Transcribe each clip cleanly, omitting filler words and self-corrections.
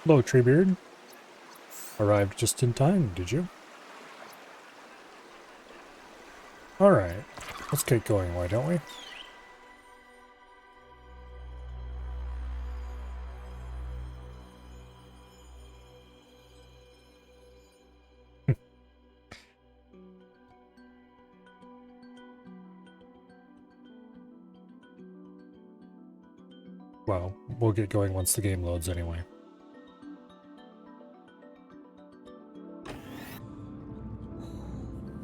Hello, Treebeard. Arrived just in time, did you? Alright, let's get going, why don't we? Well, we'll get going once the game loads anyway.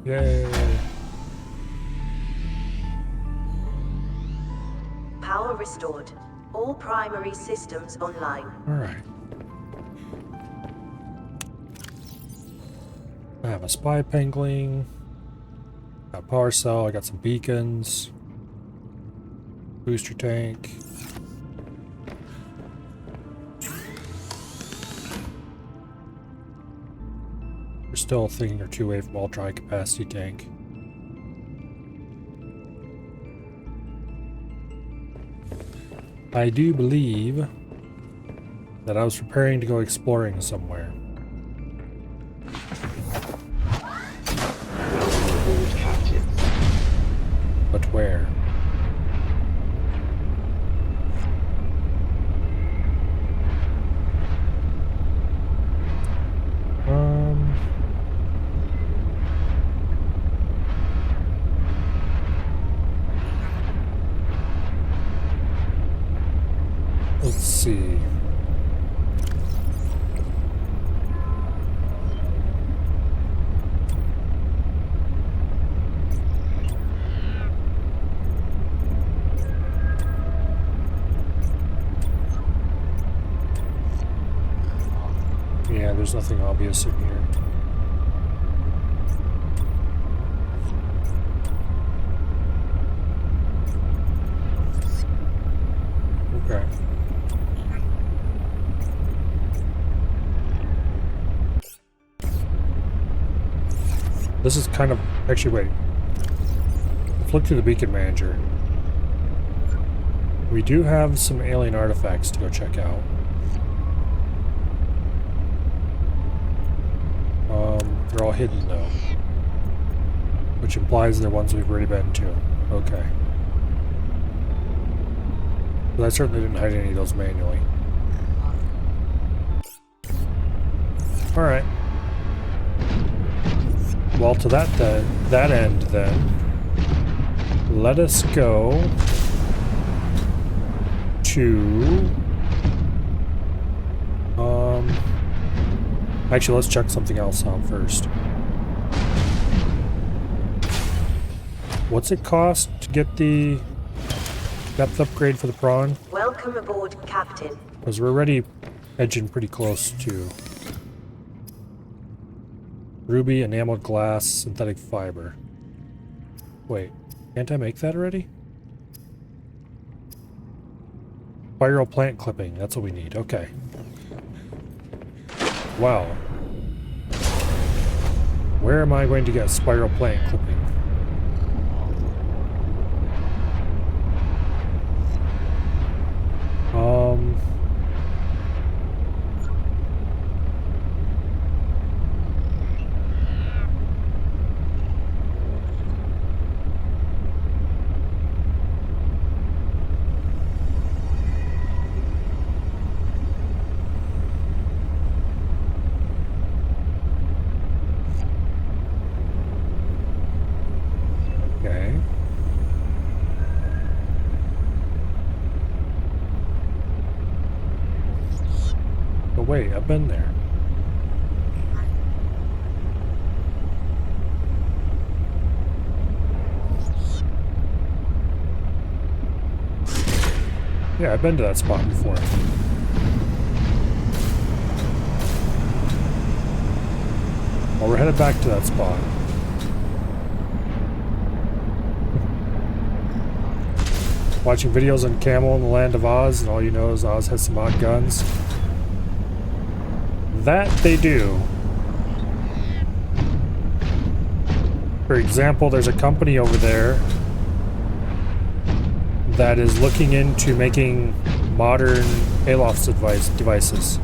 Yay! Power restored. All primary systems online. Alright. I have a spy pangling. Got a power cell, I got some beacons. Booster tank. We're still a thing or two away from ultra high capacity tank. I do believe that I was preparing to go exploring somewhere. But where? Let's see. Yeah, there's nothing obvious in here. Okay. This is kind of... Actually, wait. Flick through the beacon manager. We do have some alien artifacts to go check out. They're all hidden, though. Which implies they're ones we've already been to. Okay. But I certainly didn't hide any of those manually. Alright. Well, to that end, then, let us go to... Actually, let's check something else out first. What's it cost to get the depth upgrade for the prawn? Welcome aboard, Captain. Because we're already edging pretty close to ruby, enameled glass, synthetic fiber. Wait, can't I make that already? Spiral plant clipping, that's what we need, okay. Wow. Where am I going to get spiral plant clipping? Okay. But wait, I've been there. Yeah, I've been to that spot before. Well, we're headed back to that spot. Watching videos on Camel in the Land of Oz, and all you know is Oz has some odd guns. That they do. For example, there's a company over there that is looking into making modern Aloft devices.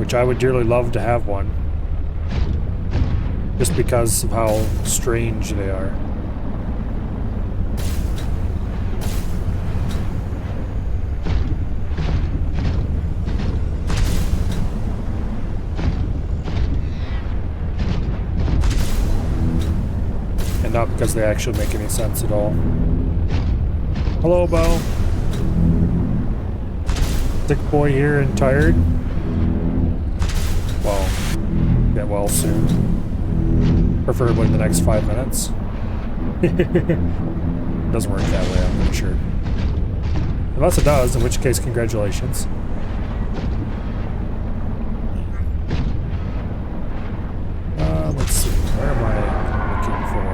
which I would dearly love to have one. Just because of how strange they are. And not because they actually make any sense at all. Hello, Bo. Sick boy here and tired. Well, get well soon. Preferably in the next 5 minutes. Doesn't work that way, I'm pretty sure. Unless it does, in which case, congratulations. Let's see. Where am I looking for?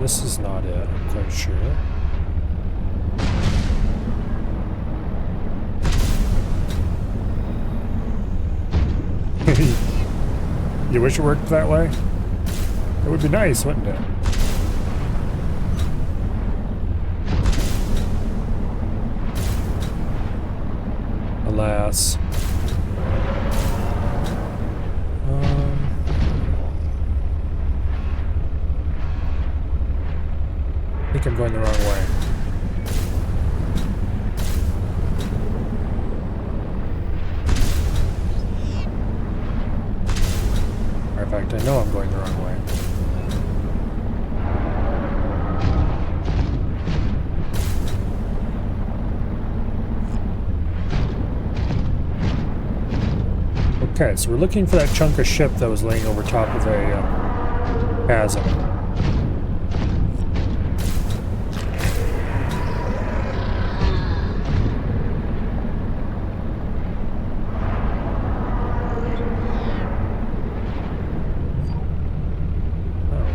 This is not it, I'm quite sure. You wish it worked that way? It would be nice, wouldn't it? Alas. I think I'm going the wrong way. In fact, I know I'm going the wrong way. Okay, so we're looking for that chunk of ship that was laying over top of a chasm.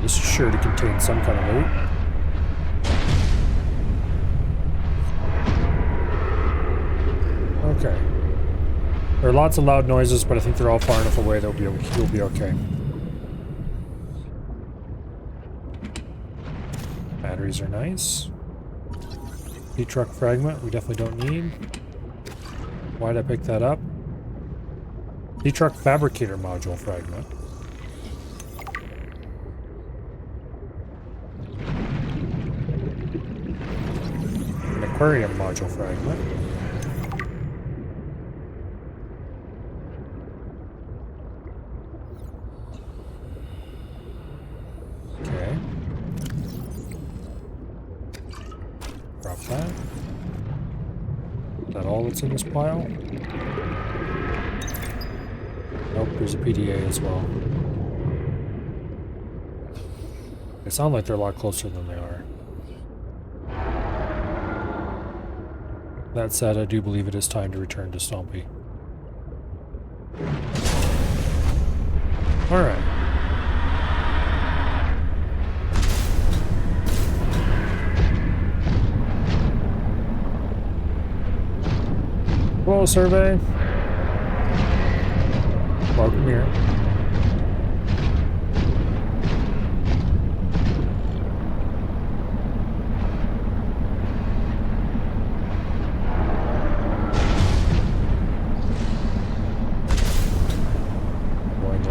This is sure to contain some kind of loot. Okay. There are lots of loud noises, but I think they're all far enough away that you'll be okay. Batteries are nice. P-truck fragment, we definitely don't need. Why'd I pick that up? P-truck fabricator module fragment. Aquarium module fragment. Okay. Drop that. Is that all that's in this pile? Nope, there's a PDA as well. They sound like they're a lot closer than they are. That said, I do believe it is time to return to Stompy. Alright. Hello, survey. Welcome here.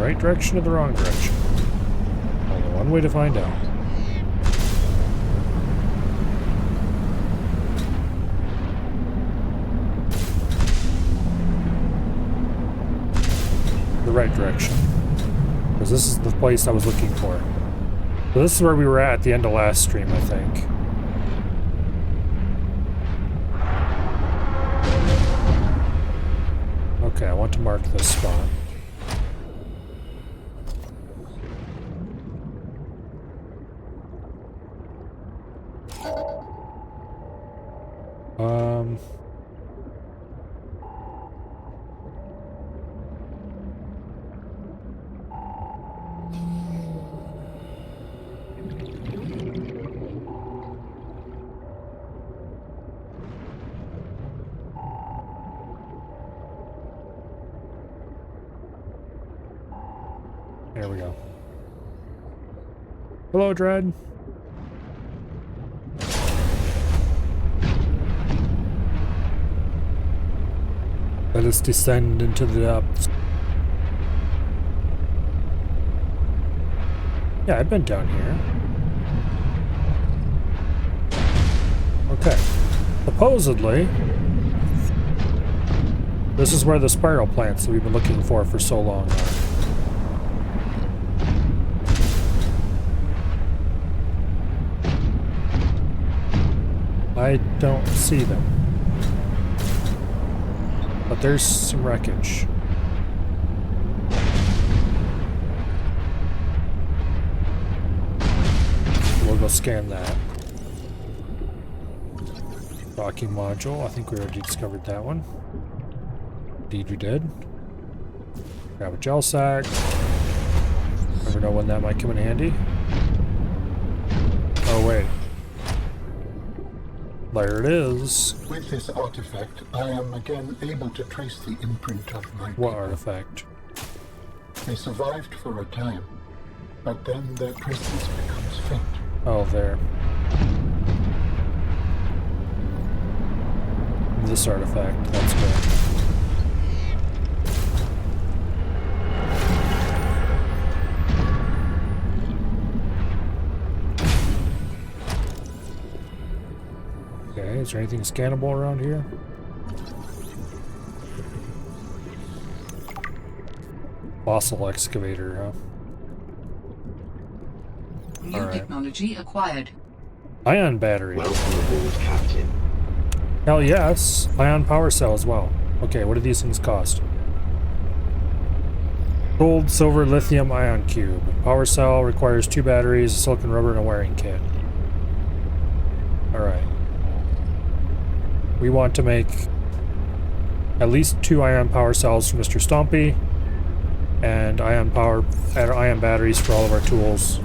Right direction or the wrong direction? Only one way to find out. The right direction. Because this is the place I was looking for. So this is where we were at the end of last stream, I think. Okay, I want to mark this spot. There we go. Hello, Dread. Let us descend into the depths. Yeah, I've been down here. Okay. Supposedly, this is where the spiral plants that we've been looking for so long are. I don't see them. But there's some wreckage. We'll go scan that. Docking module. I think we already discovered that one. Indeed we did. Grab a gel sack. Never know when that might come in handy. Oh wait. There it is. With this artifact, I am again able to trace the imprint of my people. What artifact? They survived for a time, but then their presence becomes faint. Oh, there. This artifact, that's good. Okay, is there anything scannable around here? Fossil excavator, huh? New All right. technology acquired. Ion battery. Welcome aboard, Captain. Hell yes. Ion power cell as well. Okay, what do these things cost? Gold, silver, lithium, ion cube. Power cell requires 2 batteries, silicon rubber, and a wiring kit. Alright. We want to make at least 2 ion power cells for Mr. Stompy, and ion batteries for all of our tools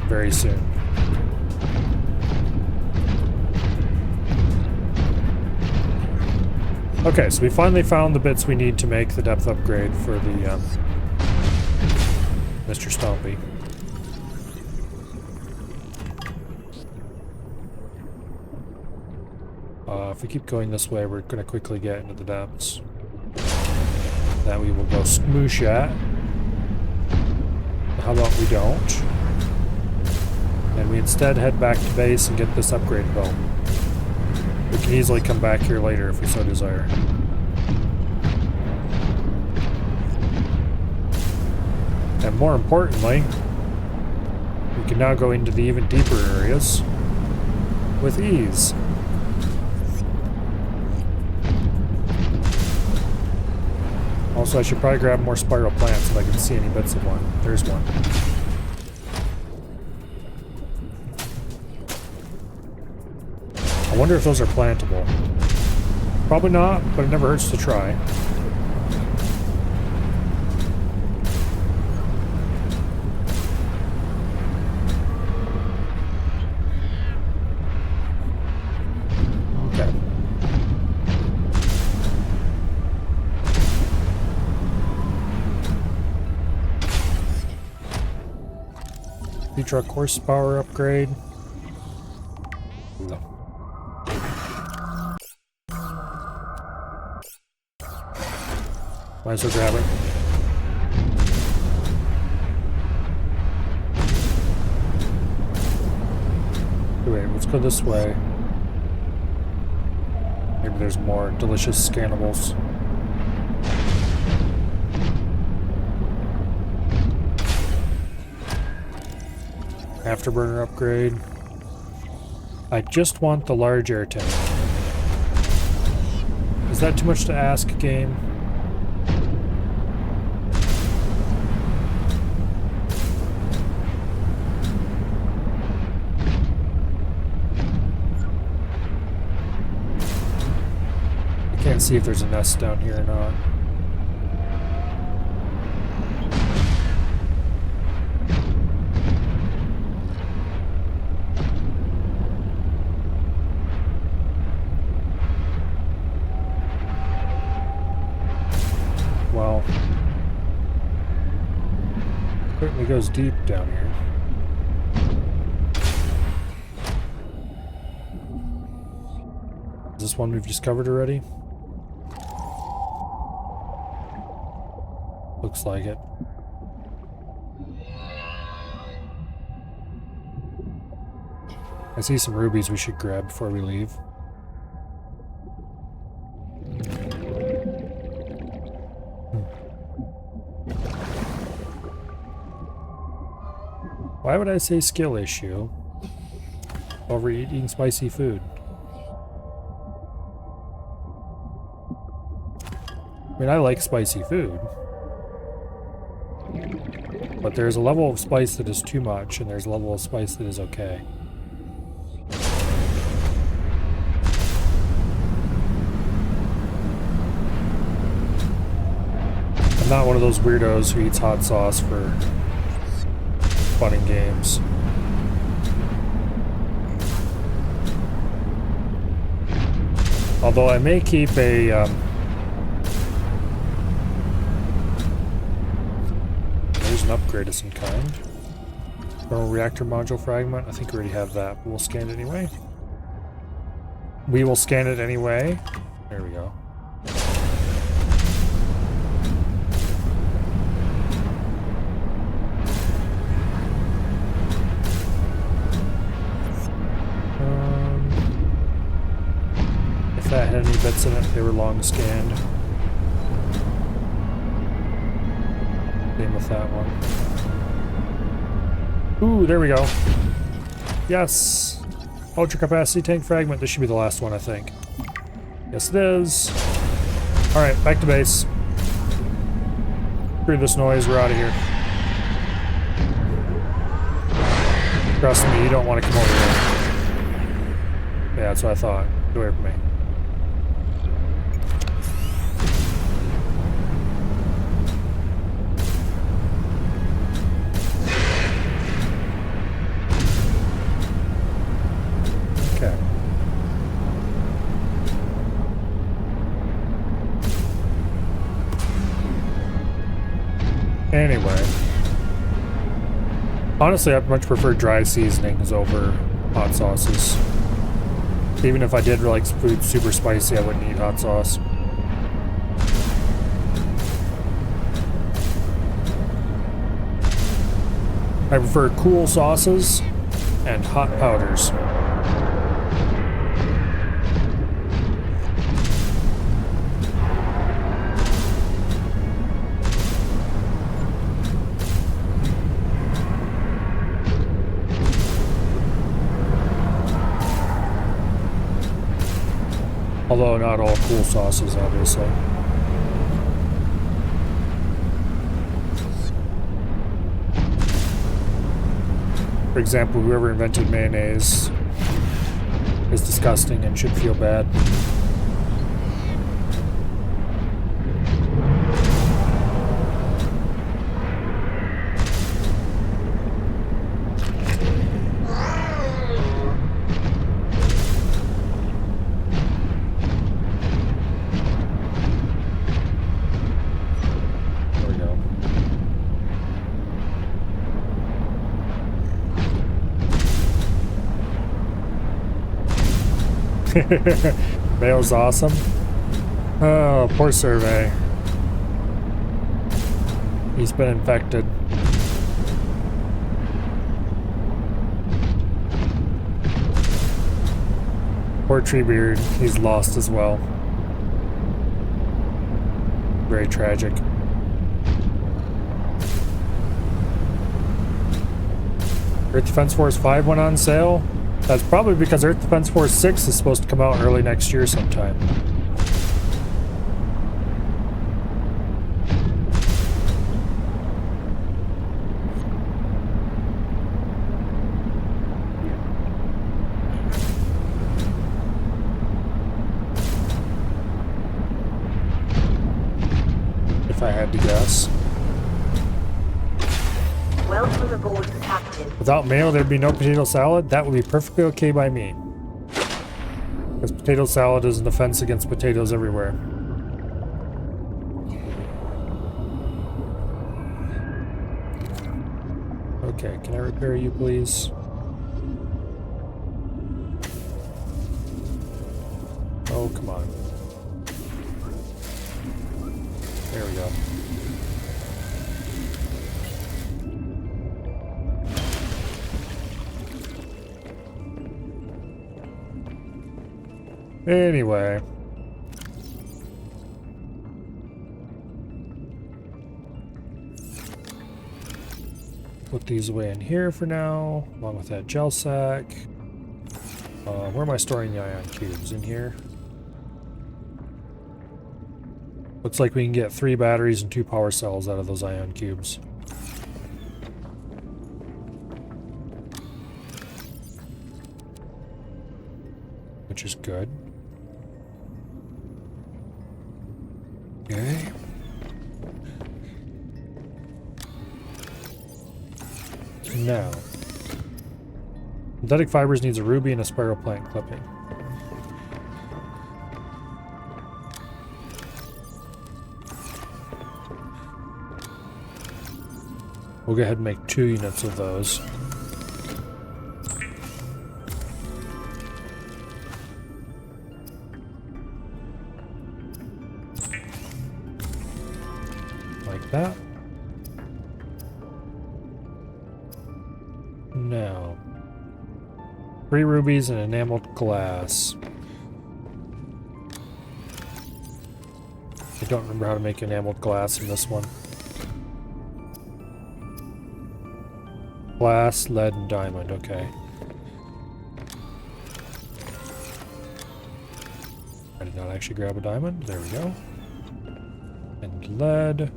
very soon. Okay, so we finally found the bits we need to make the depth upgrade for the Mr. Stompy. If we keep going this way, we're going to quickly get into the depths. That we will go smoosh at. How about we don't? And we instead head back to base and get this upgrade built. We can easily come back here later if we so desire. And more importantly, we can now go into the even deeper areas with ease. Also, I should probably grab more spiral plants if I can see any bits of one. There's one. I wonder if those are plantable. Probably not, but it never hurts to try. Okay. V-truck horsepower upgrade. No. Might as well grab it. Wait, let's go this way. Maybe there's more delicious scannables. Afterburner upgrade. I just want the large air tank. Is that too much to ask, game? I can't see if there's a nest down here or not. Well, certainly goes deep down here. Is this one we've discovered already? Looks like it. I see some rubies we should grab before we leave. Why would I say skill issue over eating spicy food? I mean, I like spicy food. But there's a level of spice that is too much, and there's a level of spice that is okay. I'm not one of those weirdos who eats hot sauce for fun and games. Although I may keep a there's an upgrade of some kind. Thermal reactor module fragment. I think we already have that, but we'll scan it anyway. We will scan it anyway. There we go. If that had any bits in it, they were long scanned. Same with that one. Ooh, there we go. Yes! Ultra capacity tank fragment. This should be the last one, I think. Yes, it is. Alright, back to base. Screw this noise, we're out of here. Trust me, you don't want to come over here. Yeah, that's what I thought. Get away from me. Okay. Anyway. Honestly, I much prefer dry seasonings over hot sauces. Even if I did like food super spicy, I wouldn't eat hot sauce. I prefer cool sauces and hot powders. Although not all cool sauces, obviously. For example, whoever invented mayonnaise is disgusting and should feel bad. Mail's awesome. Oh, poor Survey. He's been infected. Poor Treebeard, he's lost as well. Very tragic. Earth Defense Force 5 went on sale. That's probably because Earth Defense Force 6 is supposed to come out early next year sometime. If I had to guess. Welcome aboard, Captain. Without mayo, there'd be no potato salad? That would be perfectly okay by me. Because potato salad is an offense against potatoes everywhere. Okay, can I repair you, please? Oh, Oh, come on. There we go. Anyway. Put these away in here for now, along with that gel sack. Where am I storing the ion cubes? In here? Looks like we can get 3 batteries and 2 power cells out of those ion cubes. Which is good. Okay. Now, synthetic fibers needs a ruby and a spiral plant clipping. We'll go ahead and make 2 units of those. Like that. Now, 3 rubies and enameled glass. I don't remember how to make enameled glass in this one. Glass, lead, and diamond, okay. I did not actually grab a diamond. There we go. And lead.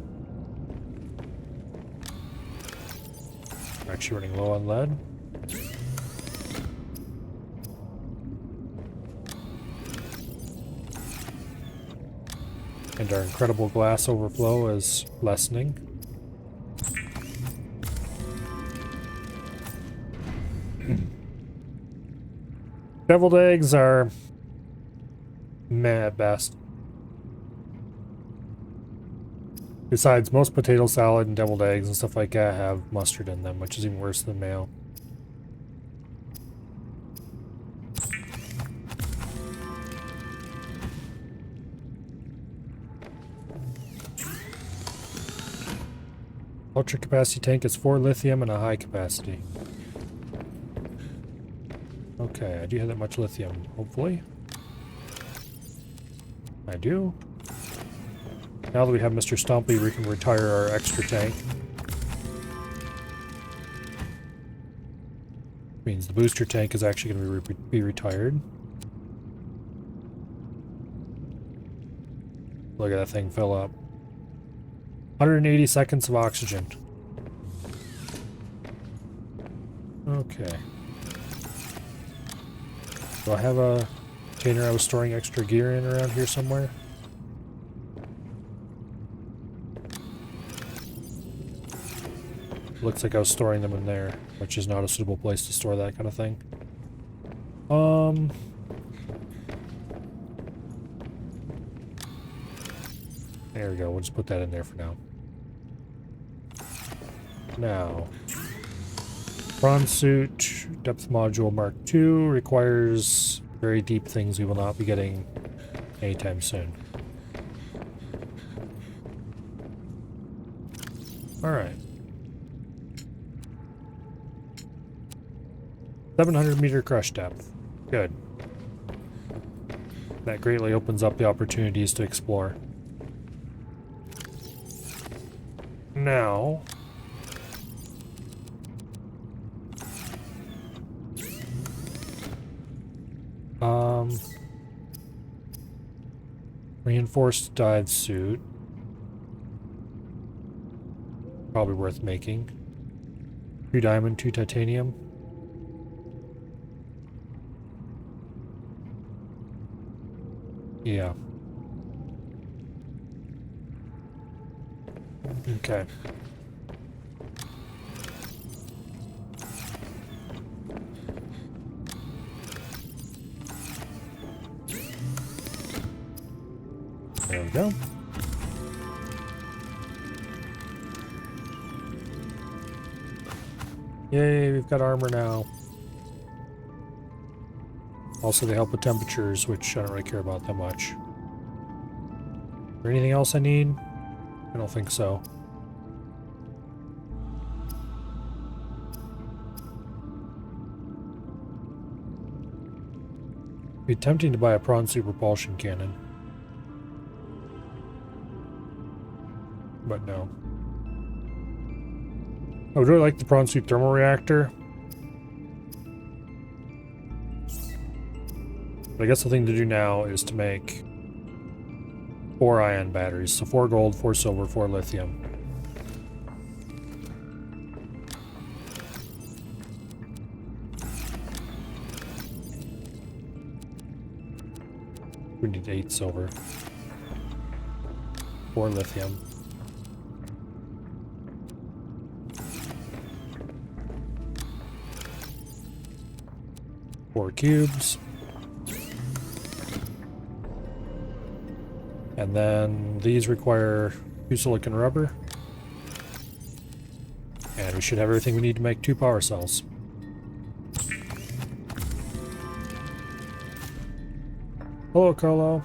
Actually running low on lead. And our incredible glass overflow is lessening. Deviled eggs are meh at best. Besides, most potato salad and deviled eggs and stuff like that have mustard in them, which is even worse than mayo. Ultra capacity tank is 4 lithium and a high capacity. Okay, I do have that much lithium, hopefully. I do. Now that we have Mr. Stompy, we can retire our extra tank. Means the booster tank is actually going to be retired. Look at that thing fill up. 180 seconds of oxygen. Okay. Do I have a container I was storing extra gear in around here somewhere? Looks like I was storing them in there, which is not a suitable place to store that kind of thing. There we go, we'll just put that in there for now. Now, bronze suit, depth module Mark II requires very deep things we will not be getting anytime soon. Alright. 700-meter crush depth. Good. That greatly opens up the opportunities to explore. Now... reinforced dive suit. Probably worth making. 2 diamond, 2 titanium. Yeah. Okay. There we go. Yay, we've got armor now. Also, they help with temperatures, which I don't really care about that much. Is there anything else I need? I don't think so. It'd be tempting to buy a prawn suit propulsion cannon. But no. I would really like the prawn suit thermal reactor. But I guess the thing to do now is to make 4 ion batteries. So 4 gold, 4 silver, 4 lithium. We need 8 silver. 4 lithium. Four cubes. And then these require 2 silicon rubber. And we should have everything we need to make 2 power cells. Hello, Colo.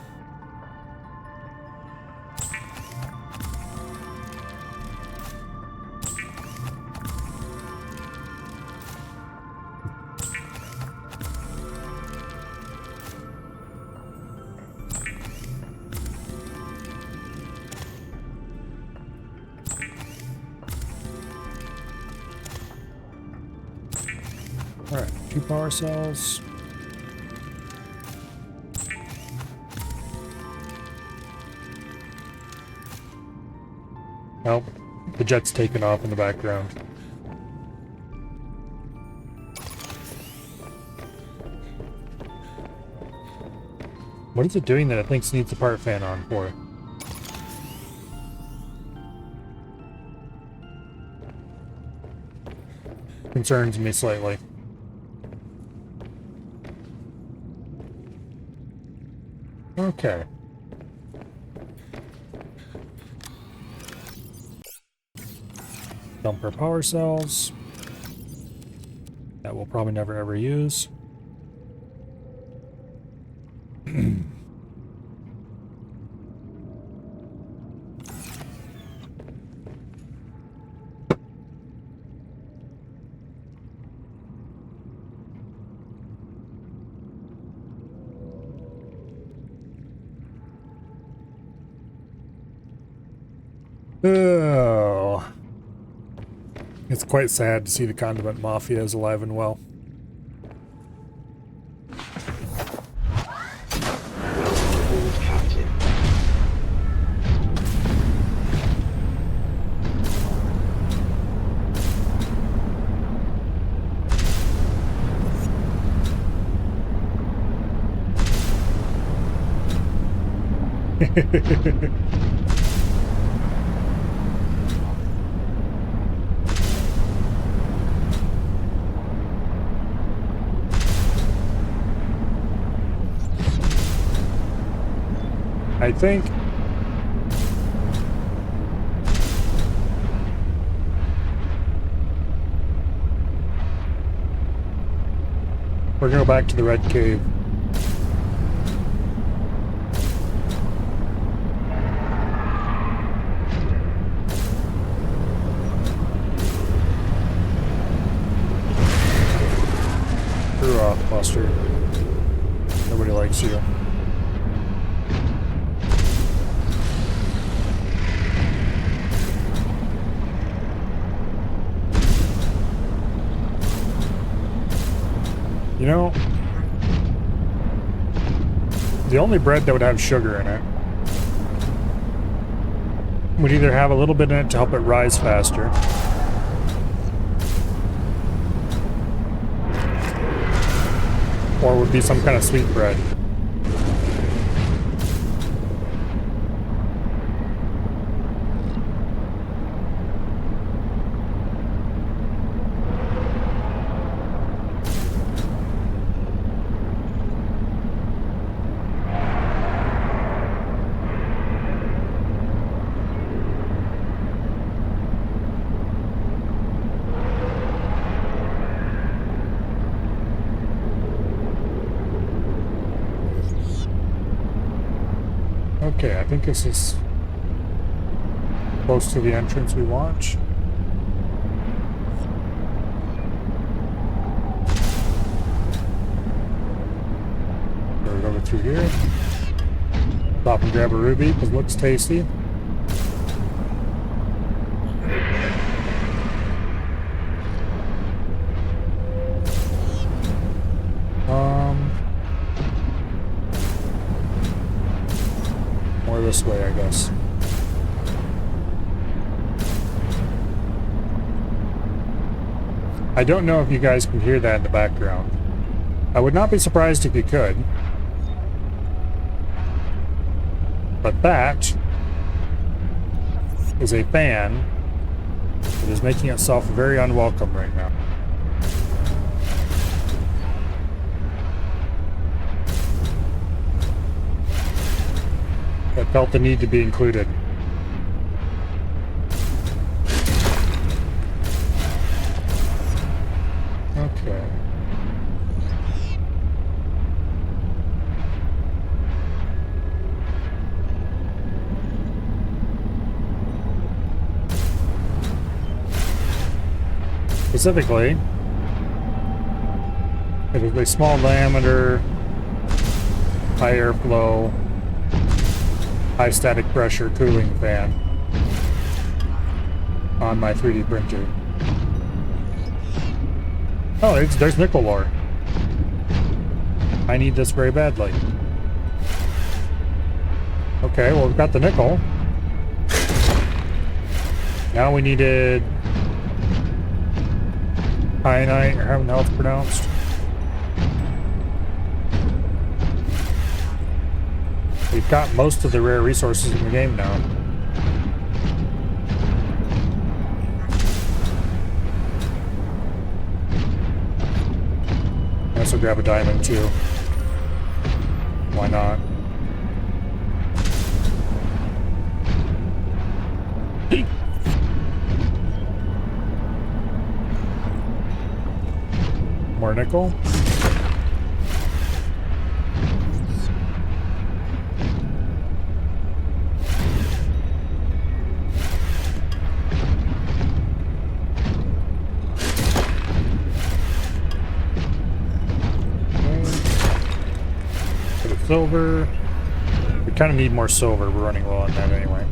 Alright, 2 power cells. Nope, the jet's taken off in the background. What is it doing that it thinks needs the part fan on for? Concerns me slightly. Okay. Dumper power cells. That we'll probably never ever use. Oh. It's quite sad to see the Condiment Mafia is alive and well. Captain. I think we're gonna go back to the Red Cave. Screw off, Buster. Nobody likes you. You know, the only bread that would have sugar in it would either have a little bit in it to help it rise faster, or would be some kind of sweet bread. Okay, I think this is close to the entrance we want. Go over through here. Stop and grab a ruby because it looks tasty. More this way, I guess. I don't know if you guys can hear that in the background. I would not be surprised if you could. But that is a fan that is making itself very unwelcome right now. I felt the need to be included. Okay. Specifically, it is a small diameter, high airflow, high static pressure cooling fan on my 3D printer. Oh, there's nickel ore. I need this very badly. Okay, well, we've got the nickel. Now we needed kyanite, or how the hell it's pronounced. We've got most of the rare resources in the game now. I also grab a diamond too. Why not? More nickel. Silver. We kind of need more silver. We're running low on that anyway.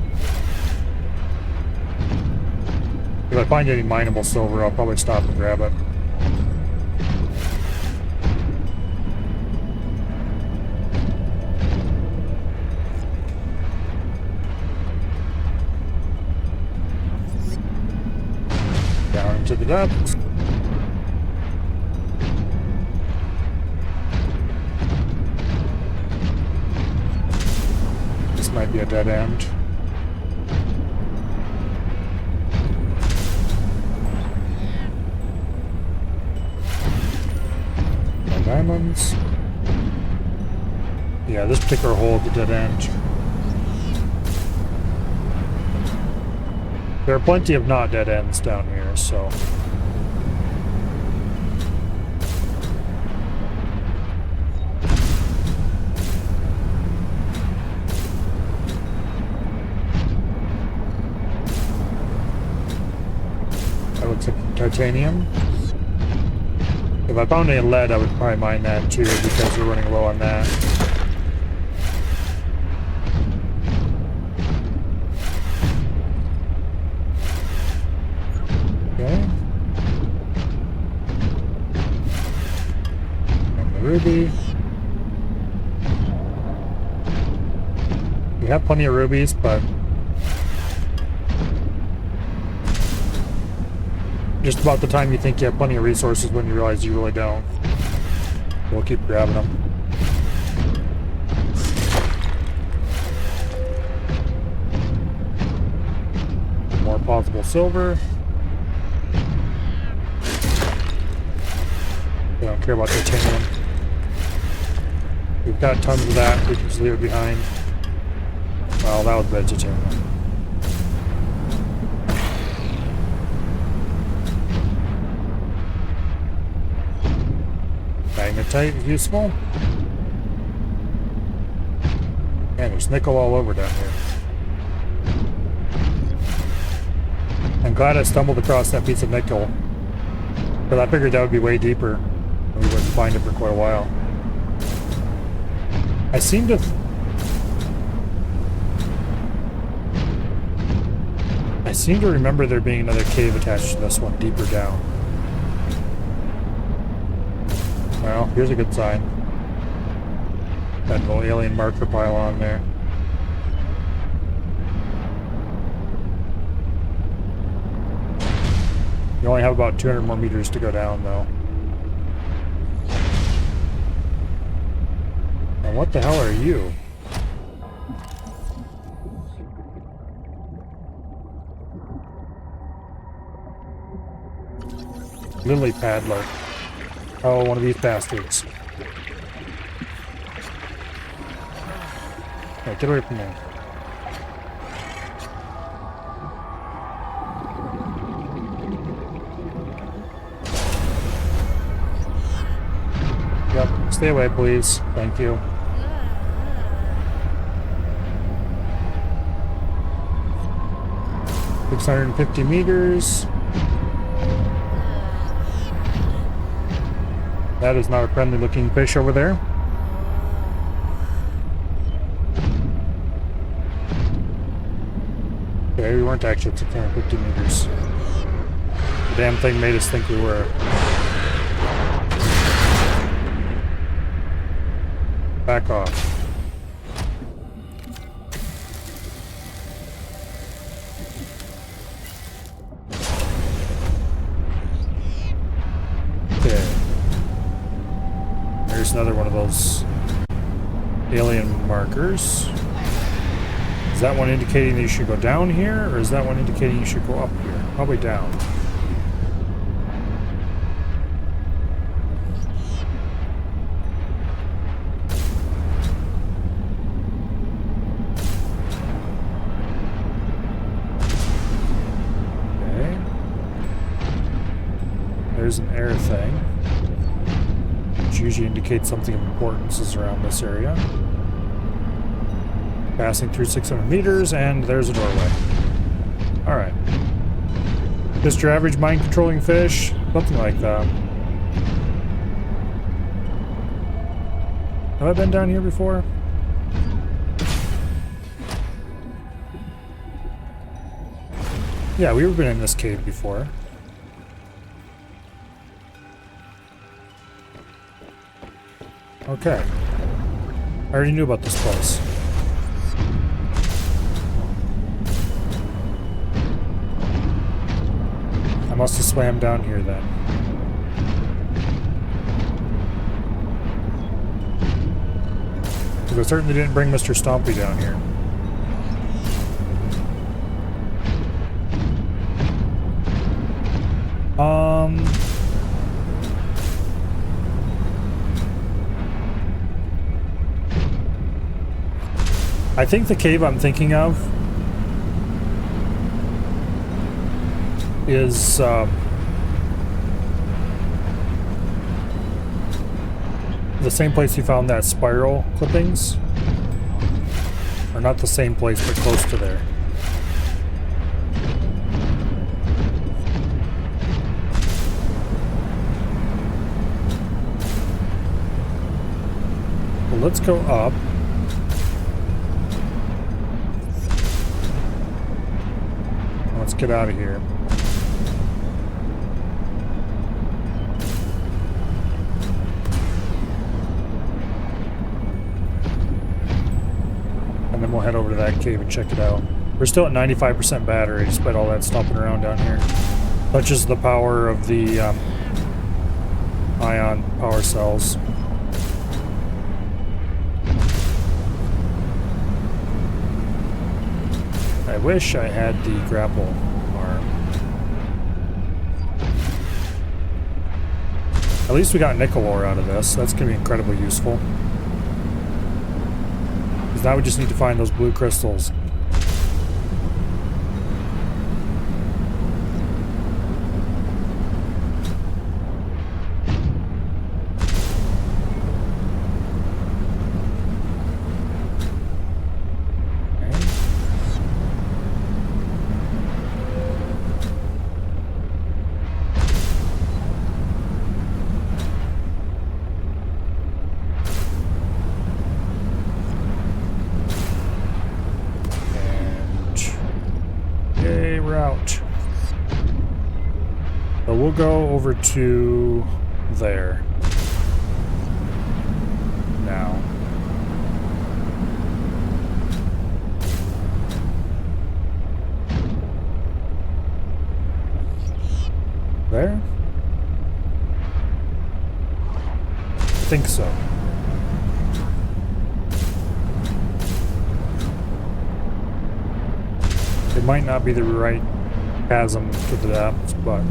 If I find any mineable silver, I'll probably stop and grab it. Down into the depths. Might be a dead end. No diamonds. Yeah, this particular hole is a dead end. There are plenty of not dead ends down here, so. Titanium. If I found any lead, I would probably mine that too, because we're running low on that. Okay. And the ruby. We have plenty of rubies, but just about the time you think you have plenty of resources when you realize you really don't. We'll keep grabbing them. More possible silver. We don't care about titanium. We've got tons of that. We can just leave it behind. Well, that was vegetarian. Magnetite is useful. Man, there's nickel all over down here. I'm glad I stumbled across that piece of nickel, but I figured that would be way deeper and we wouldn't find it for quite a while. I seem to remember there being another cave attached to this one deeper down. Well, here's a good sign. That little alien marker pylon there. You only have about 200 more meters to go down, though. And what the hell are you? Lily Paddler. Oh, one of these bastards. Hey, get away from me. Yep, stay away, please. Thank you. $650 meters. That is not a friendly looking fish over there. Okay, we weren't actually at 650 meters. The damn thing made us think we were. Back off. Another one of those alien markers. Is that one indicating that you should go down here, or is that one indicating you should go up here? Probably down. Okay. There's an air thing. Usually indicates something of importance is around this area. Passing through 600 meters, and there's a doorway. Alright. Just your average mind-controlling fish? Something like that. Have I been down here before? Yeah, we've been in this cave before. Okay. I already knew about this place. I must have swam down here then. Because I certainly didn't bring Mr. Stompy down here. I think the cave I'm thinking of is the same place you found that spiral clippings. Or not the same place, but close to there. Well, let's go up. Let's get out of here. And then we'll head over to that cave and check it out. We're still at 95% battery despite all that stomping around down here. Such is the power of the ion power cells. I wish I had the grapple arm. At least we got nickel ore out of this. That's going to be incredibly useful. Because now we just need to find those blue crystals. we'll go over to there. Now. There? I think so. It might not be the right chasm to the depths, but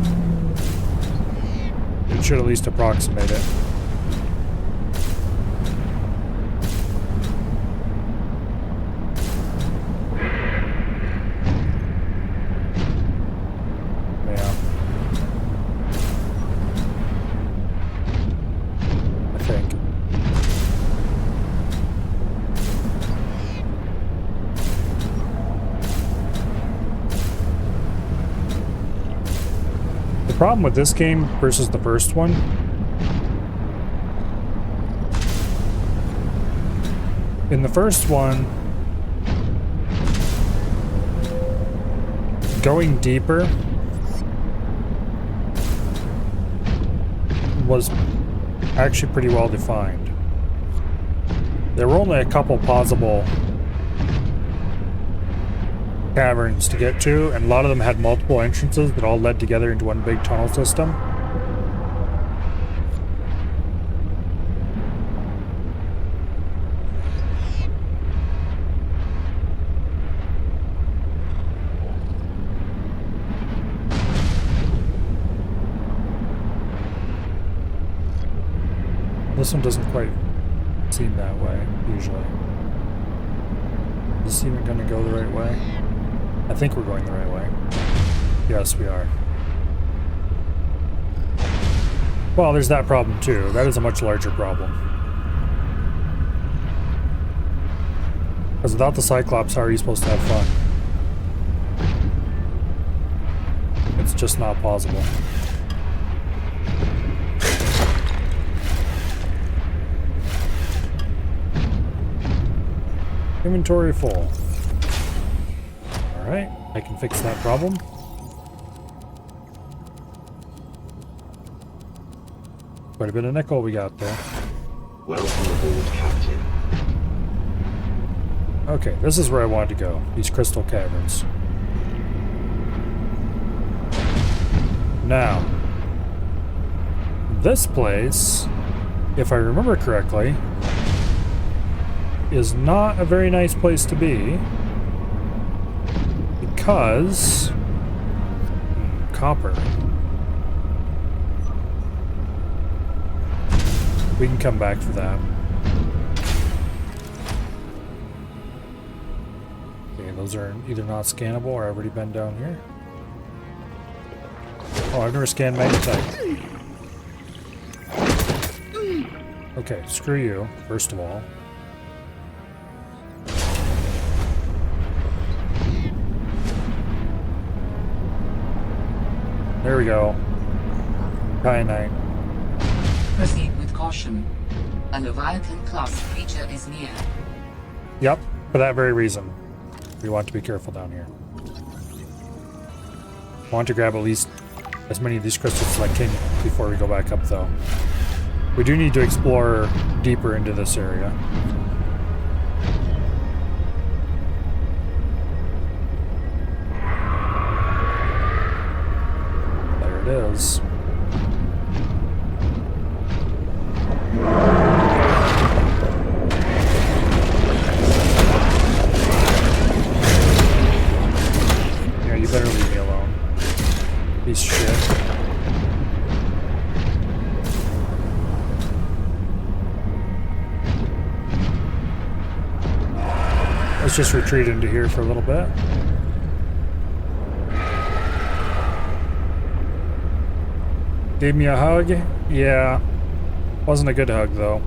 it should at least approximate it. Yeah. I think. The problem with this game versus the first one in the first one, going deeper was actually pretty well defined. There were only a couple possible caverns to get to, and a lot of them had multiple entrances that all led together into one big tunnel system. This one doesn't quite seem that way, usually. Is this even going to go the right way? I think we're going the right way. Yes, we are. Well, there's that problem too. That is a much larger problem. Because without the Cyclops, how are you supposed to have fun? It's just not possible. Inventory full. Alright, I can fix that problem. Quite a bit of nickel we got there. Welcome aboard, Captain. Okay, this is where I wanted to go. These crystal caverns. Now, this place, if I remember correctly, is not a very nice place to be. Because copper. We can come back for that. Okay, those are either not scannable or I've already been down here. Oh, I've never scanned magnetite. Okay, screw you, first of all. There we go. Kyanite. Proceed with caution. A Leviathan-class creature is near. Yep, for that very reason. We want to be careful down here. Want to grab at least as many of these crystals as I can before we go back up, though. We do need to explore deeper into this area. There it is. Yeah, you better leave me alone. Piece of shit. Let's just retreat into here for a little bit. Gave me a hug? Yeah. Wasn't a good hug, though.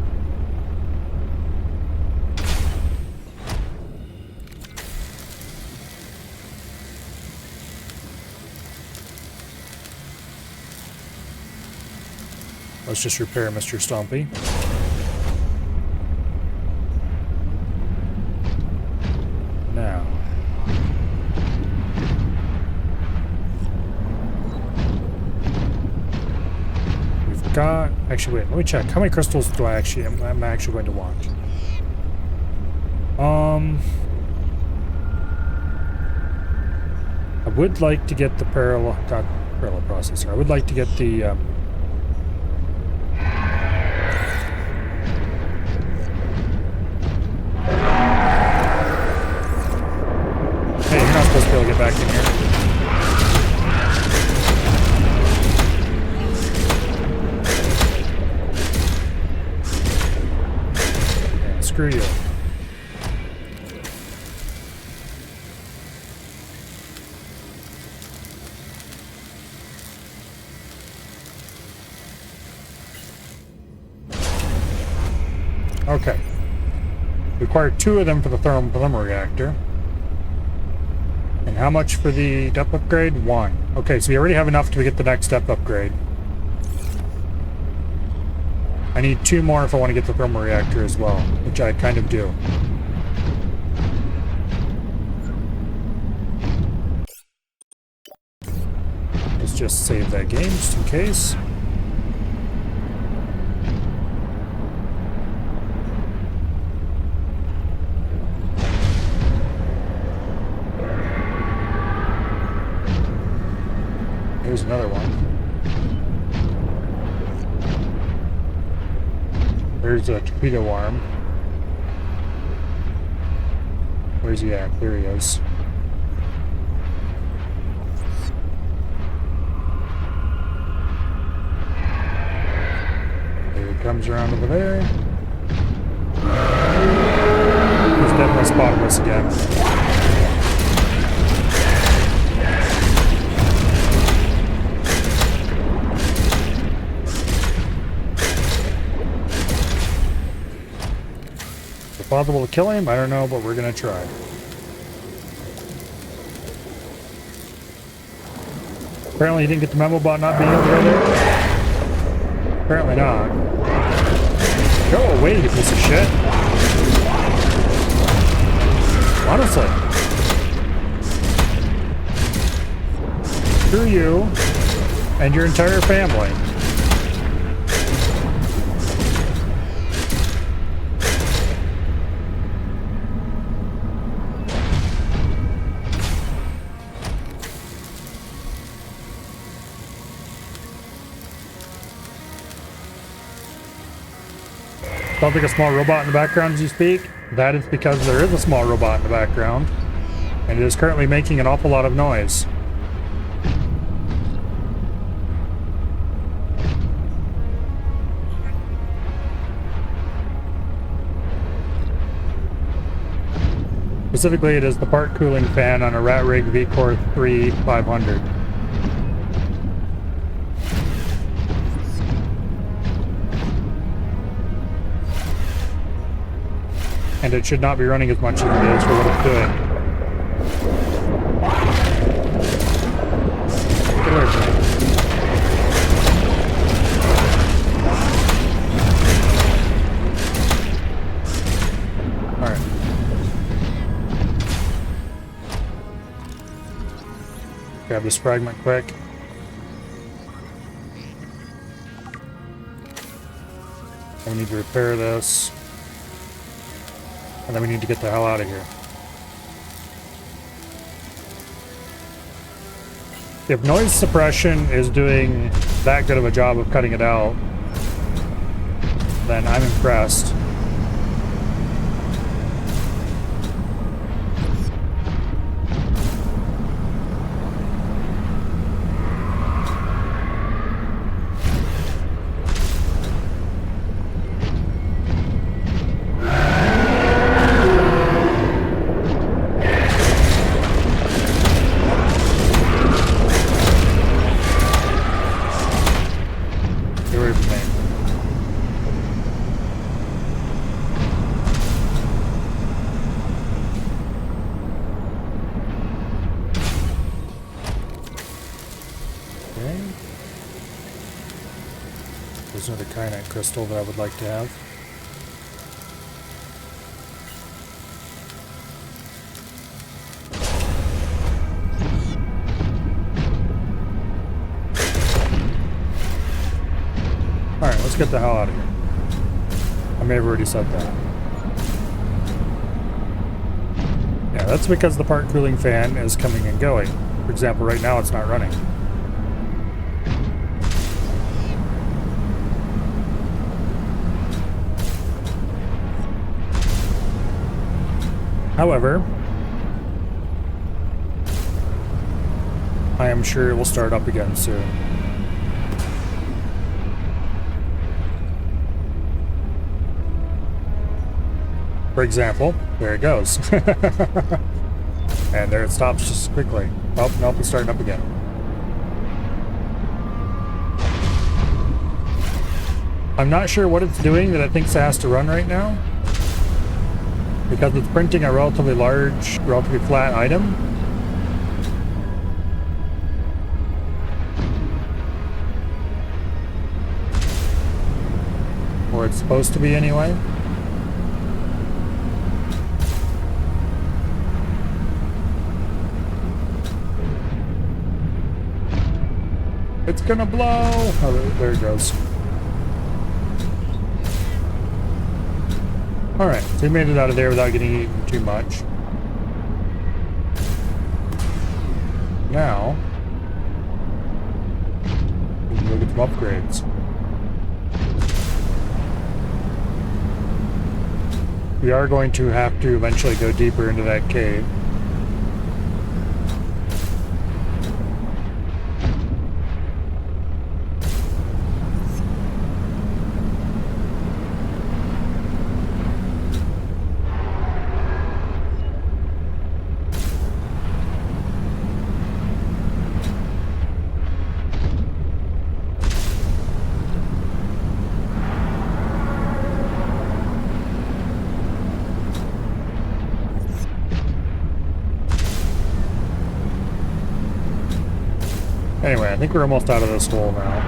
Let's just repair Mr. Stompy. Now. Actually, wait, let me check. How many crystals do I actually I'm actually going to want? I would like to get the parallel processor. I would like to get the hey, you're not supposed to be able to get back in here. Yeah, screw you. Okay. Require 2 of them for the thermal reactor. And how much for the depth upgrade? 1. Okay, so we already have enough to get the next depth upgrade. I need 2 more if I want to get the thermal reactor as well, which I kind of do. Let's just save that game just in case. Here's another one. There's a torpedo arm. Where's he at? There he is. There he comes around over there. He's definitely spotted us again. Possible to kill him? I don't know, but we're gonna try. Apparently you didn't get the memo about not being able to go there? Apparently not. Go away, you piece of shit. Honestly. Screw you and your entire family. Sounds like a small robot in the background as you speak. That is because there is a small robot in the background, and it is currently making an awful lot of noise. Specifically, it is the part cooling fan on a Ratrig VCore 3 500. And it should not be running as much as it is for what it could. Get away from me. Alright. Grab this fragment quick. And we need to repair this. And then we need to get the hell out of here. If noise suppression is doing that good of a job of cutting it out, then I'm impressed. There's another kyanite crystal that I would like to have. Alright, let's let's get the hell out of here. I may have already said that. Yeah, that's because the part cooling fan is coming and going. For example, right now it's not running. However, I am sure it will start up again soon. For example, there it goes. And there it stops just quickly. Oh, nope, it's starting up again. I'm not sure what it's doing that it thinks it has to run right now. Because it's printing a relatively large, relatively flat item. Or it's supposed to be anyway. It's gonna blow! Oh, there it goes. Alright, so we made it out of there without getting eaten too much. Now, we can go get some upgrades. We are going to have to eventually go deeper into that cave. Anyway, I think we're almost out of this hole now.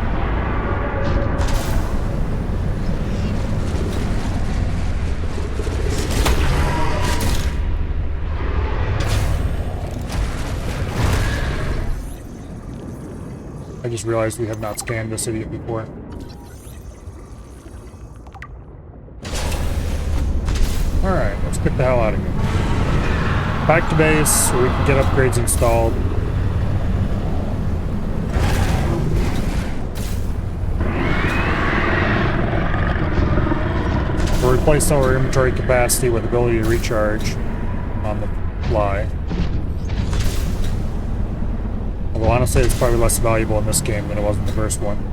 I just realized we have not scanned this idiot before. Alright, let's get the hell out of here. Back to base so we can get upgrades installed. We'll replace our inventory capacity with ability to recharge on the fly. Although honestly, it's probably less valuable in this game than it was in the first one.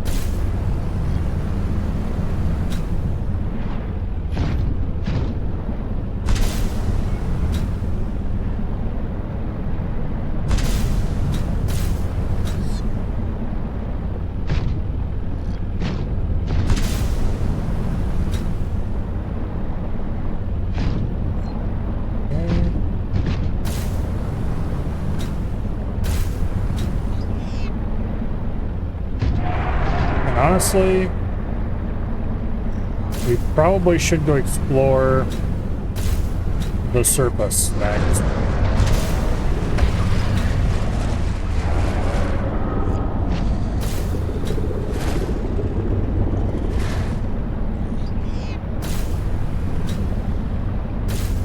Honestly, we probably should go explore the surface next.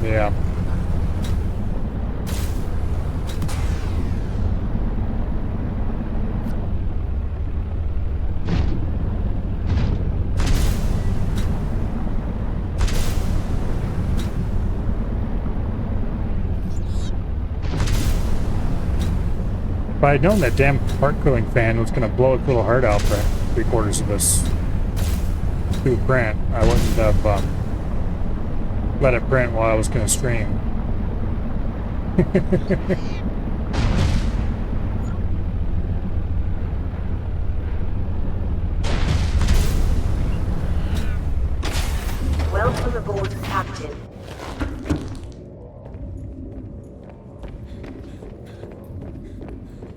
Yeah. If I had known that damn part cooling fan was going to blow its little heart out for 3/4 of this stupid print, I wouldn't have let it print while I was going to stream. Welcome aboard, Captain.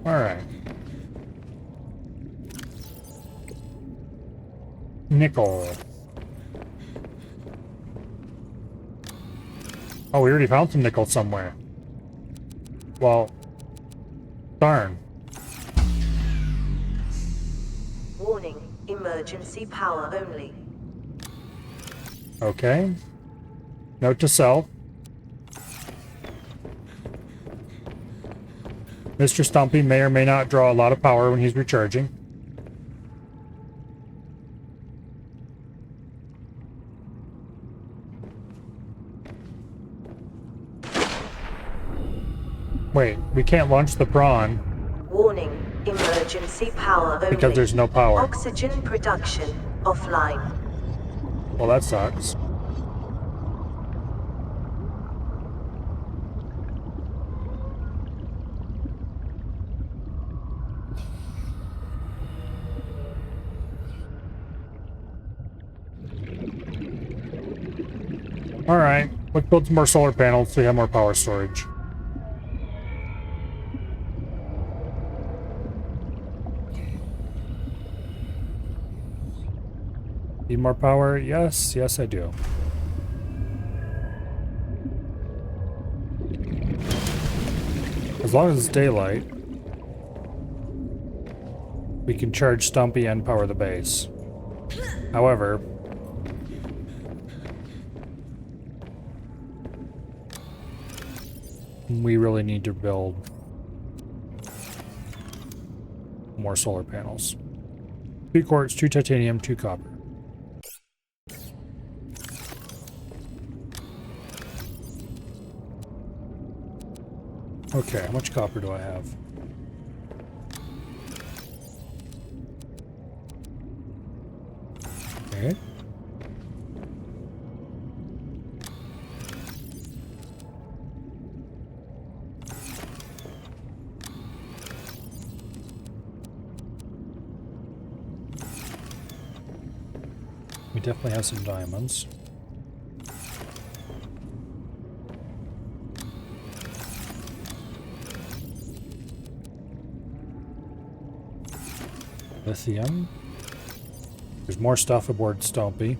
Alright. Nickel. Oh, we already found some nickel somewhere. Well, darn. Warning, emergency power only. Okay. Note to self. Mr. Stumpy may or may not draw a lot of power when he's recharging. Wait, we can't launch the prawn Warning, emergency power only. because there's no power. Oxygen production offline. Well, that sucks. Alright, let's build some more solar panels so we have more power storage. Need more power? Yes, yes I do. As long as it's daylight, we can charge Stumpy and power the base. However, we really need to build more solar panels. 2 quartz, 2 titanium, 2 copper. Okay, how much copper do I have? Okay. We definitely have some diamonds. Lithium. There's more stuff aboard Stumpy.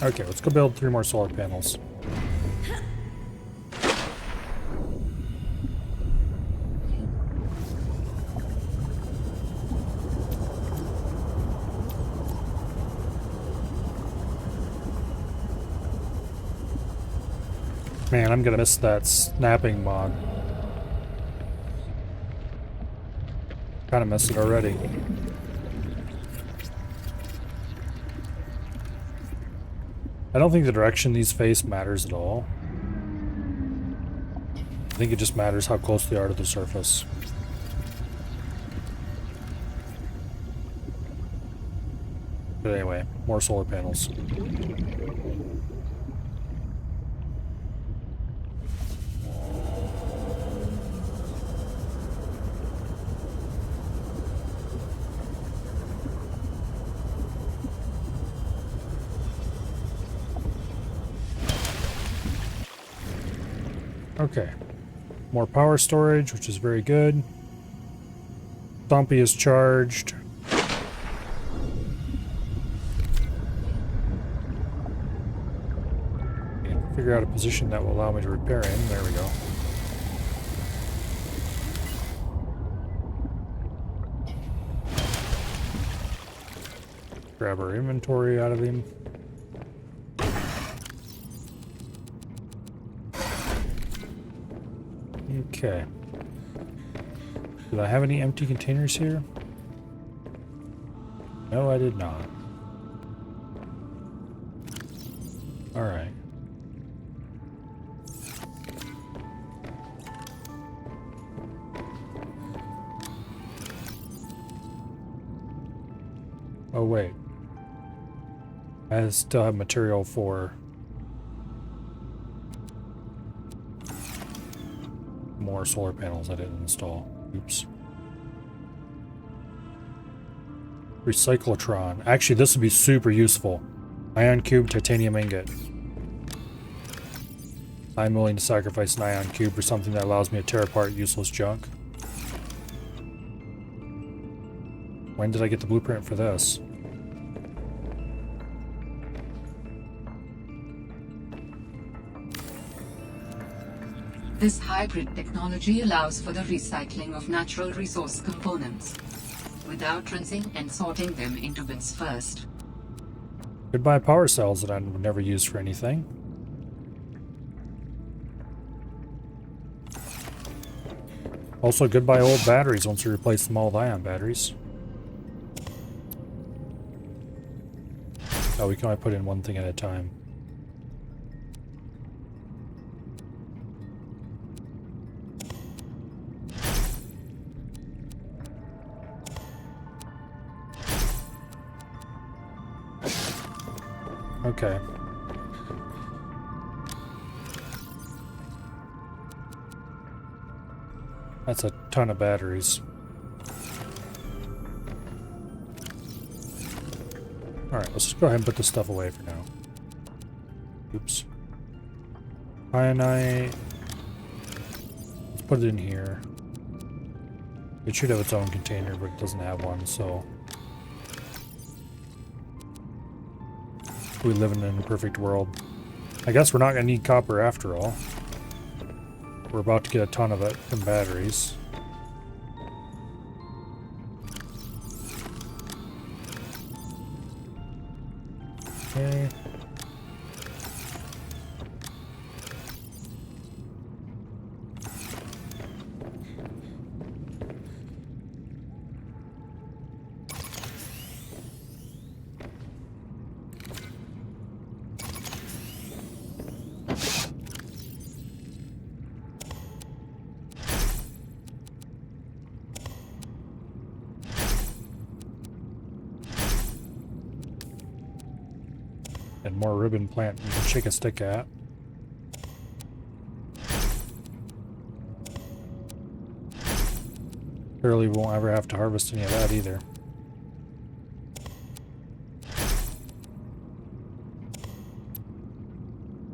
Okay, let's go build 3 more solar panels. Man, I'm gonna miss that snapping mod. Kinda miss it already. I don't think the direction these face matters at all. I think it just matters how close they are to the surface. But anyway, more solar panels. Okay, more power storage, which is very good. Stumpy is charged. Okay, figure out a position that will allow me to repair him. There we go. Grab our inventory out of him. Okay. Did I have any empty containers here? No, I did not. Alright. Oh, wait. I still have material for more solar panels I didn't install. Oops. Recyclotron. Actually, this would be super useful. Ion cube, titanium ingot. I'm willing to sacrifice an ion cube for something that allows me to tear apart useless junk. When did I get the blueprint for this? This hybrid technology allows for the recycling of natural resource components. without rinsing and sorting them into bins first. Goodbye power cells that I would never use for anything. Also, goodbye old batteries once we replace them all with ion batteries. Oh, we can only put in one thing at a time. Okay. That's a ton of batteries. Alright, let's just go ahead and put this stuff away for now. Oops. Ionite. Let's put it in here. It should have its own container, but it doesn't have one, so... we live in an imperfect world. I guess we're not going to need copper after all. We're about to get a ton of it from batteries. Okay. And more ribbon plant you can shake a stick at. Clearly we won't ever have to harvest any of that either.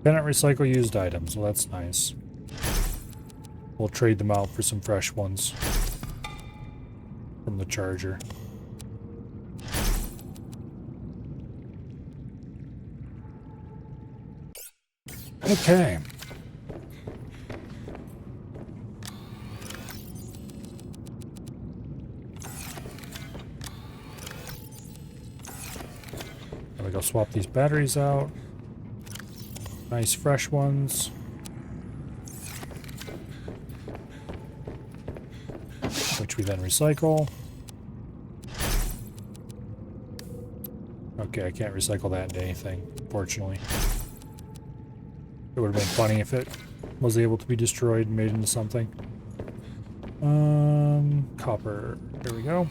Cannot recycle used items, well that's nice. We'll trade them out for some fresh ones from the charger. Okay. There we go, swap these batteries out. Nice fresh ones. Which we then recycle. Okay, I can't recycle that into anything, fortunately. It would have been funny if it was able to be destroyed and made into something. Copper. There we go.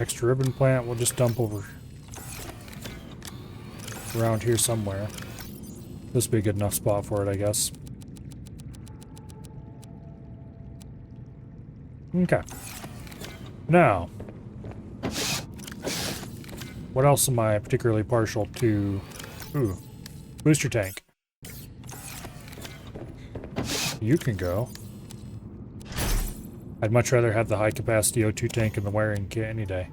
Extra ribbon plant we'll just dump over around here somewhere. This would be a good enough spot for it, I guess. Okay. Now, what else am I particularly partial to? Ooh. Booster tank. You can go. I'd much rather have the high capacity O2 tank in the wiring kit any day.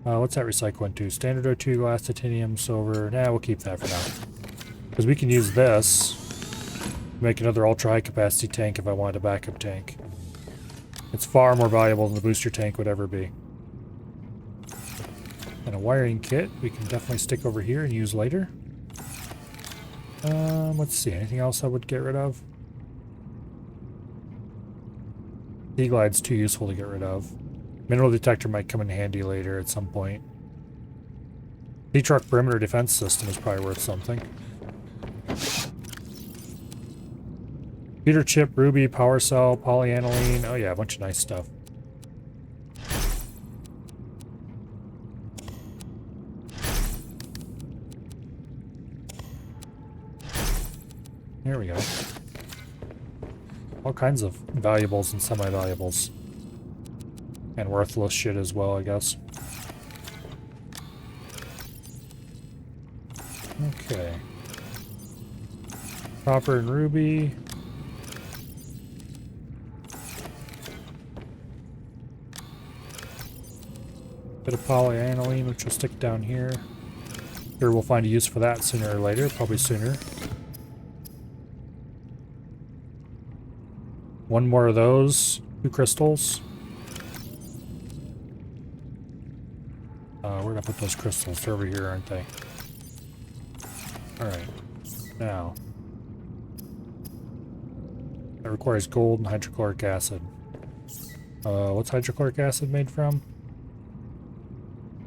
What's that recycle into? Standard O2, glass, titanium, silver. Nah, we'll keep that for now. Because we can use this to make another ultra high capacity tank if I wanted a backup tank. It's far more valuable than the booster tank would ever be. And a wiring kit we can definitely stick over here and use later. Let's see, anything else I would get rid of? Sea-Glide's too useful to get rid of. Mineral detector might come in handy later at some point. Sea-Truck perimeter defense system is probably worth something. Computer chip, ruby, power cell, polyaniline. Oh yeah, a bunch of nice stuff. There we go. All kinds of valuables and semi-valuables. And worthless shit as well, I guess. Okay. Copper and ruby. Bit of polyaniline, which will stick down here. Sure, we'll find a use for that sooner or later, probably sooner. One more of those, 2 crystals. Where did I put those crystals? They're over here, aren't they? Alright. Now. That requires gold and hydrochloric acid. What's hydrochloric acid made from?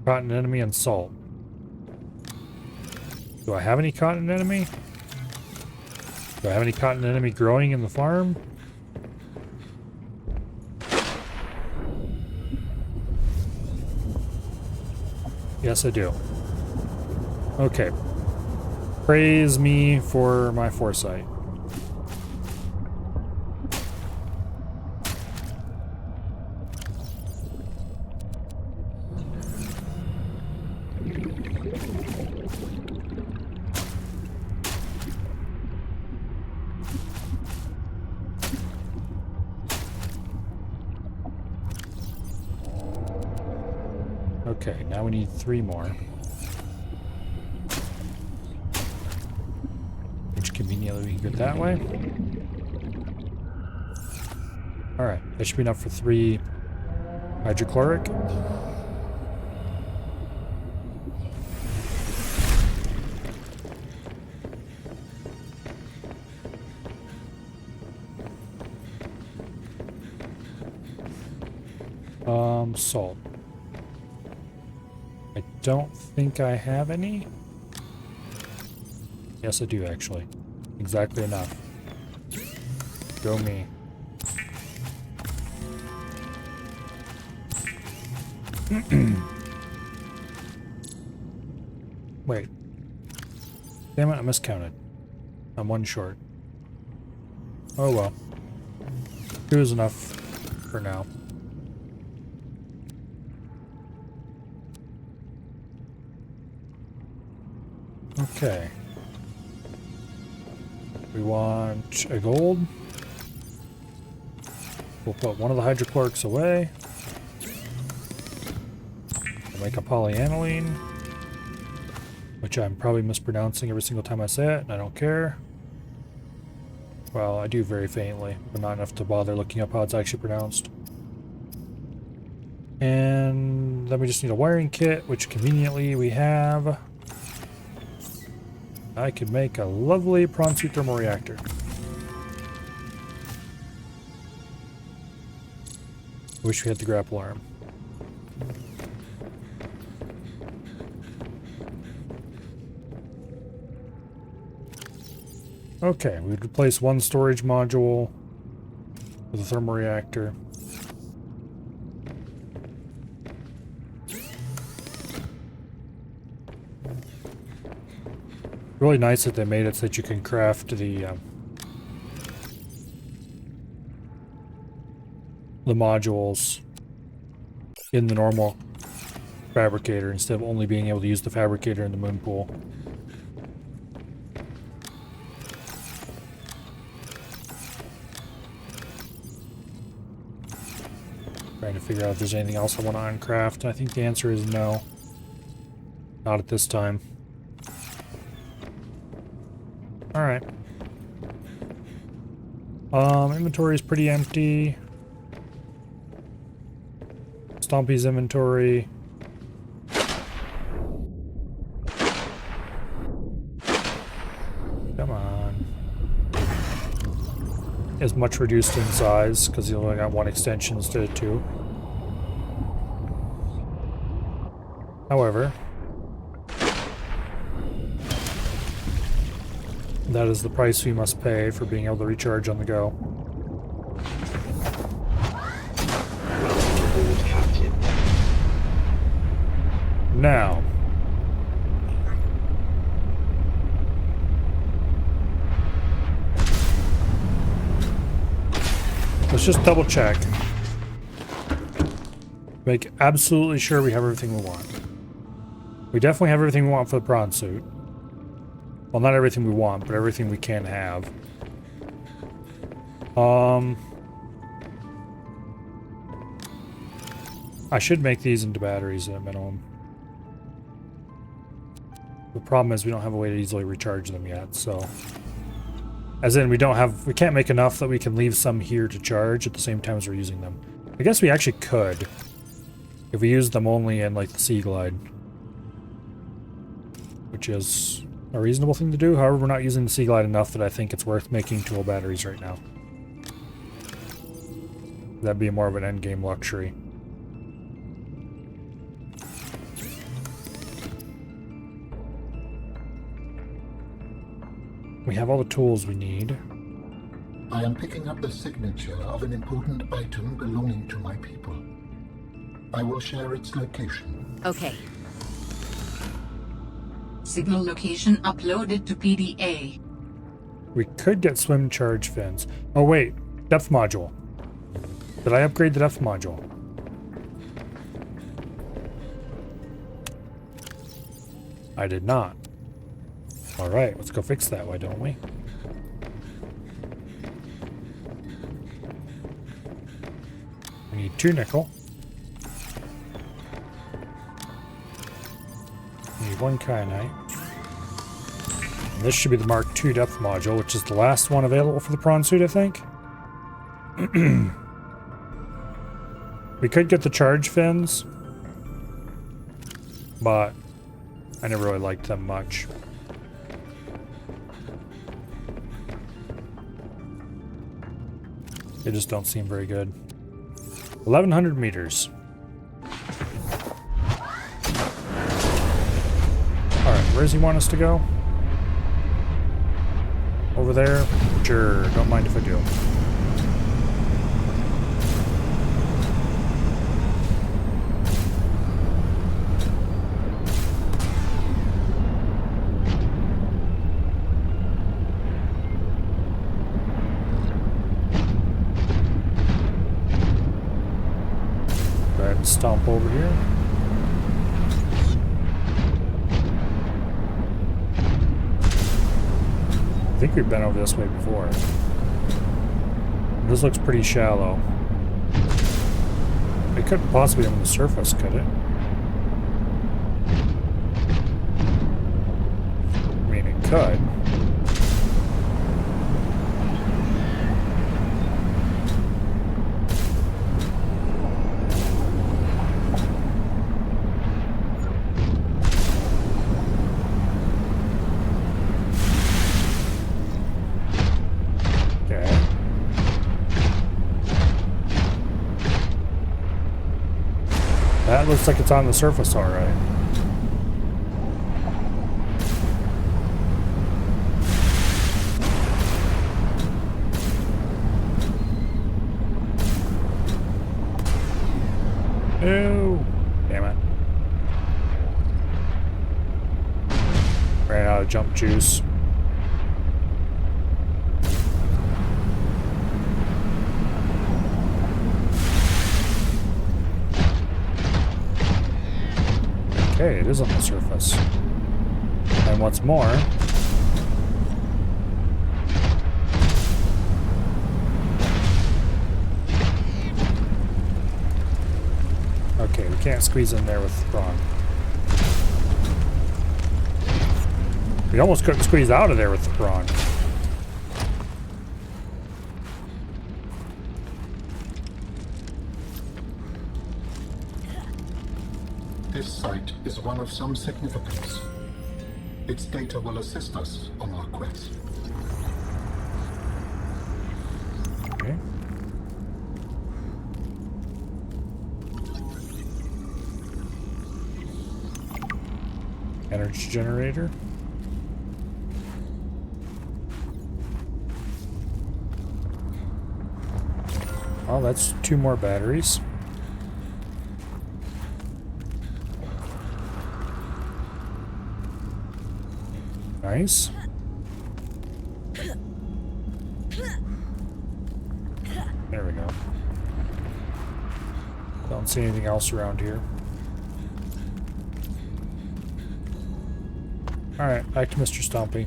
Cotton enemy and salt. Do I have any cotton enemy? Do I have any cotton enemy growing in the farm? Yes, I do. Okay. Praise me for my foresight. Okay, now we need 3 more. Which conveniently we can get that way. Alright, that should be enough for 3 hydrochloric. Salt. I don't think I have any. Yes, I do actually. Exactly enough. Go me. Wait. Damn it, I miscounted. I'm 1 short. Oh well. 2 is enough for now. Okay. We want a gold. We'll put one of the hydrochlorics away. We'll make a polyaniline, which I'm probably mispronouncing every single time I say it, and I don't care. Well, I do very faintly, but not enough to bother looking up how it's actually pronounced. And then we just need a wiring kit, which conveniently we have. I could make a lovely prawn suit thermal reactor. Wish we had the grapple arm. Okay, we'd replace 1 storage module with a thermal reactor. Really nice that they made it so that you can craft the modules in the normal fabricator instead of only being able to use the fabricator in the moon pool. Trying to figure out if there's anything else I want to uncraft. I think the answer is no. Not at this time. Alright. Inventory is pretty empty. Stompy's inventory. Come on. Is much reduced in size because he only got 1 extension instead of 2. However, that is the price we must pay for being able to recharge on the go. Welcome aboard, Captain. Now, let's just double check. Make absolutely sure we have everything we want. We definitely have everything we want for the prawn suit. Well, not everything we want, but everything we can have. I should make these into batteries at a minimum. The problem is we don't have a way to easily recharge them yet, so... As in, we can't make enough that we can leave some here to charge at the same time as we're using them. I guess we actually could. If if we use them only in like the Sea Glide, which is a reasonable thing to do. However, we're not using the Sea Glide enough that I think it's worth making tool batteries right now. That'd be more of an endgame luxury. We have all the tools we need. I am picking up the signature of an important item belonging to my people. I will share its location. Okay. Signal location uploaded to PDA. We could get swim charge fins. Oh wait, depth module. Did I upgrade the depth module? I did not. Alright, let's go fix that, why don't we? We need 2 nickel. We need 1 kyanite. And this should be the Mark II depth module, which is the last one available for the prawn suit, I think. We could get the charge fins, but I never really liked them much. They just don't seem very good. 1,100 meters. Alright, where does he want us to go? Over there? Sure, don't mind if I do. Stomp over here. I think we've been over this way before. This looks pretty shallow. It couldn't possibly be on the surface, could it? I mean, it could. That looks like it's on the surface, all right. No! Damn it. Ran out of jump juice. Okay, it is on the surface. And what's more, okay, we can't squeeze in there with the prawn. We almost couldn't squeeze out of there with the prawn. This site is one of some significance. Its data will assist us on our quest. Okay. Energy generator. Oh, that's 2 more batteries. Nice. There we go. Don't see anything else around here. Alright, back to Mr. Stompy.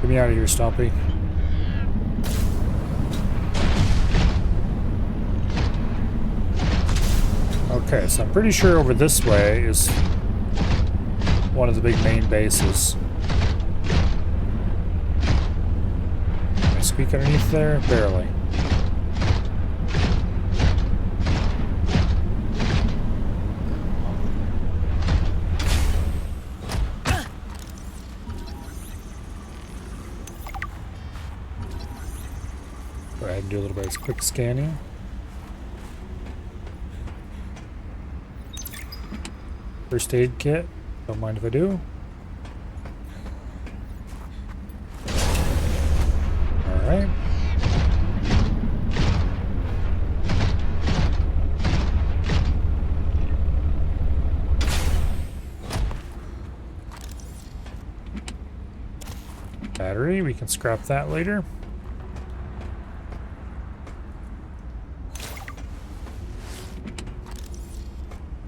Get me out of here, Stompy. Okay, so I'm pretty sure over this way is one of the big main bases. Can I squeak underneath there? Barely. do a little bit of quick scanning. First aid kit. Don't mind if I do. Alright. Battery, we can scrap that later.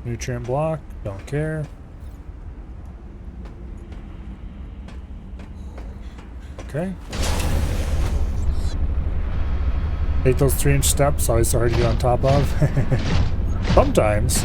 Nutrient block, don't care. Okay. Take those 3-inch steps, always so hard to get on top of. Sometimes.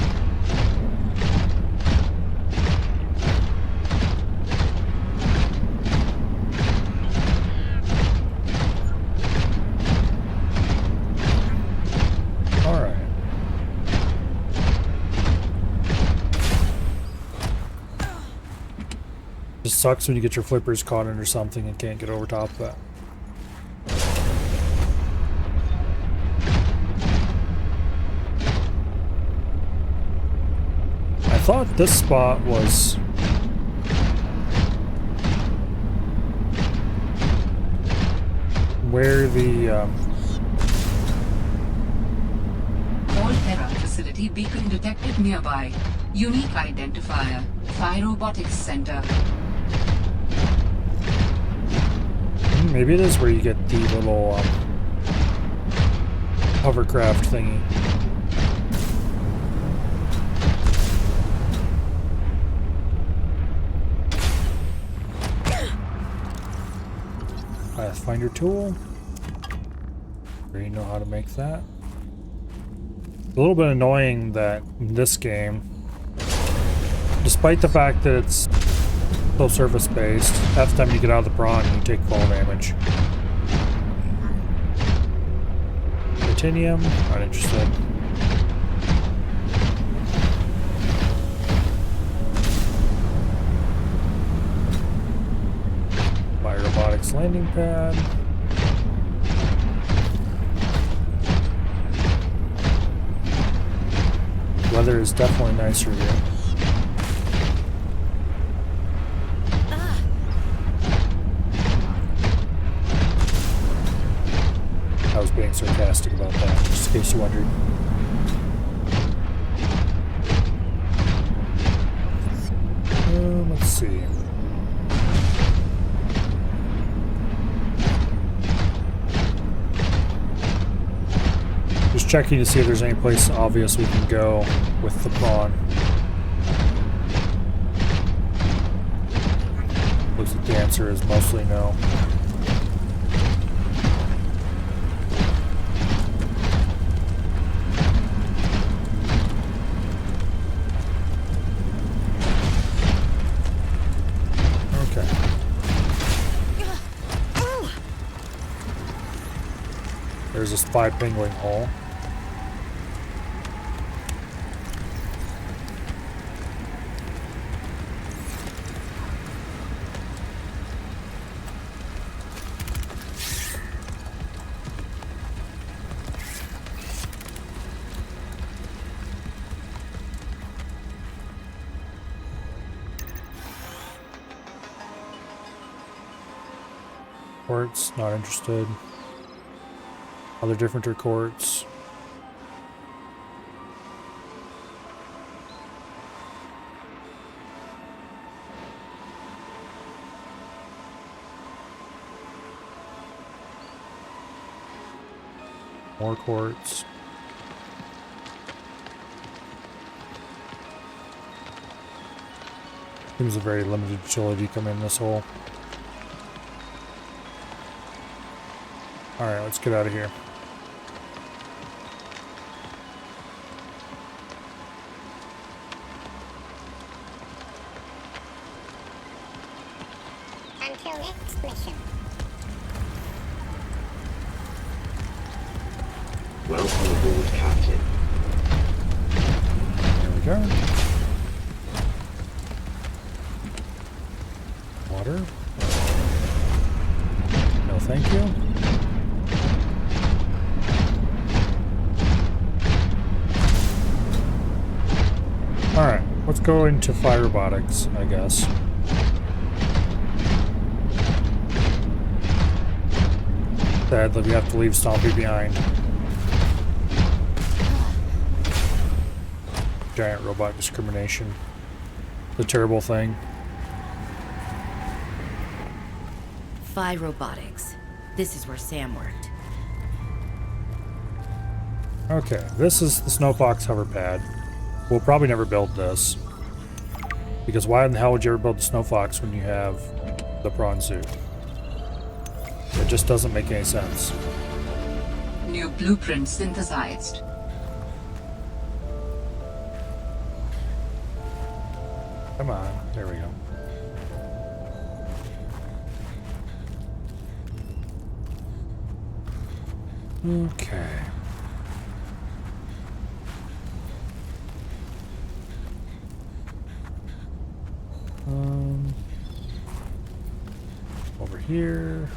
Just sucks when you get your flippers caught under something and can't get over top of that. I thought this spot was where the All-Terra facility beacon detected nearby. Unique identifier. Phi Robotics Center. maybe it is where you get the little hovercraft thingy. Pathfinder tool. You know how to make that. A little bit annoying that in this game, despite the fact that it's so surface based, half the time you get out of the prawn you take fall damage. Titanium, not interested. Fire robotics landing pad. Weather is definitely nicer here. I was being sarcastic about that, just in case you wondered. Let's see. Just checking to see if there's any place obvious we can go with the prawn. Looks like the answer is mostly no. Okay. There's a spy penguin hole. Quartz, not interested. Other different quartz. More quartz. Seems a very limited utility come in this hole. Alright, let's get out of here. Until next mission. Welcome aboard, Captain. There we go. Water. No, thank you. let's go into fire robotics, I guess. Sadly, we have to leave Stompy behind. Giant robot discrimination. The terrible thing. Phi Robotics. This is where Sam worked. Okay, this is the Snowfox hover pad. We'll probably never build this. Because why in the hell would you ever build the Snowfox when you have the prawn suit? It just doesn't make any sense. New blueprint synthesized. Come on, there we go. Okay. Over here.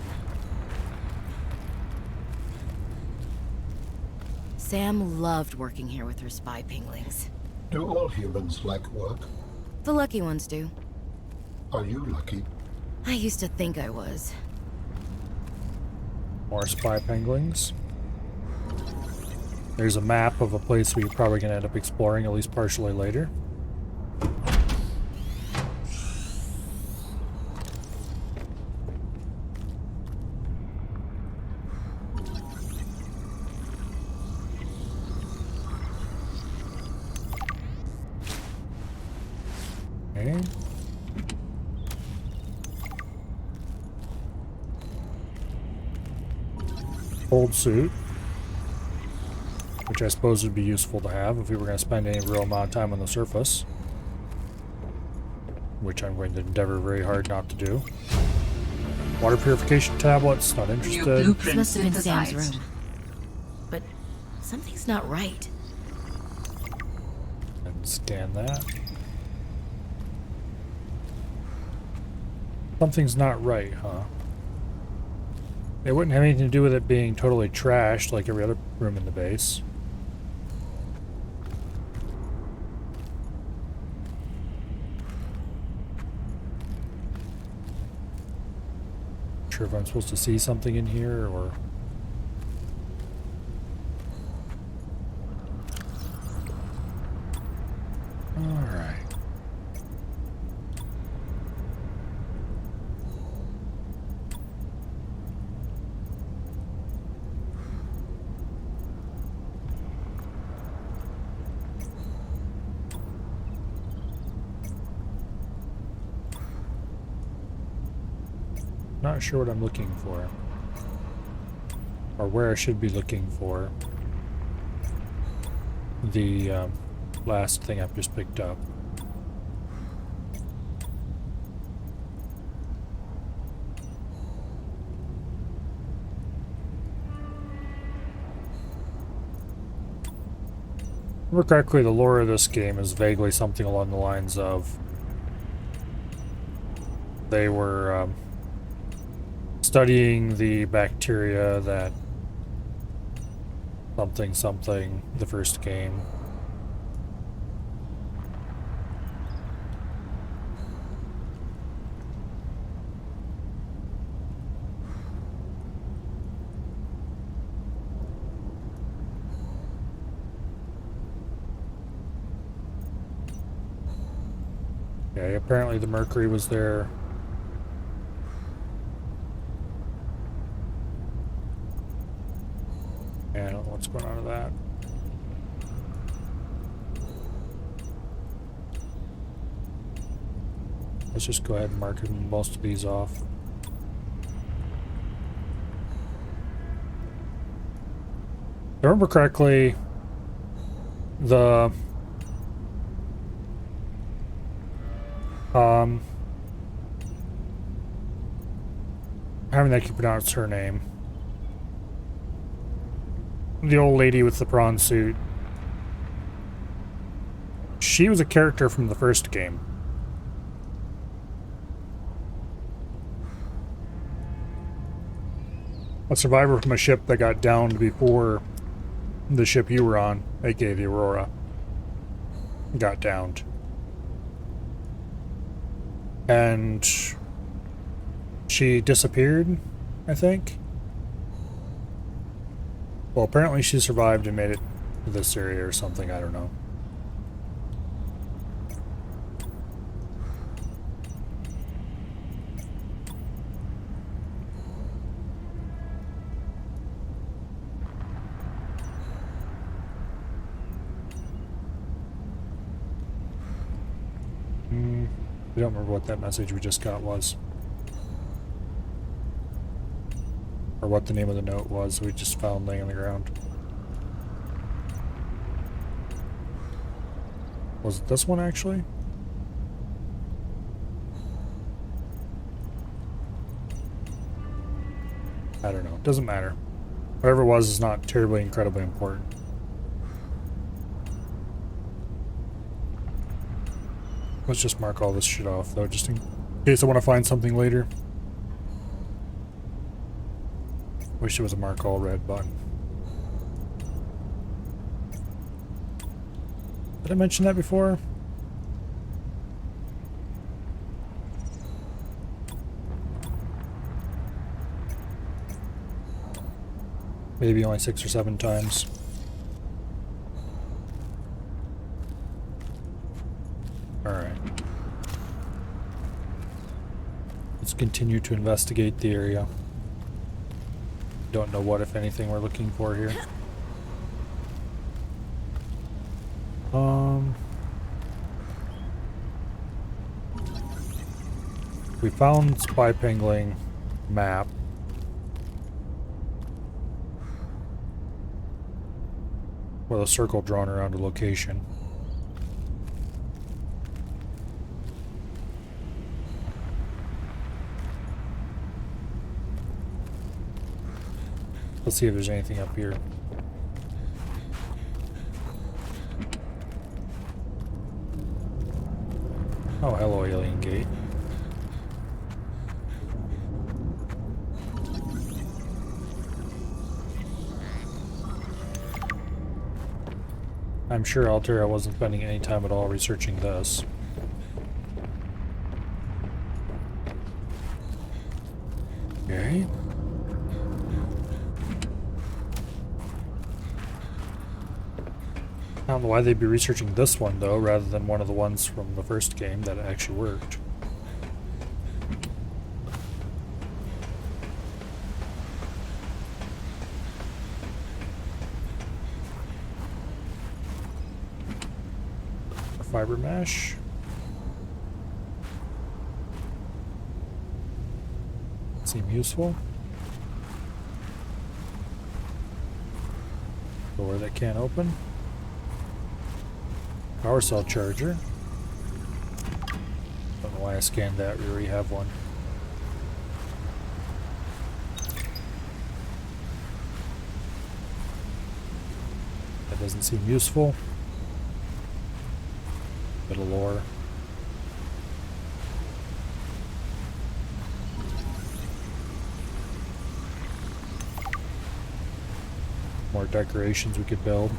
Sam loved working here with her spy pinglings. Do all humans like work? The lucky ones do. Are you lucky? I used to think I was. More spy penguins. There's a map of a place we're probably going to end up exploring, at least partially later. Okay. Old suit, which I suppose would be useful to have if we were going to spend any real amount of time on the surface, which I'm going to endeavor very hard not to do. Water purification tablets, not New interested. This blueprint must have been Sam's synthesized. room. But something's not right. And scan that. Something's not right, huh? It wouldn't have anything to do with it being totally trashed like every other room in the base. Not sure if I'm supposed to see something in here or... Alright. Not sure what I'm looking for. Or where I should be looking for the last thing I've just picked up. If I remember correctly, the lore of this game is vaguely something along the lines of they were studying the bacteria that something the first game. Okay, apparently the mercury was there. Yeah, I don't know what's going on with that. Let's just go ahead and mark most of these off. If I remember correctly, the having that you pronounce her name. The old lady with the prawn suit. She was a character from the first game. A survivor from a ship that got downed before the ship you were on, aka the Aurora, got downed. And she disappeared, I think. Well, apparently she survived and made it to this area or something, I don't know. I don't remember what that message we just got was. Or what the name of the note was we just found laying on the ground. Was it this one actually? I don't know. It doesn't matter. Whatever it was is not terribly incredibly important. Let's just mark all this shit off though, just in case I want to find something later. Wish there was a mark all red button. Did I mention that before? Maybe only 6 or 7 times. Alright. Let's continue to investigate the area. Don't know what, if anything, we're looking for here. We found Spy Pangling map. With a circle drawn around a location. Let's see if there's anything up here. Oh, hello, alien gate. I'm sure Altera wasn't spending any time at all researching this. Okay. I don't know why they'd be researching this one, though, rather than one of the ones from the first game that actually worked. Fiber mesh. Seem useful. Door that can't open. Power cell charger. Don't know why I scanned that. We already have one. That doesn't seem useful. Bit of lore. More decorations we could build.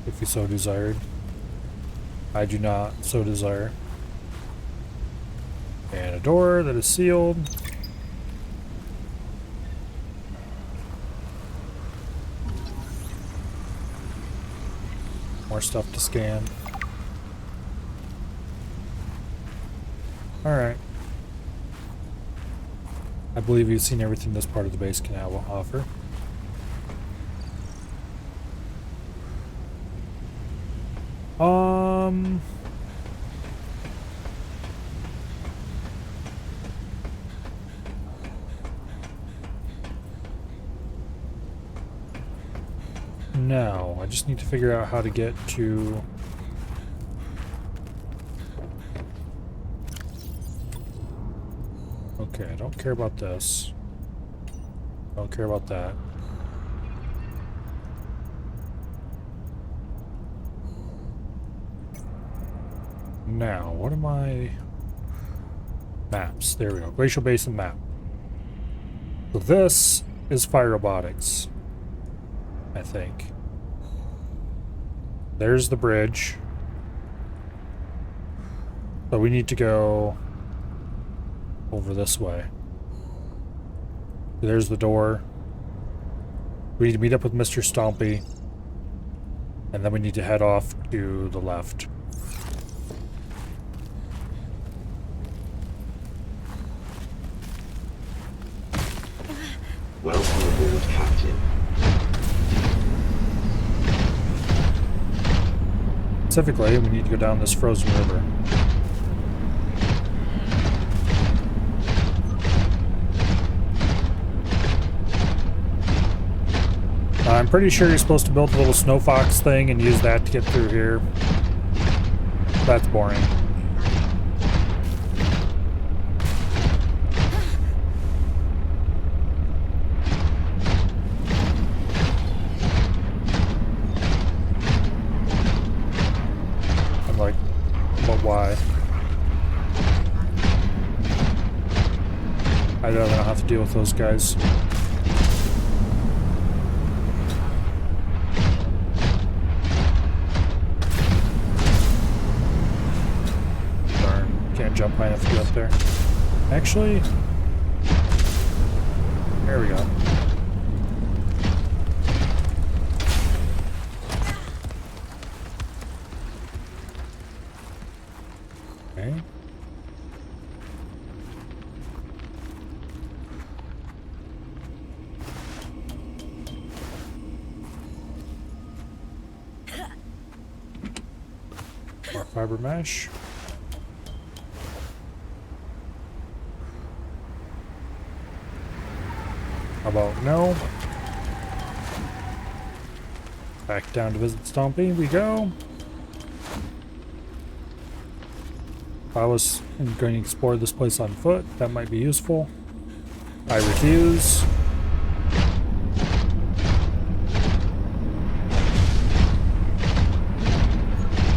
If we so desired. I do not so desire. And a door that is sealed. More stuff to scan. Alright. I believe you've seen everything this part of the base can offer. No, I just need to figure out how to get to... Okay, I don't care about this. Don't care about that. Now, what am I... Maps. There we go. Glacial Basin map. So this is Fire Robotics. I think. There's the bridge. So we need to go over this way. There's the door. We need to meet up with Mr. Stompy. And then we need to head off to the left. Welcome aboard, Captain. Specifically, we need to go down this frozen river. I'm pretty sure you're supposed to build a little snow fox thing and use that to get through here. That's boring. I'm like, but why? I'd rather not have to deal with those guys. Jump high enough to get up there. Actually, there we go. Okay. More fiber mesh. How about no? Back down to visit Stompy we go. If I was going to explore this place on foot, that might be useful. I refuse.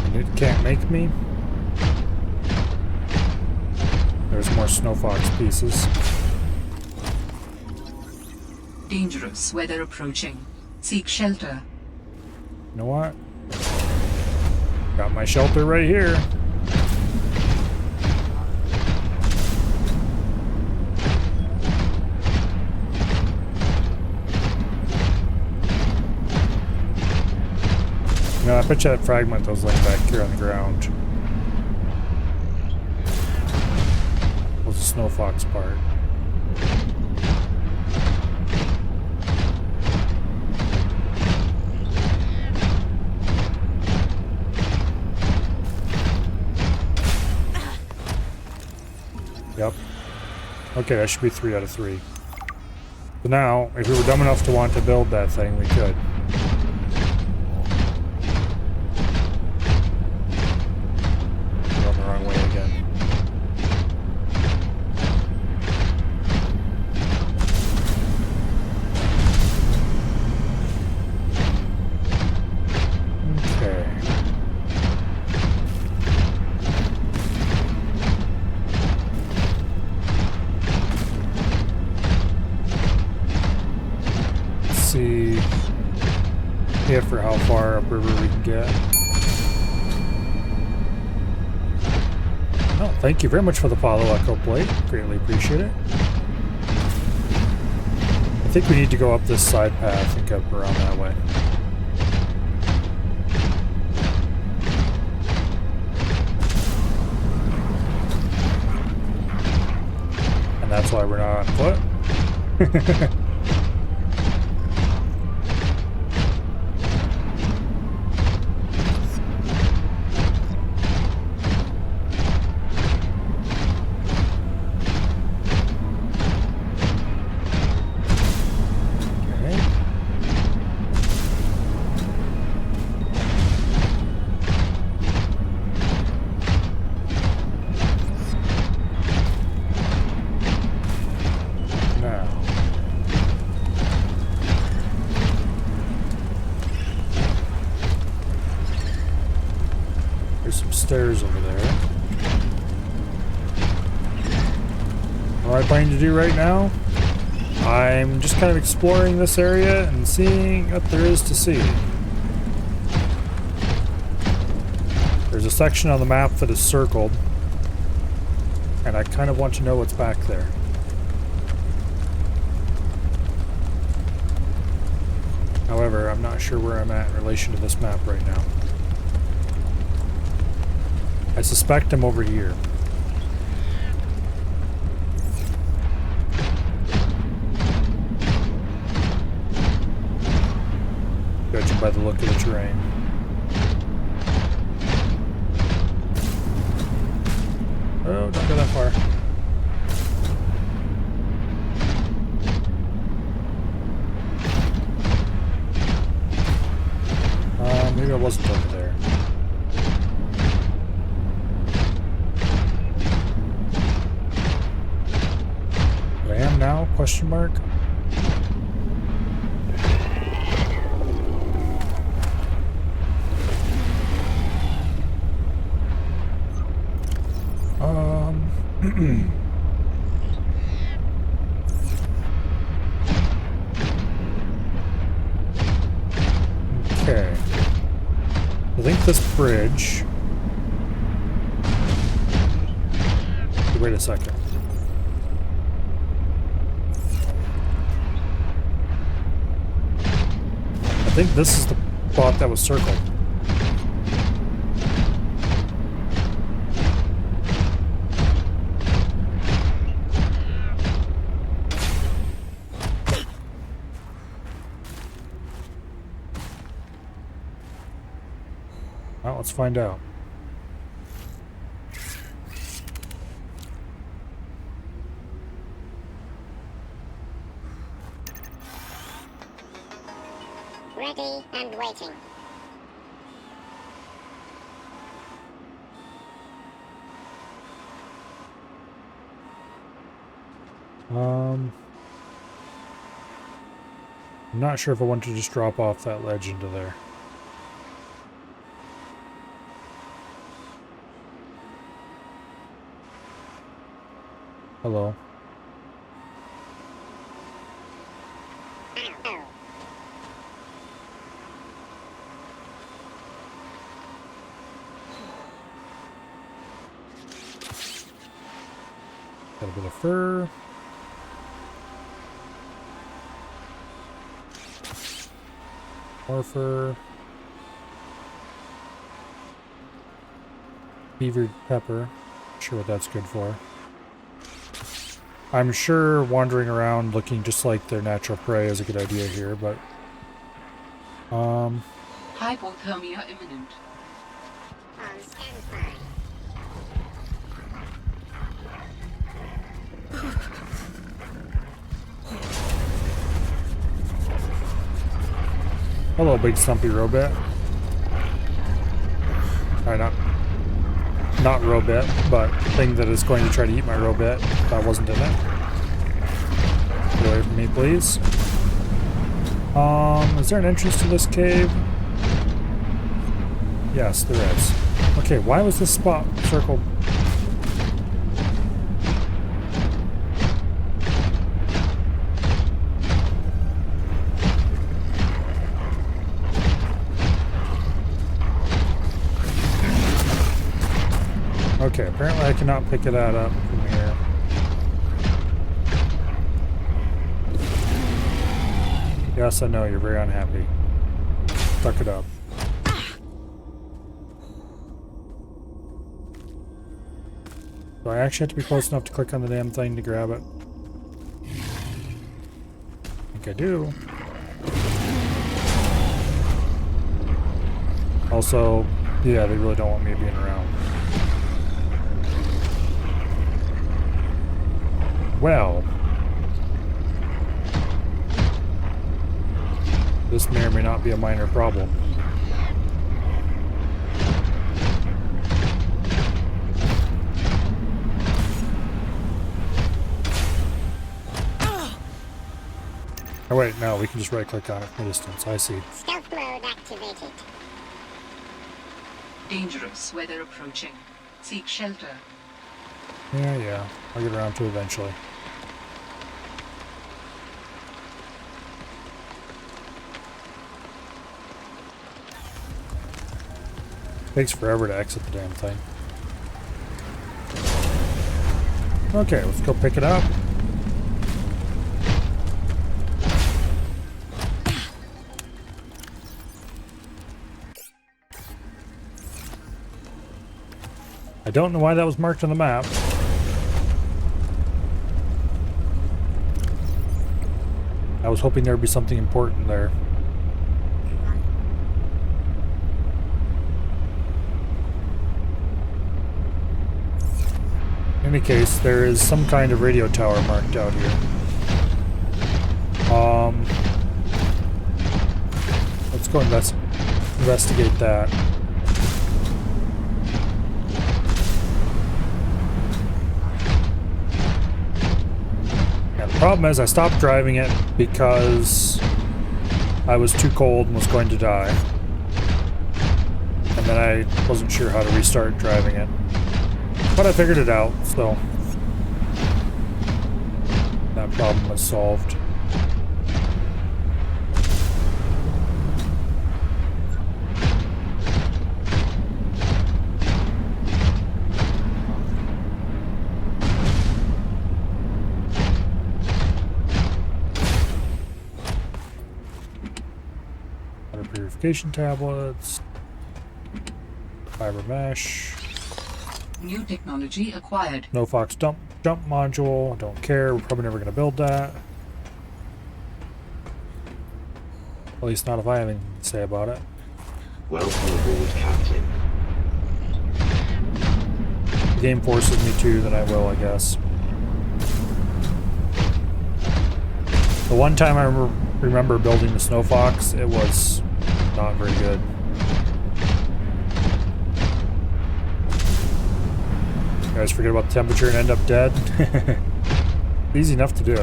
And it can't make me. There's more snow fox pieces. Dangerous weather approaching. Seek shelter. You know what? Got my shelter right here. You know, I bet you that fragment that was laying back here on the ground was the snow fox part. Yep. Okay, that should be 3 out of 3. So now, if we were dumb enough to want to build that thing, we could. Going the wrong way again. Okay. See hit for how far upriver we can get. Oh, thank you very much for the follow, Echo Plate. Greatly appreciate it. I think we need to go up this side path and get around that way. And that's why we're not on foot. Stairs over there. What I'm planning to do right now, I'm just kind of exploring this area and seeing what there is to see. There's a section on the map that is circled And I kind of want to know what's back there. However, I'm not sure where I'm at in relation to this map right now. I suspect I'm over here. Judging by the look of the terrain. Oh, don't go that far. Maybe I wasn't over there. I am now? Question mark? Okay. I think this bridge... Wait a second. I think this is the spot that was circled. Well, let's find out. Ready and waiting. I'm not sure if I want to just drop off that ledge into there. Hello. Got a bit of fur. More fur. Beaver pepper. Not sure what that's good for. I'm sure wandering around looking just like their natural prey is a good idea here, but... Hypothermia imminent. On standby. Hello, big stumpy robot. Alright, not robot, but thing that is going to try to eat my robot. That wasn't in it. Get away from me, please. Is there an entrance to this cave? Yes, there is. Okay, why was this spot circled? Okay, apparently I cannot pick it up from here. Yes, I know, you're very unhappy. Suck it up. Do I actually have to be close enough to click on the damn thing to grab it? I think I do. Also, yeah, they really don't want me being around. Well, this may or may not be a minor problem. Oh wait, no, we can just right click on it from a distance. I see. Stealth mode activated. Dangerous weather approaching. Seek shelter. Yeah, I'll get around to it eventually. Takes forever to exit the damn thing. Okay, let's go pick it up. I don't know why that was marked on the map. I was hoping there would be something important there. In any case, there is some kind of radio tower marked out here. Let's go investigate that. Yeah, the problem is I stopped driving it because I was too cold and was going to die. And then I wasn't sure how to restart driving it. But I figured it out, so that problem was solved. Water purification tablets, fiber mesh. New technology acquired. No Fox jump module. Don't care. We're probably never going to build that. At least not if I have anything to say about it. Welcome aboard, Captain. If the game forces me to, then I will, I guess. The one time I remember building the Snow Fox, it was not very good. You guys forget about the temperature and end up dead? Easy enough to do.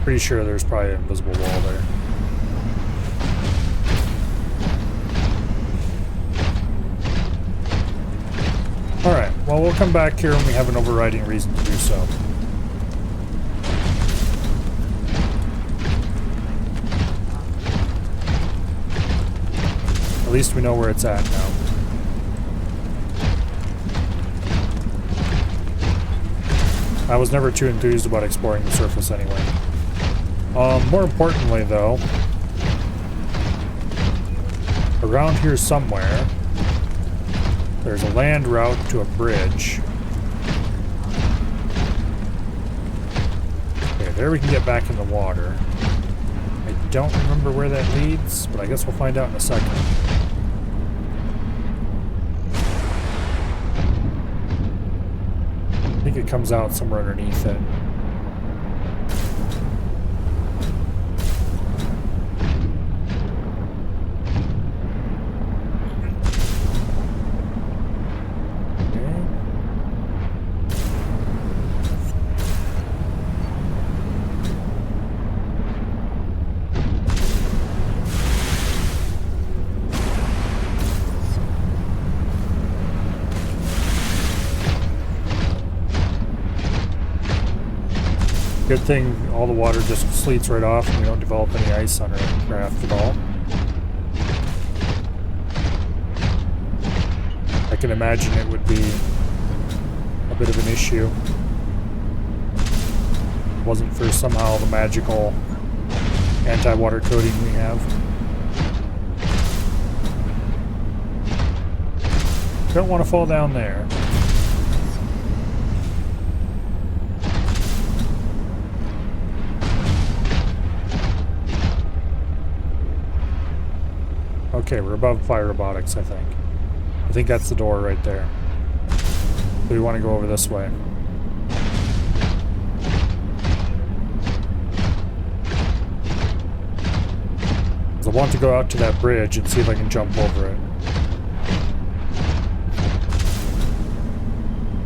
Pretty sure there's probably an invisible wall there. Alright, well we'll come back here when we have an overriding reason to do so. At least we know where it's at now. I was never too enthused about exploring the surface anyway. More importantly though, around here somewhere, there's a land route to a bridge. Okay, there we can get back in the water. I don't remember where that leads, but I guess we'll find out in a second. I think it comes out somewhere underneath it. Good thing all the water just sleets right off and we don't develop any ice on our craft at all. I can imagine it would be a bit of an issue. If it wasn't for somehow the magical anti-water coating we have. Don't want to fall down there. Okay, we're above fire robotics, I think. I think that's the door right there. So we want to go over this way. So I want to go out to that bridge and see if I can jump over it.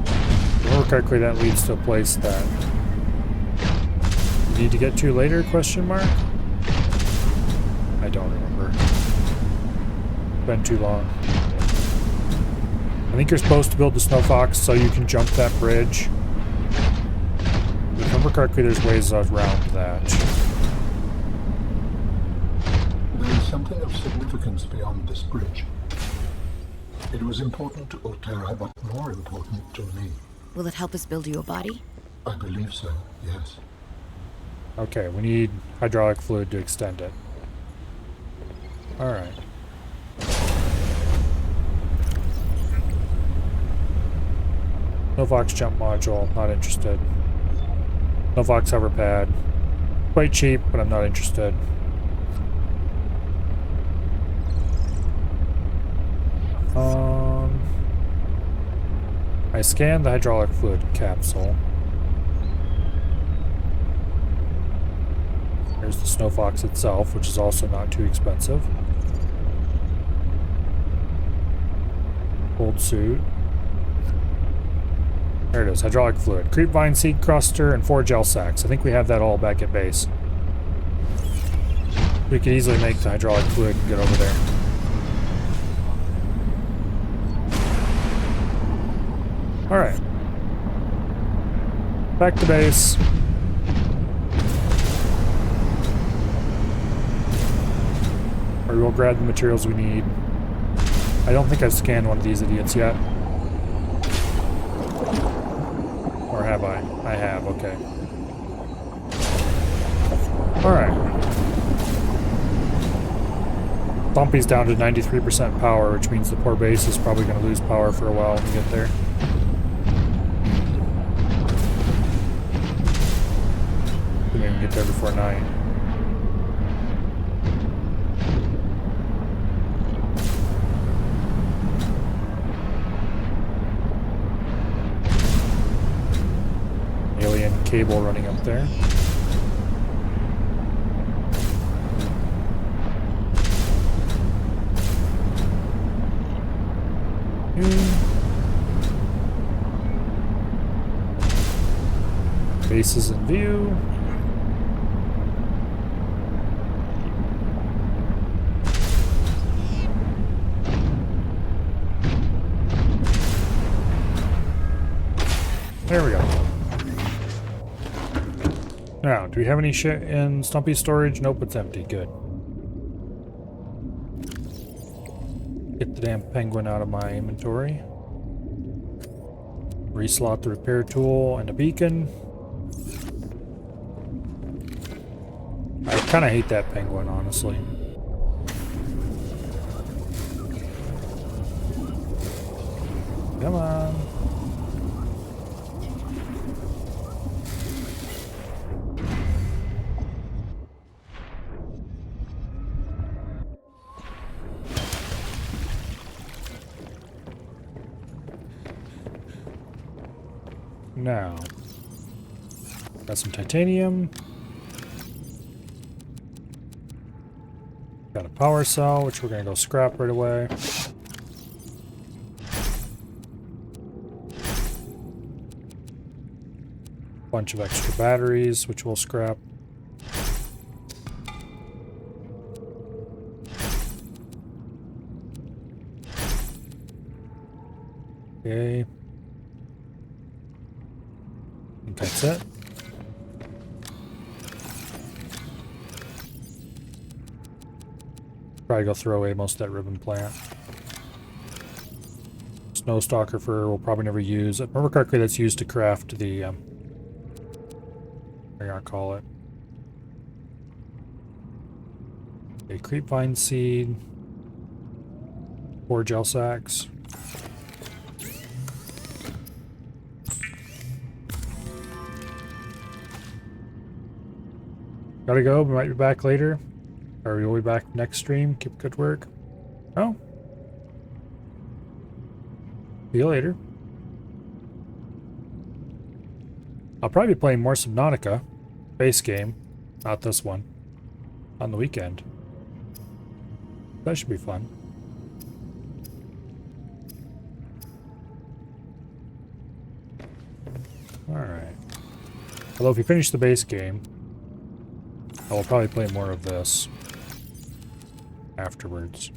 If I remember correctly, that leads to a place that you need to get to later, question mark? I don't remember. Been too long. I think you're supposed to build the Snow Fox so you can jump that bridge. If I remember correctly, there's ways around that. There is something of significance beyond this bridge. It was important to Otera, but more important to me. Will it help us build you a body? I believe so, yes. Okay, we need hydraulic fluid to extend it. Alright. Novox jump module, not interested. Novox hover pad. Quite cheap, but I'm not interested. I scanned the hydraulic fluid capsule. There's the Snow Fox itself, which is also not too expensive. Old suit. There it is, hydraulic fluid. Creepvine seed cluster and 4 gel sacks. I think we have that all back at base. We could easily make the hydraulic fluid and get over there. Alright. Back to base. Or we'll grab the materials we need. I don't think I've scanned one of these idiots yet. Or have I? I have, okay. Alright. Stompy's down to 93% power, which means the poor base is probably going to lose power for a while when we get there. We can get there before 9. Alien cable running up there. Base is in view. There we go. Now, do we have any shit in Stumpy's storage? Nope, it's empty. Good. Get the damn penguin out of my inventory. Reslot the repair tool and a beacon. I kind of hate that penguin, honestly. Come on. Now, got some titanium. Got a power cell, which we're gonna go scrap right away. Bunch of extra batteries, which we'll scrap. Okay. I think that's it. Probably go throw away most of that ribbon plant. Snow stalker fur we'll probably never use. If I remember correctly, that's used to craft the what do you call it? A creepvine seed. 4 gel sacks. Gotta go, we might be back later. Or we'll be back next stream. Keep good work. Oh. See you later. I'll probably be playing more Subnautica. Base game. Not this one. On the weekend. That should be fun. Alright. Although if you finish the base game, I will probably play more of this afterwards.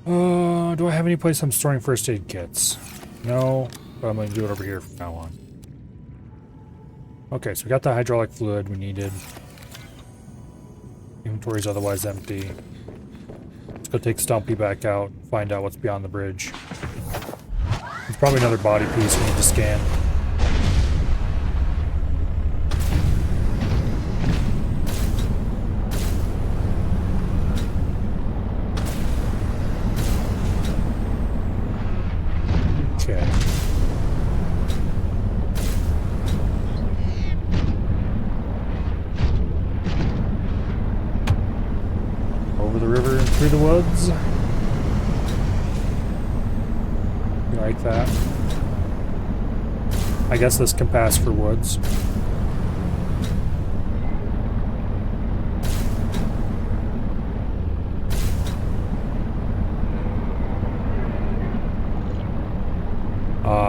Do I have any place I'm storing first aid kits? No, but I'm going to do it over here from now on. Okay, so we got the hydraulic fluid we needed. Inventory's otherwise empty. Let's go take Stumpy back out, find out what's beyond the bridge. There's probably another body piece we need to scan. Okay. Over the river and through the woods. You like that? I guess this can pass for woods.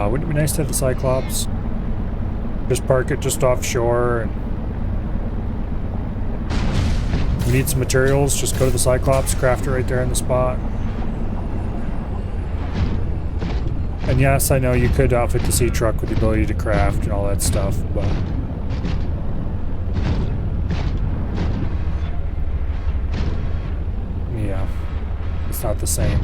Wouldn't it be nice to have the Cyclops? Just park it just offshore and we need some materials, just go to the Cyclops, craft it right there on the spot. And yes, I know you could outfit the sea truck with the ability to craft and all that stuff, but yeah, it's not the same.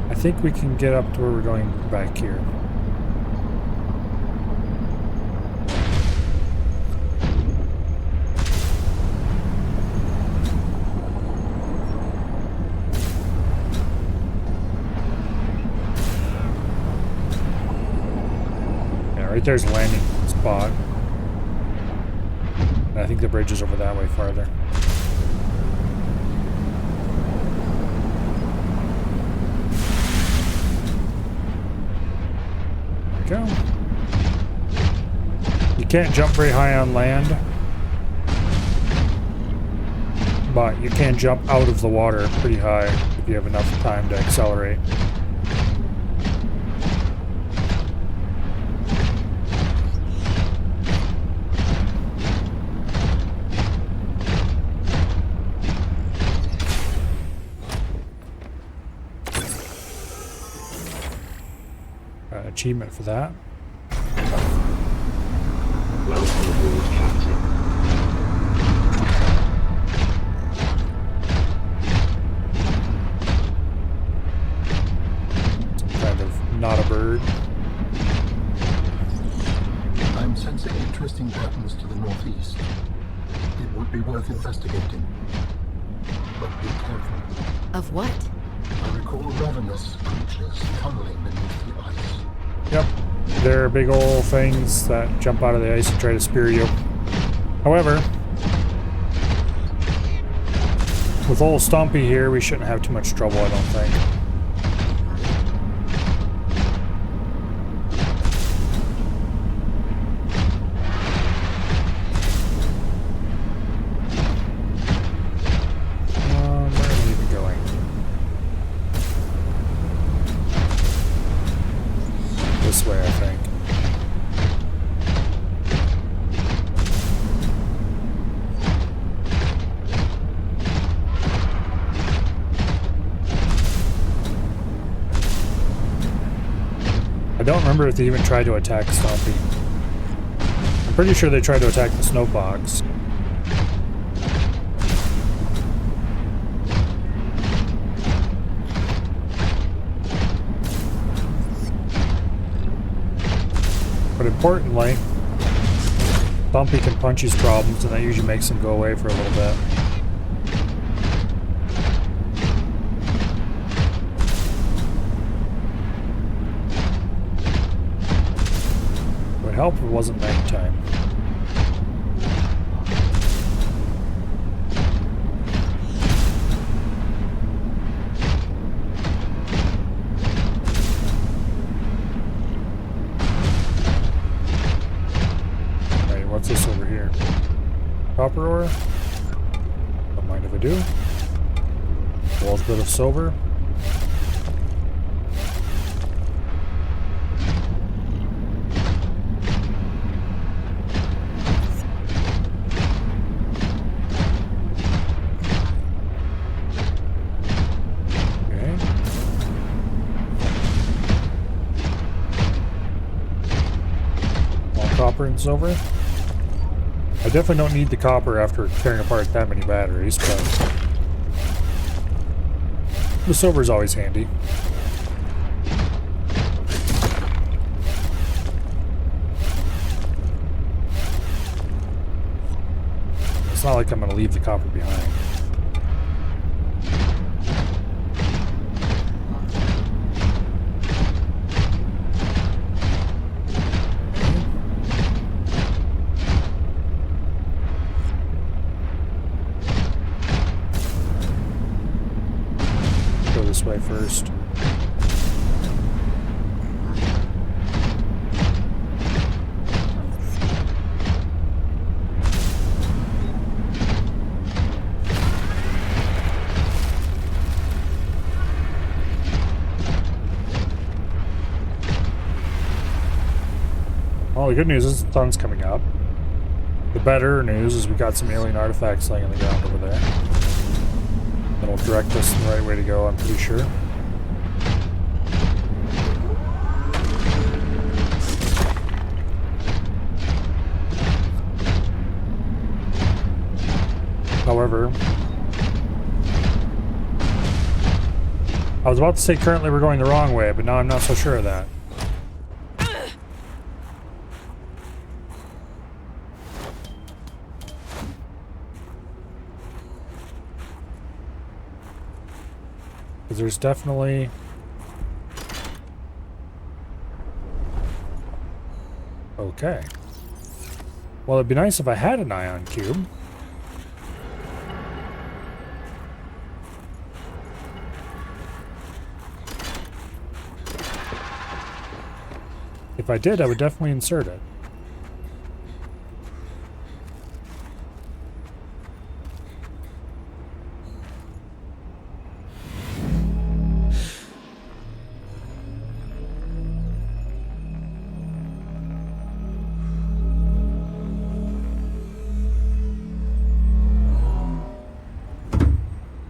I think we can get up to where we're going back here. Yeah, right there's a landing spot. And I think the bridge is over that way farther. Go. You can't jump very high on land, but you can jump out of the water pretty high if you have enough time to accelerate. Achievement for that. Welcome aboard, Captain. Some kind of not a bird. I'm sensing interesting patterns to the northeast. It would be worth investigating. But be careful. Of what? I recall ravenous creatures tunneling beneath the ice. Yep, they're big old things that jump out of the ice and try to spear you. However, with old Stompy here, we shouldn't have too much trouble, I don't think. Where am I even going? This way, I think. I don't remember if they even tried to attack Stompy. I'm pretty sure they tried to attack the snowbox. But importantly, Stompy can punch his problems, and that usually makes them go away for a little bit. It would help if it wasn't nighttime. What's this over here? Copper ore? Don't mind if I do. Wall's bit of silver. turns over. I definitely don't need the copper after tearing apart that many batteries, but the silver is always handy. It's not like I'm going to leave the copper behind. Go this way first. Well, the good news is the sun's coming up. The better news is we got some alien artifacts laying on the ground over there. That'll direct us in the right way to go, I'm pretty sure. However, I was about to say currently we're going the wrong way, but now I'm not so sure of that. Because there's definitely... Okay. Well, it'd be nice if I had an ion cube. If I did, I would definitely insert it.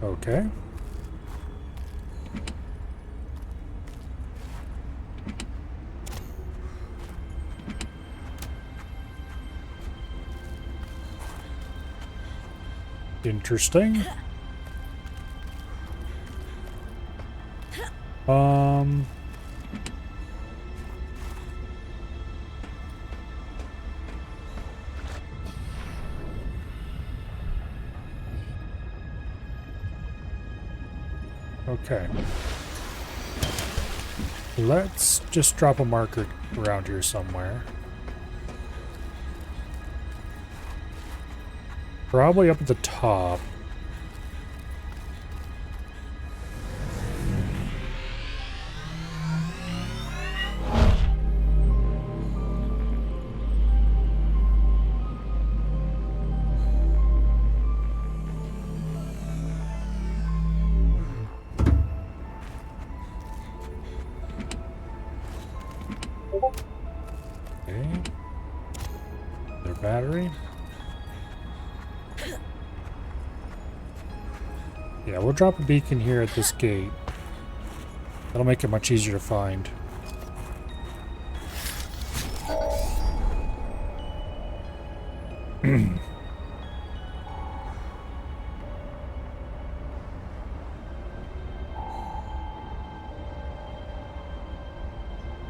Okay. Interesting. Okay. Let's just drop a marker around here somewhere. Probably up at the top. Okay. Their battery. Yeah, we'll drop a beacon here at this gate. That'll make it much easier to find.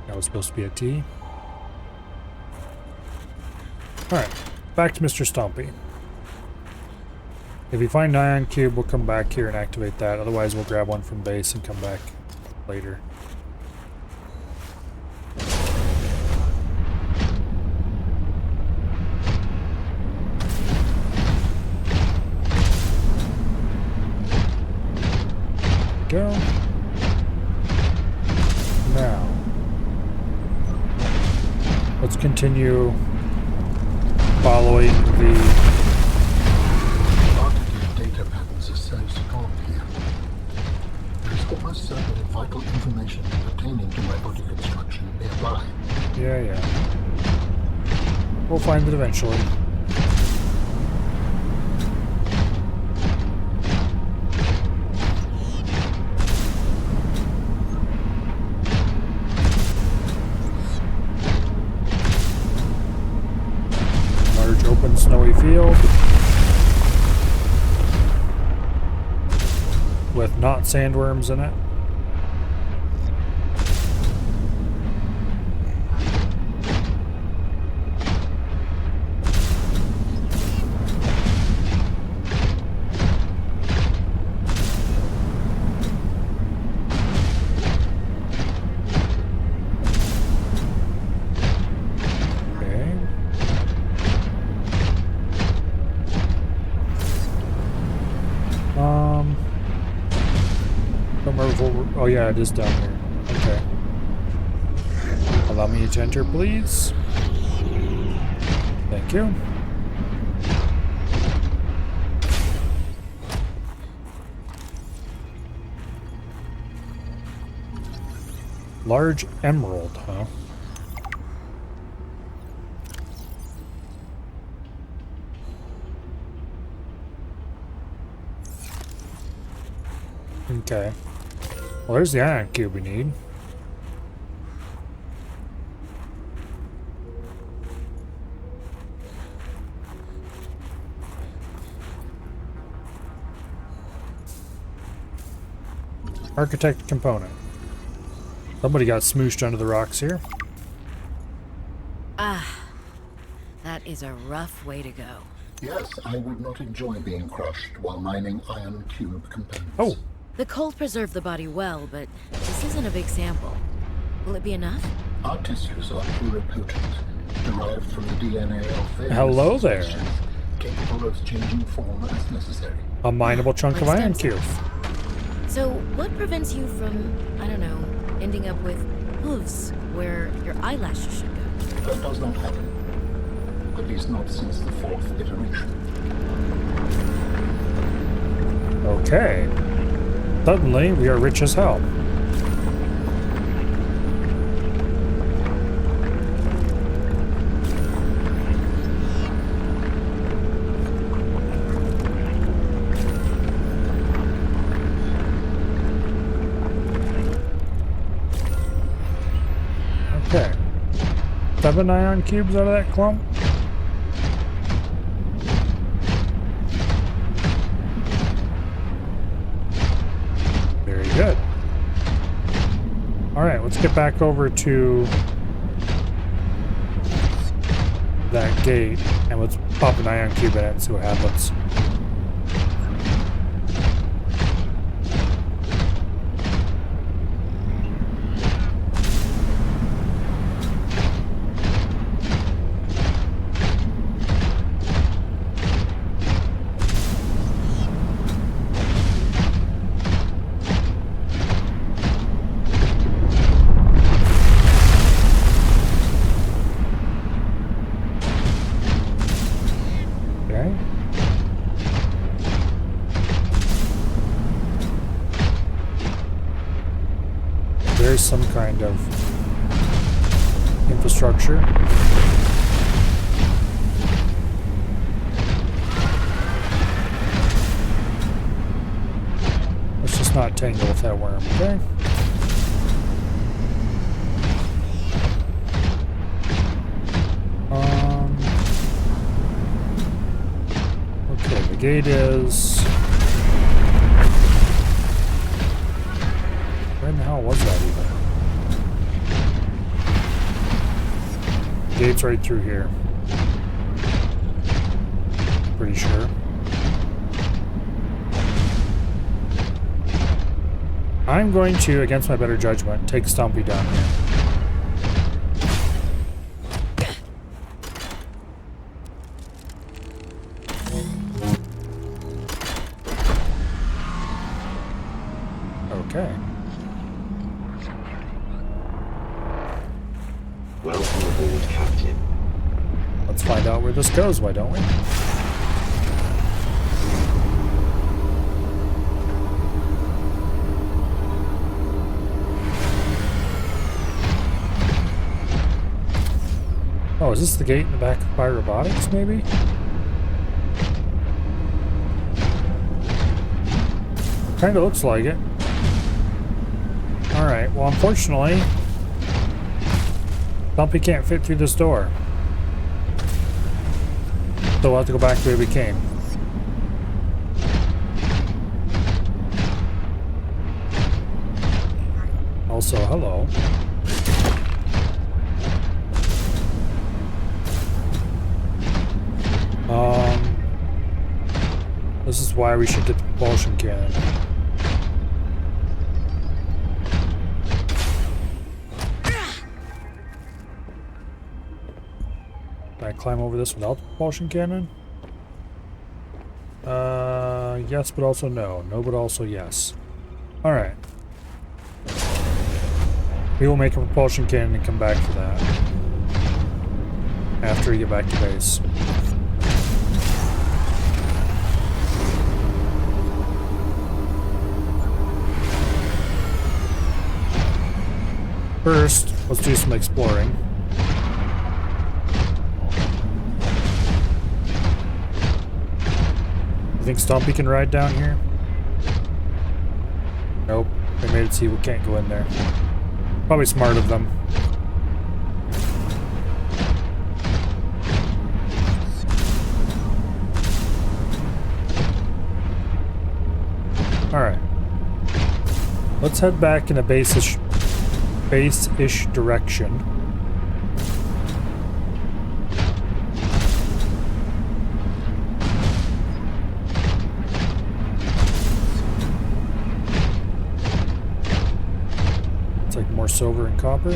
That was supposed to be a T. Alright, back to Mr. Stompy. If we find an ion cube, we'll come back here and activate that. Otherwise, we'll grab one from base and come back later. Go. Now, let's continue following the data patterns are so strong here. There is almost certainly vital information pertaining to my body construction nearby. Yeah. We'll find it eventually. with not sandworms in it. Oh yeah, it is down here. Okay. Allow me to enter, please. Thank you. Large emerald, huh? Okay. Well, there's the ion cube we need. Architect component. Somebody got smooshed under the rocks here. Ah, that is a rough way to go. Yes, I would not enjoy being crushed while mining ion cube components. Oh, The cold preserved the body well, but this isn't a big sample. Will it be enough? Our tissues are pluripotent, derived from the DNA of various Hello there. species, capable of changing form as necessary. a mineable chunk of Like ion stem cube. cells. So, what prevents you from, I don't know, ending up with hooves where your eyelashes should go? That does not happen. At least not since the 4th iteration. Okay. Suddenly, we are rich as hell. Okay. 7 ion cubes out of that clump? Very good. Alright, let's get back over to that gate and let's pop an ion cube in it and see what happens. Okay. There's some kind of infrastructure. Let's just not tangle with that worm, okay? Okay, the gate is... Where in the hell was that even? Gate's right through here. Pretty sure. I'm going to, against my better judgment, take Stompy down here. Okay. Welcome aboard, Captain. Let's find out where this goes, why don't we? Oh, is this the gate in the back of Pyrobotics, maybe? Kinda looks like it. Alright, well unfortunately, Stumpy can't fit through this door. So we'll have to go back the way we came. Also, hello. This is why we should get the propulsion cannon. Can I climb over this without the propulsion cannon? Yes, but also no. No, but also yes. Alright. We will make a propulsion cannon and come back for that. After we get back to base. First, let's do some exploring. You think Stompy can ride down here? Nope. They made it so we can't go in there. Probably smart of them. Alright. Let's head back in a base-ish direction. It's like more silver and copper.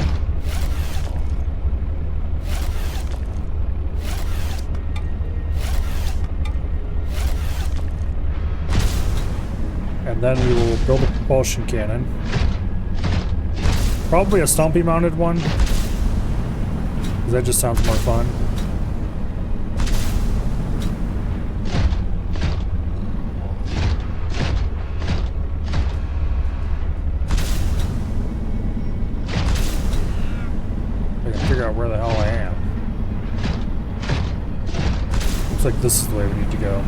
And then we will build a propulsion cannon. Probably a Stompy mounted one, because that just sounds more fun. I can figure out where the hell I am. Looks like this is the way we need to go.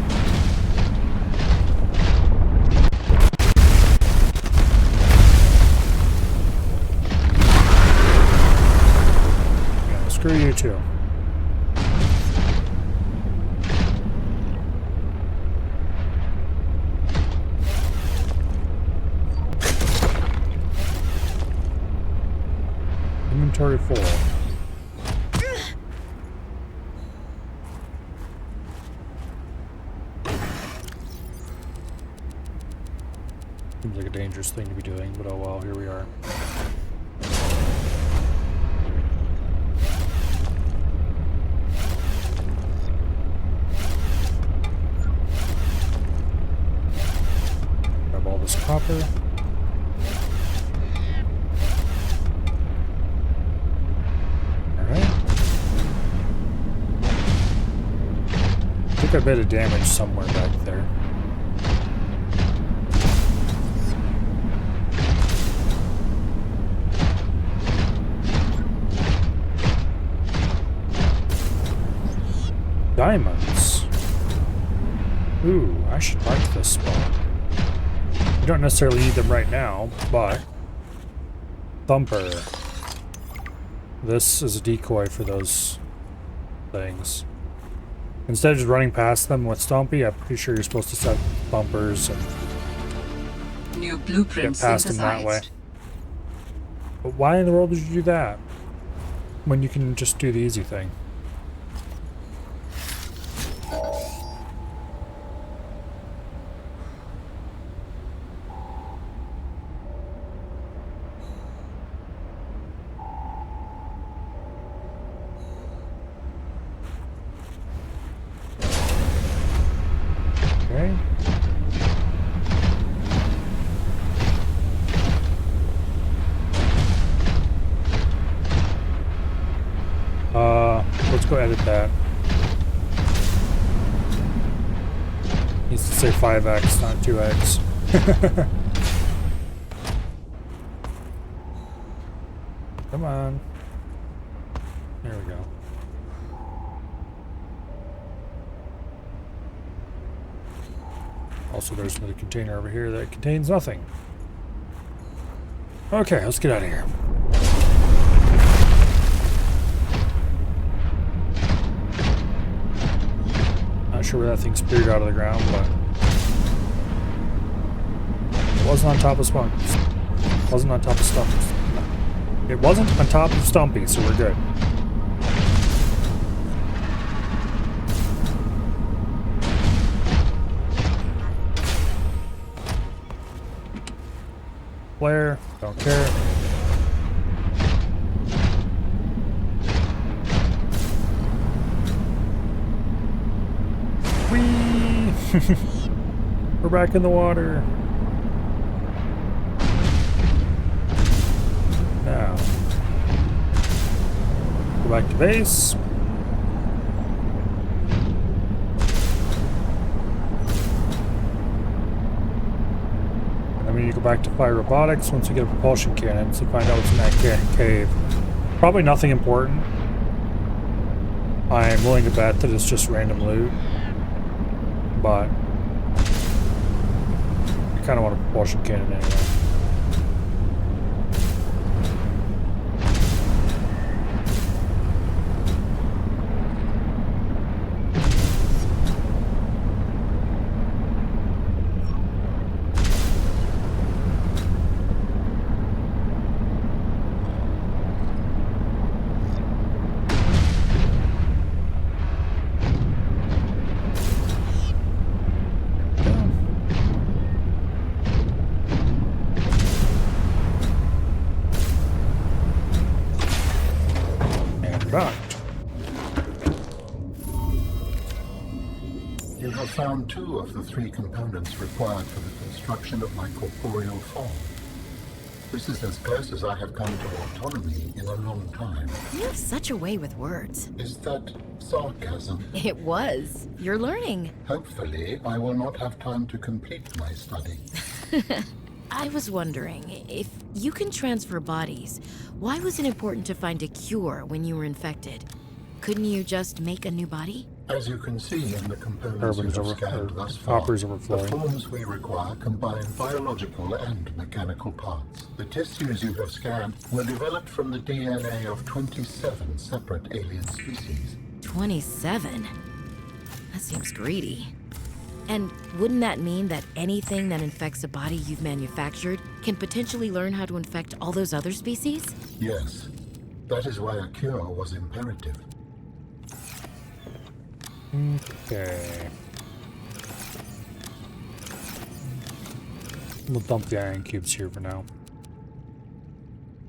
Screw you too. Inventory full. Seems like a dangerous thing to be doing, but oh well, here we are. Copper. Alright. I think I made a damage somewhere back there. Diamonds. Ooh, I should like this spot. We don't necessarily need them right now, but Thumper. This is a decoy for those things. Instead of just running past them with Stompy, I'm pretty sure you're supposed to set bumpers and New blueprint get past them that way. synthesized. But why in the world did you do that? When you can just do the easy thing. Okay. Let's go edit that. Needs to say 5x, not 2x. Come on. There we go. Also, there's another container over here that contains nothing. Okay, let's get out of here. Not sure where that thing speared out of the ground, but it wasn't on top of spunks. It wasn't on top of stumps. It wasn't on top of Stumpy, so we're good. Flare, don't care. Whee! We're back in the water. Now, go back to base. And then we need to go back to fire robotics once we get a propulsion cannon to find out what's in that cave. Probably nothing important. I'm willing to bet that it's just random loot. But I kind of want a propulsion cannon anyway. You have found 2 of the 3 components required for the construction of my corporeal form. This is as close as I have come to autonomy in a long time. You have such a way with words. Is that sarcasm? It was. You're learning. Hopefully, I will not have time to complete my study. I was wondering, if you can transfer bodies, why was it important to find a cure when you were infected? Couldn't you just make a new body? As you can see in the components you have scanned thus far, Hoppers the overflowing. forms we require combine biological and mechanical parts. The tissues you have scanned were developed from the DNA of 27 separate alien species. 27? That seems greedy. And wouldn't that mean that anything that infects a body you've manufactured can potentially learn how to infect all those other species? Yes, that is why a cure was imperative. Okay. We'll dump the iron cubes here for now.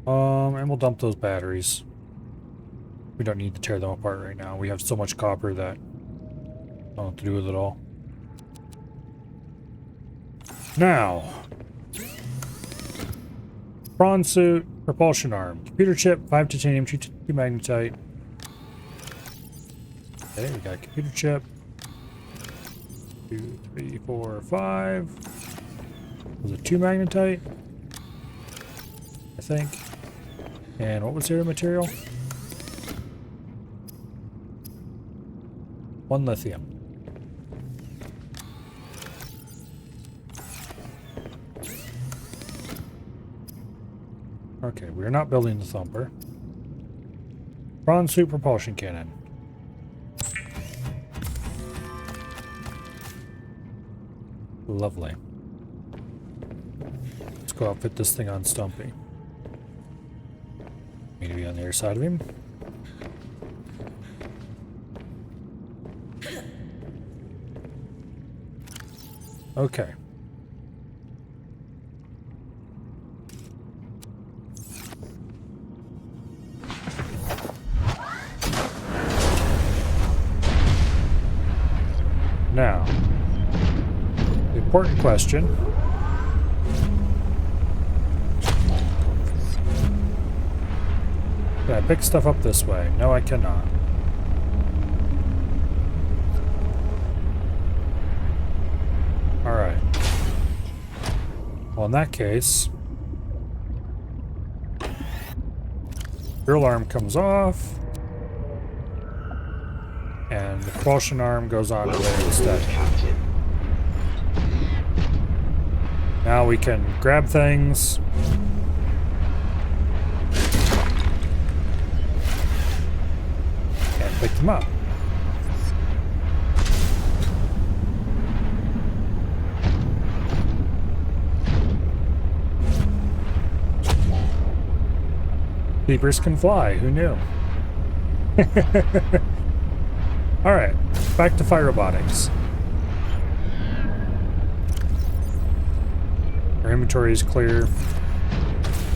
And we'll dump those batteries. We don't need to tear them apart right now. We have so much copper that I don't know what to do with it all. Now, bronze suit, propulsion arm, computer chip, 5 titanium, 2 magnetite. Okay, we got a computer chip. 2, 3, 4, 5. Was it 2 magnetite? I think. And what was the other material? 1 lithium. Okay, we're not building the Thumper. Bronze suit propulsion cannon. Lovely. Let's go outfit this thing on Stumpy. Need to be on the other side of him. Okay. Now, the important question. Can I pick stuff up this way? No, I cannot. Alright. Well, in that case, your alarm comes off, and the propulsion arm goes on to there instead. Captain. Now we can grab things. And pick them up. Keepers can fly, who knew? Alright, back to Fire Robotics. Our inventory is clear.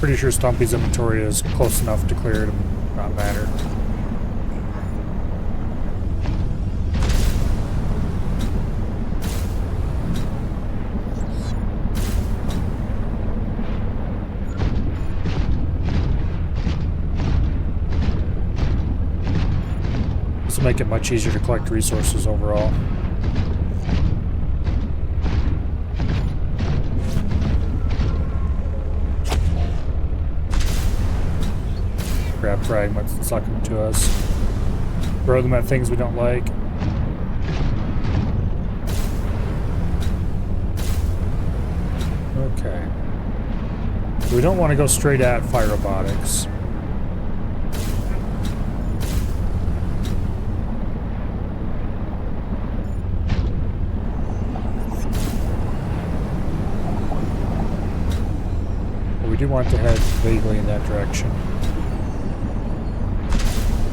Pretty sure Stompy's inventory is close enough to clear to not matter. This will make it much easier to collect resources overall. Grab fragments and suck them to us. Throw them at things we don't like. Okay. We don't want to go straight at Fire Robotics. But we do want to head vaguely in that direction.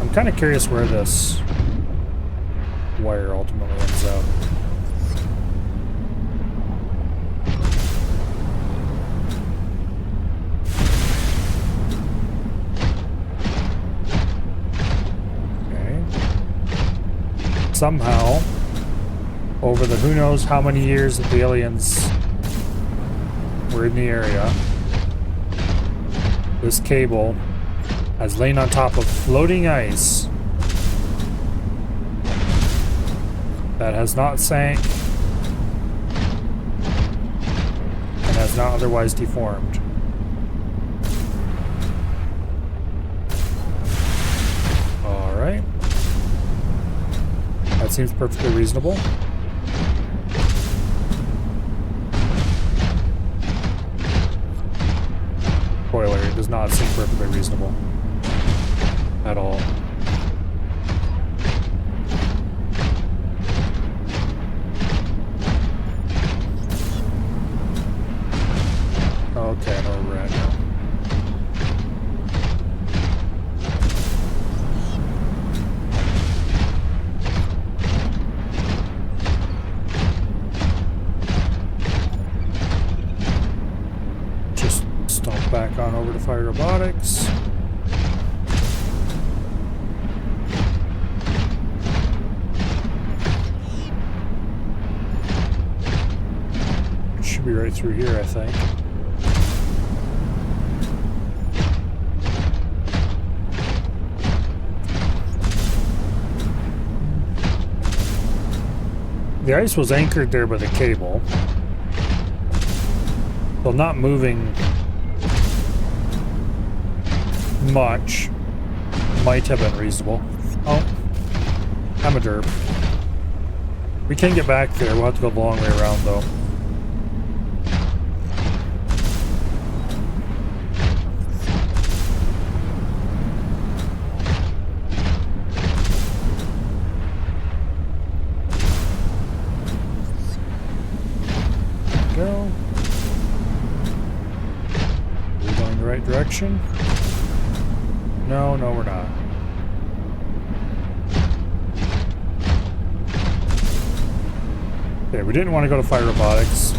I'm kind of curious where this wire ultimately ends up. Okay. Somehow, over the who knows how many years that the aliens were in the area, this cable has lain on top of floating ice that has not sank and has not otherwise deformed. Alright. That seems perfectly reasonable. Spoiler, it does not seem perfectly reasonable. At all. Okay, I know where we're at now. Just stomp back on over to Fire Robotics. Should be right through here, I think. The ice was anchored there by the cable. So not moving much might have been reasonable. Oh, I'm a derp. We can get back there. We'll have to go the long way around, though. Go. We're going the right direction? No, we're not. Okay, we didn't want to go to Fire Robotics.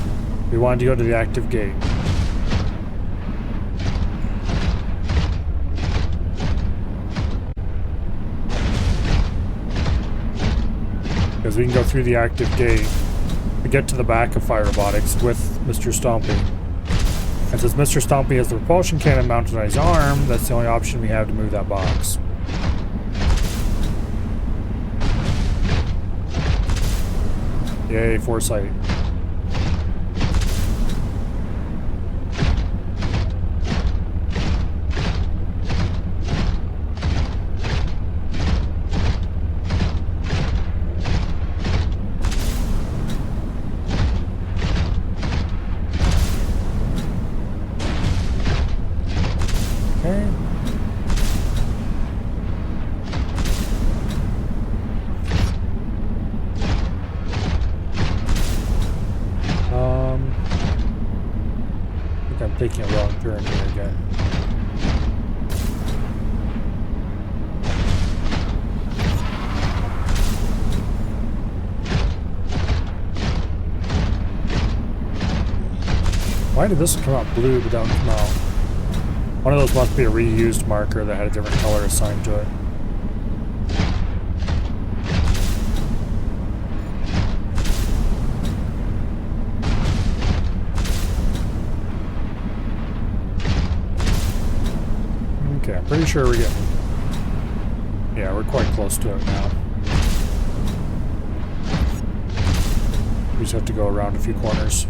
We wanted to go to the active gate. Because we can go through the active gate to get to the back of Fire Robotics with Mr. Stompy. And since Mr. Stompy has the propulsion cannon mounted on his arm, that's the only option we have to move that box. Yay, foresight. Okay. I think I'm taking a wrong turn here again. Why did this one come out blue but don't come out? One of those must be a reused marker that had a different color assigned to it. Okay, I'm pretty sure we're getting... Yeah, we're quite close to it now. We just have to go around a few corners.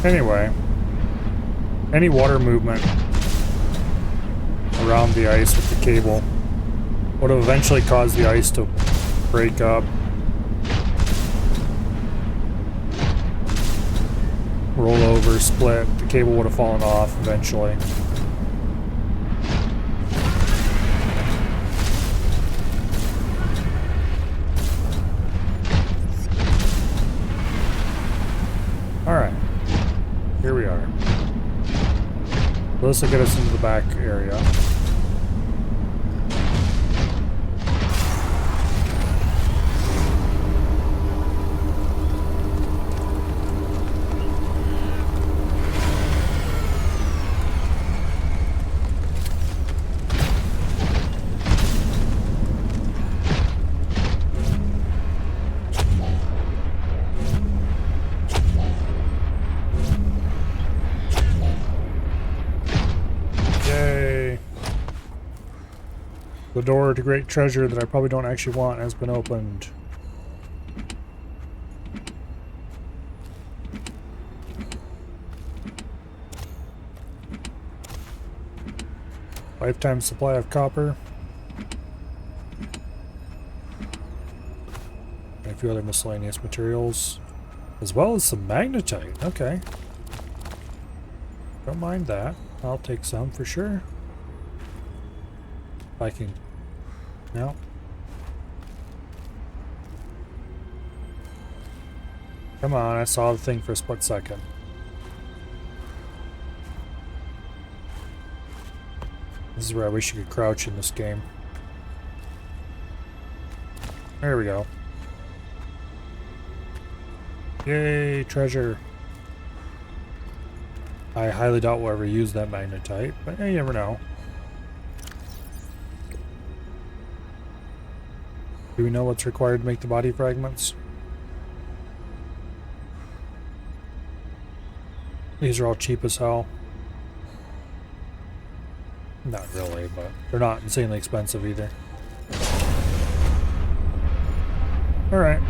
Anyway, any water movement around the ice with the cable would have eventually caused the ice to break up, roll over, split. The cable would have fallen off eventually. Alright. Here we are. This will get us into the back area. The door to great treasure that I probably don't actually want has been opened. Lifetime supply of copper. And a few other miscellaneous materials. As well as some magnetite. Okay. Don't mind that. I'll take some for sure. If I can... No. Come on, I saw the thing for a split second. This is where I wish you could crouch in this game. There we go. Yay, treasure. I highly doubt we'll ever use that magnetite, but you never know. Do we know what's required to make the body fragments? These are all cheap as hell. Not really, but they're not insanely expensive either. Alright.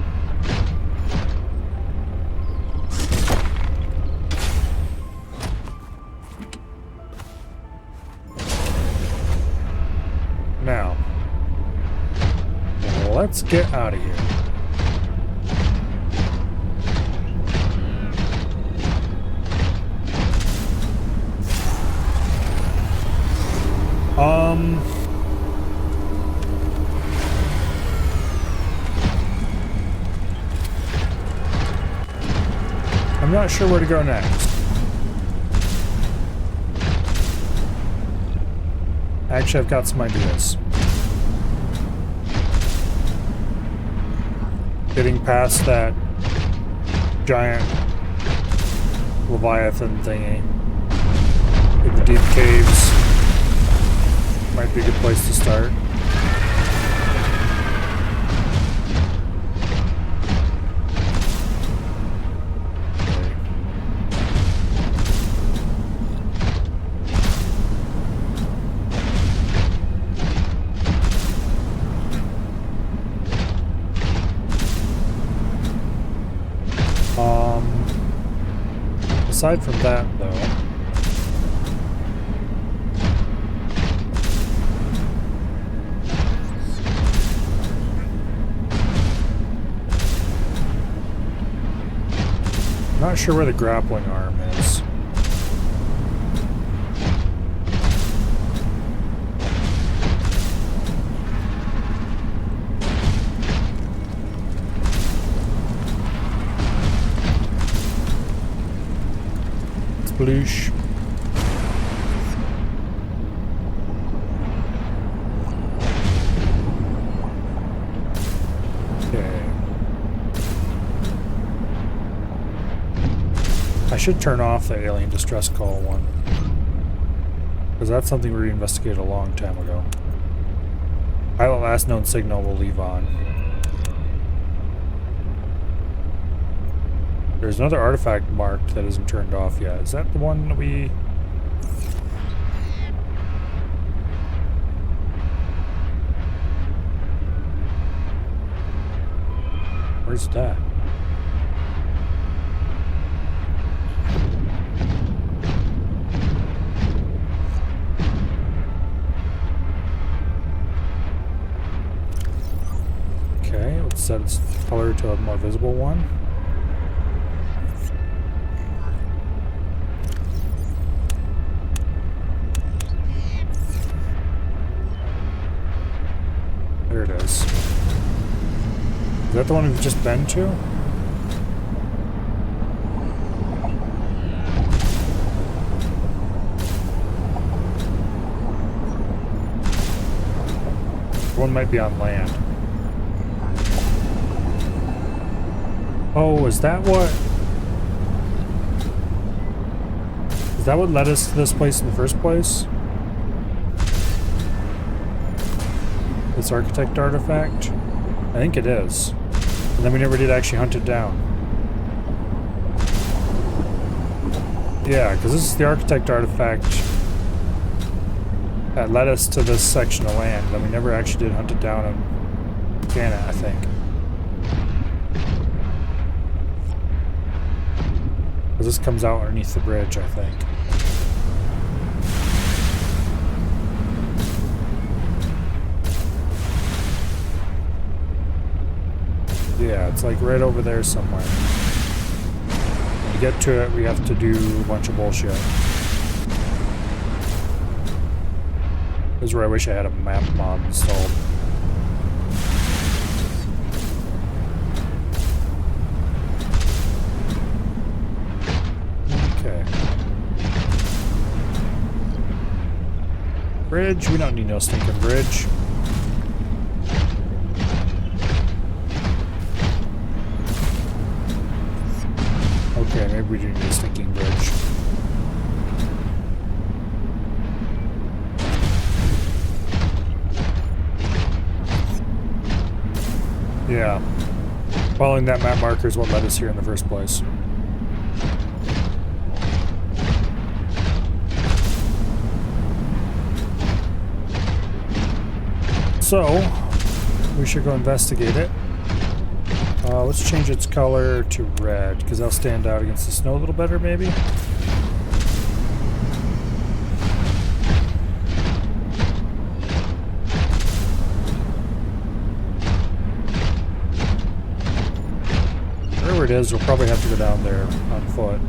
Now, let's get out of here. I'm not sure where to go next. Actually, I've got some ideas. Getting past that giant Leviathan thingy in the deep caves might be a good place to start. Aside from that, though, I'm not sure where the grappling arm is. Sploosh. Okay. I should turn off the alien distress call one. Because that's something we investigated a long time ago. Pilot last known signal will leave on. There's another artifact marked that isn't turned off yet. Is that the one that we... Where's that? Okay, let's set its color to a more visible one. There it is. Is that the one we've just been to? One might be on land. Oh, is that what... Is that what led us to this place in the first place? This architect artifact? I think it is. And then we never did actually hunt it down. Yeah, because this is the architect artifact that led us to this section of land. Then we never actually did hunt it down and scan it, I think. Because this comes out underneath the bridge, I think. Yeah, it's like right over there somewhere. To get to it, we have to do a bunch of bullshit. This is where I wish I had a map mod installed. Okay. Bridge? We don't need no stinking bridge. Okay, maybe we do need a stinking bridge. Yeah. Following that map marker is what led us here in the first place. So, we should go investigate it. Let's change its color to red, because that'll stand out against the snow a little better, maybe? Wherever it is, we'll probably have to go down there on foot.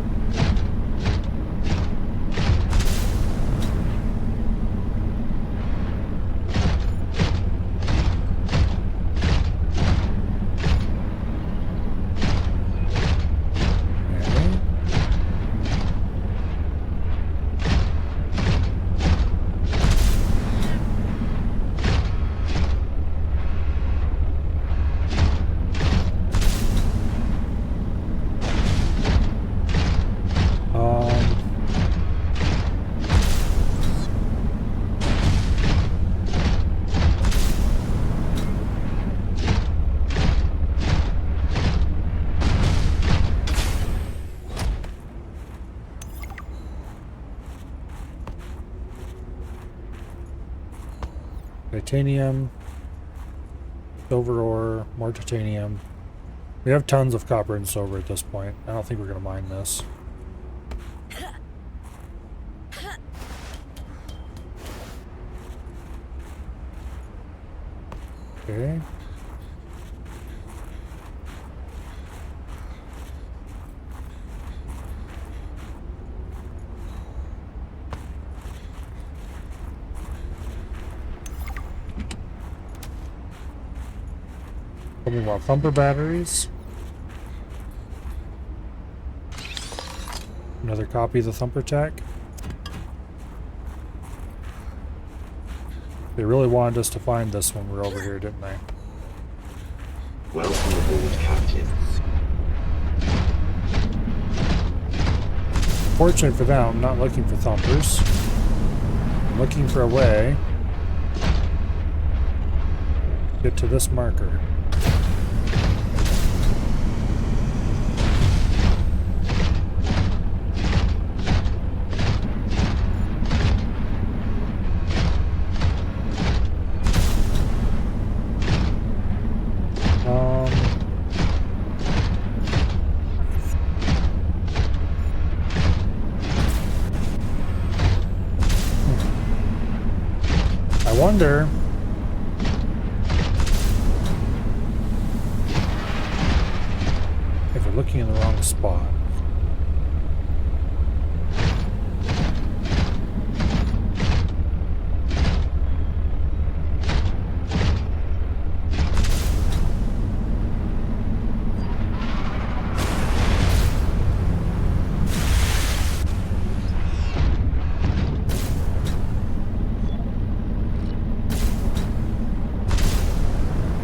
Titanium, silver ore, more titanium. We have tons of copper and silver at this point. I don't think we're going to mine this. Okay. Couple more thumper batteries. Another copy of the thumper tech. They really wanted us to find this when we were over here, didn't they? Welcome aboard, Captain. Unfortunately for them, I'm not looking for thumpers. I'm looking for a way to get to this marker. I wonder if we're looking in the wrong spot.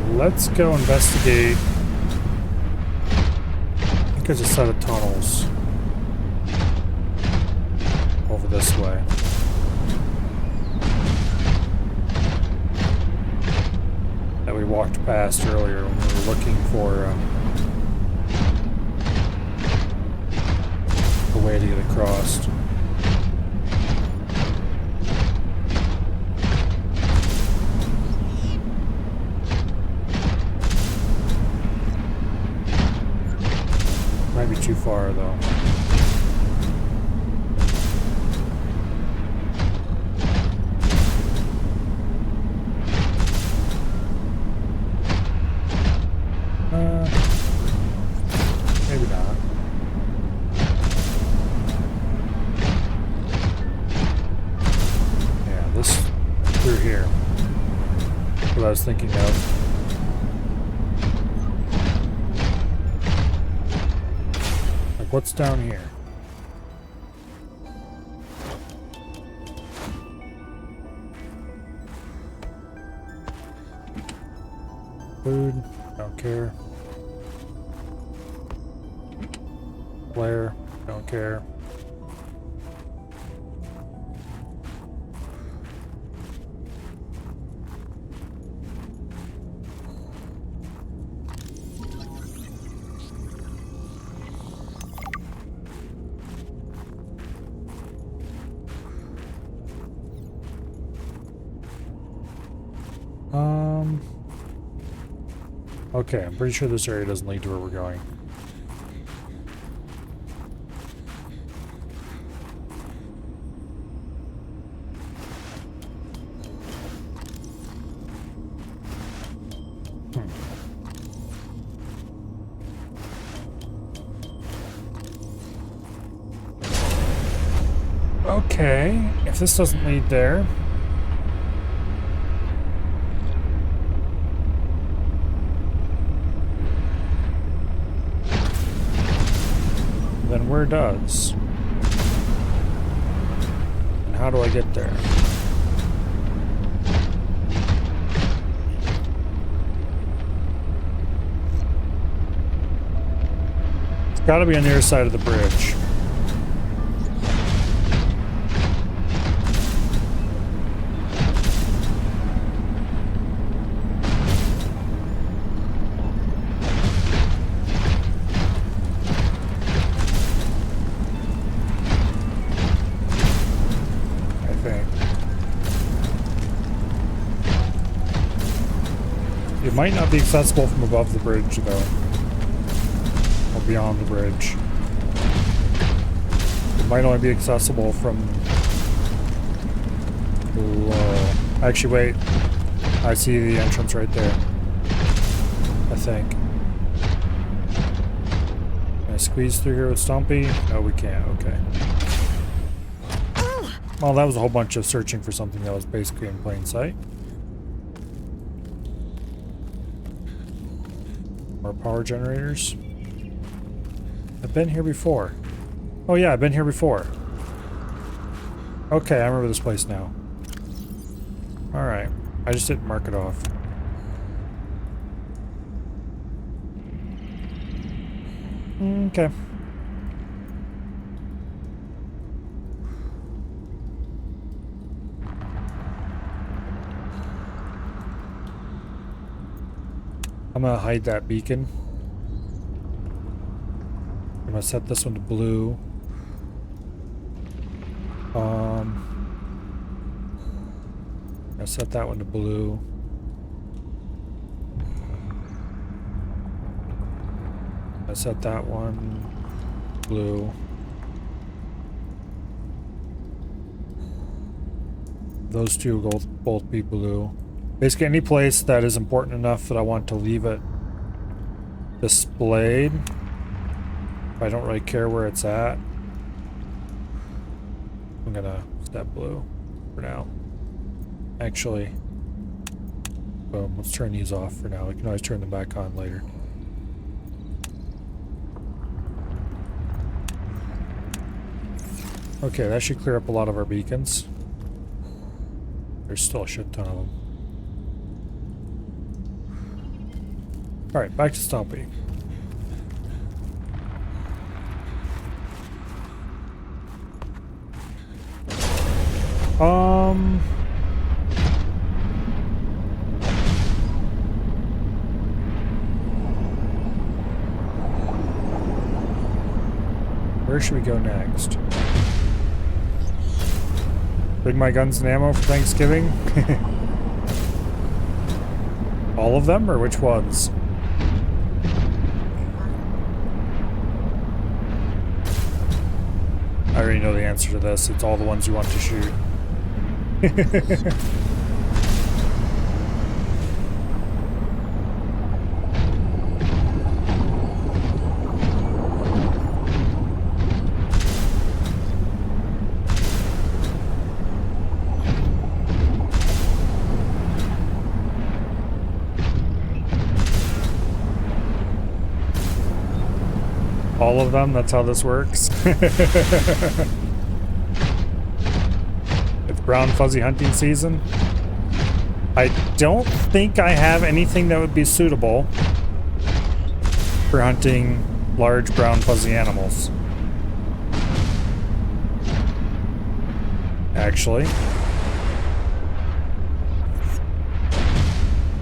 Let's go investigate. I think there's a set of tunnels over this way. That we walked past earlier when we were looking for a way to get across. Might be too far though. Maybe not. Yeah, this through here. What I was thinking of. What's down here? Food, don't care. Flare, don't care. Okay, I'm pretty sure this area doesn't lead to where we're going. Okay, if this doesn't lead there, then where does? And how do I get there? It's got to be on the other side of the bridge. It might not be accessible from above the bridge, though. Or beyond the bridge. It might only be accessible from below. Actually, wait. I see the entrance right there. I think. Can I squeeze through here with Stompy? No, we can't. Okay. Well, that was a whole bunch of searching for something that was basically in plain sight. More power generators. I've been here before. Oh yeah, I've been here before. Okay, I remember this place now. Alright. I just didn't mark it off. Okay. I'm gonna hide that beacon. I'm gonna set this one to blue. I'm gonna set that one to blue. I set that one blue. Those two will both be blue. Basically any place that is important enough that I want to leave it displayed. I don't really care where it's at. I'm gonna set blue for now. Actually, boom, let's turn these off for now. We can always turn them back on later. Okay, that should clear up a lot of our beacons. There's still a shit ton of them. Alright, back to Stompy. Where should we go next? Bring my guns and ammo for Thanksgiving? All of them, or which ones? I already know the answer to this. It's all the ones you want to shoot. All of them, that's how this works. It's brown fuzzy hunting season. I don't think I have anything that would be suitable for hunting large brown fuzzy animals. Actually.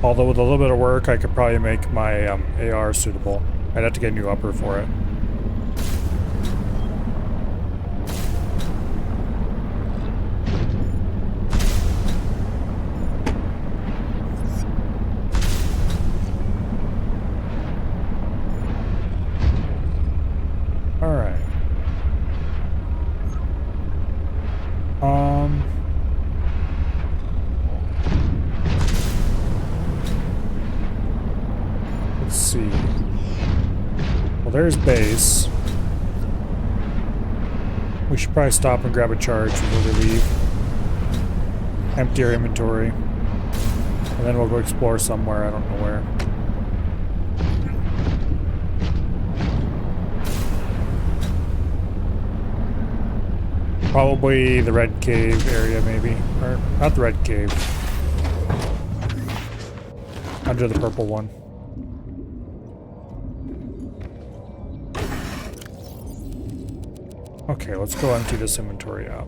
Although with a little bit of work, I could probably make my AR suitable. I'd have to get a new upper for it. Let's see. Well, there's base. We should probably stop and grab a charge before we leave. Empty our inventory. And then we'll go explore somewhere, I don't know where. Probably the Red Cave area, maybe. Or, not the Red Cave. Under the purple one. Okay, let's go empty this inventory out.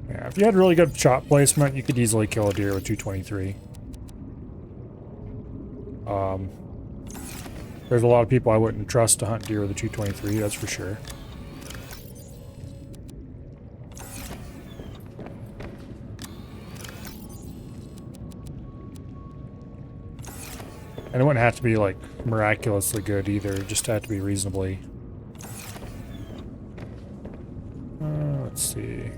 Yeah, if you had really good shot placement, you could easily kill a deer with 223. There's a lot of people I wouldn't trust to hunt deer with a 223, that's for sure. And it wouldn't have to be like miraculously good either, it just had to be reasonably. Let's see.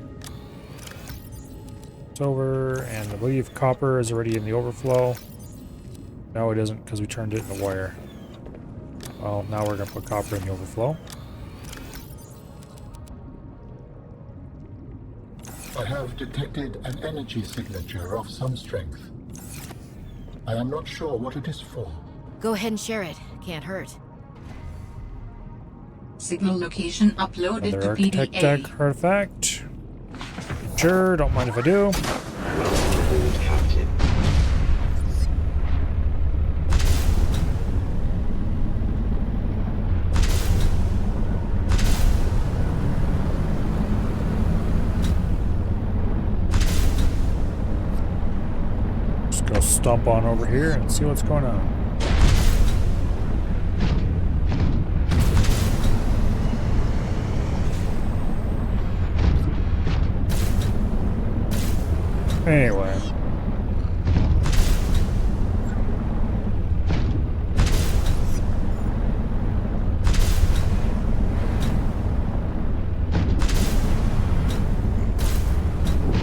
It's over, and I believe copper is already in the overflow. No, it isn't, because we turned it into wire. Well, now we're going to put copper in the overflow. I have detected an energy signature of some strength. I am not sure what it is for. Go ahead and share it. Can't hurt. Signal location uploaded Another to architect PDA. artifact. Sure, don't mind if I do. Welcome aboard, Captain. stomp on over here and see what's going on. Anyway.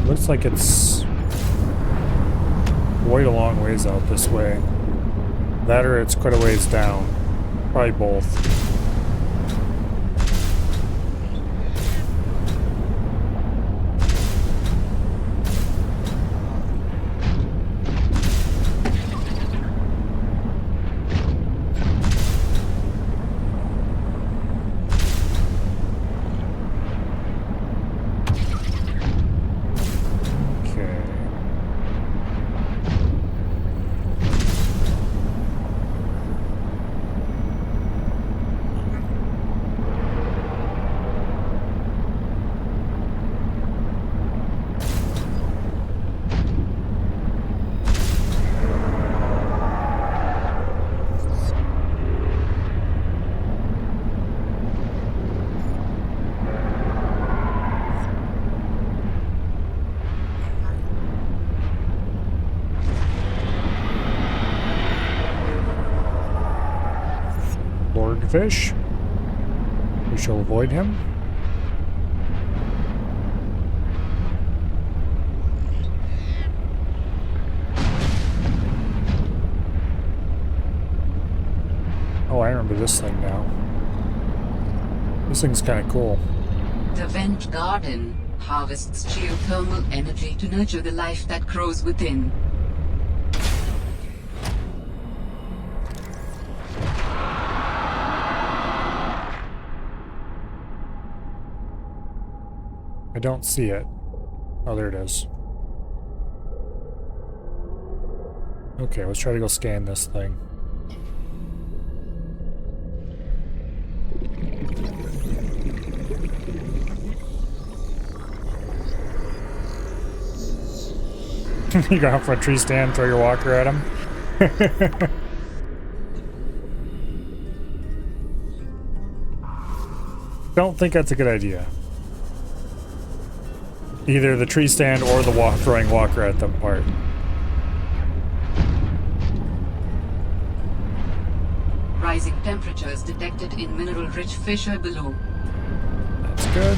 Looks like it's quite a long ways out this way. That or it's quite a ways down. Probably both. Fish. We shall avoid him. Oh, I remember this thing now. This thing's kind of cool. The Vent Garden harvests geothermal energy to nurture the life that grows within. I don't see it. Oh, there it is. Okay, let's try to go scan this thing. You go out for a tree stand, throw your walker at him. Don't think that's a good idea. Either the tree stand or the throwing walker at them part. Rising temperatures detected in mineral-rich fissure below. That's good.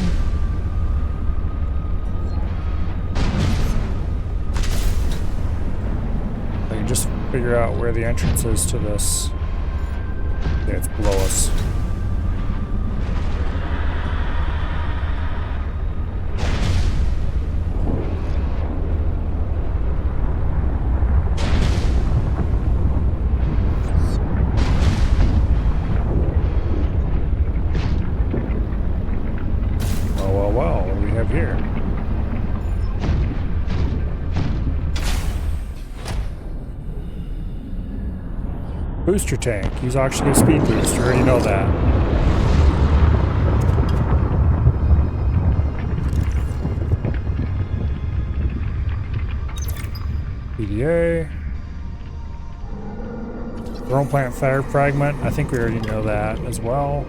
I can just figure out where the entrance is to this. Yeah, it's below us. Here. Booster tank. He's actually a speed boost. You already know that. PDA. Thermal plant fire fragment. I think we already know that as well.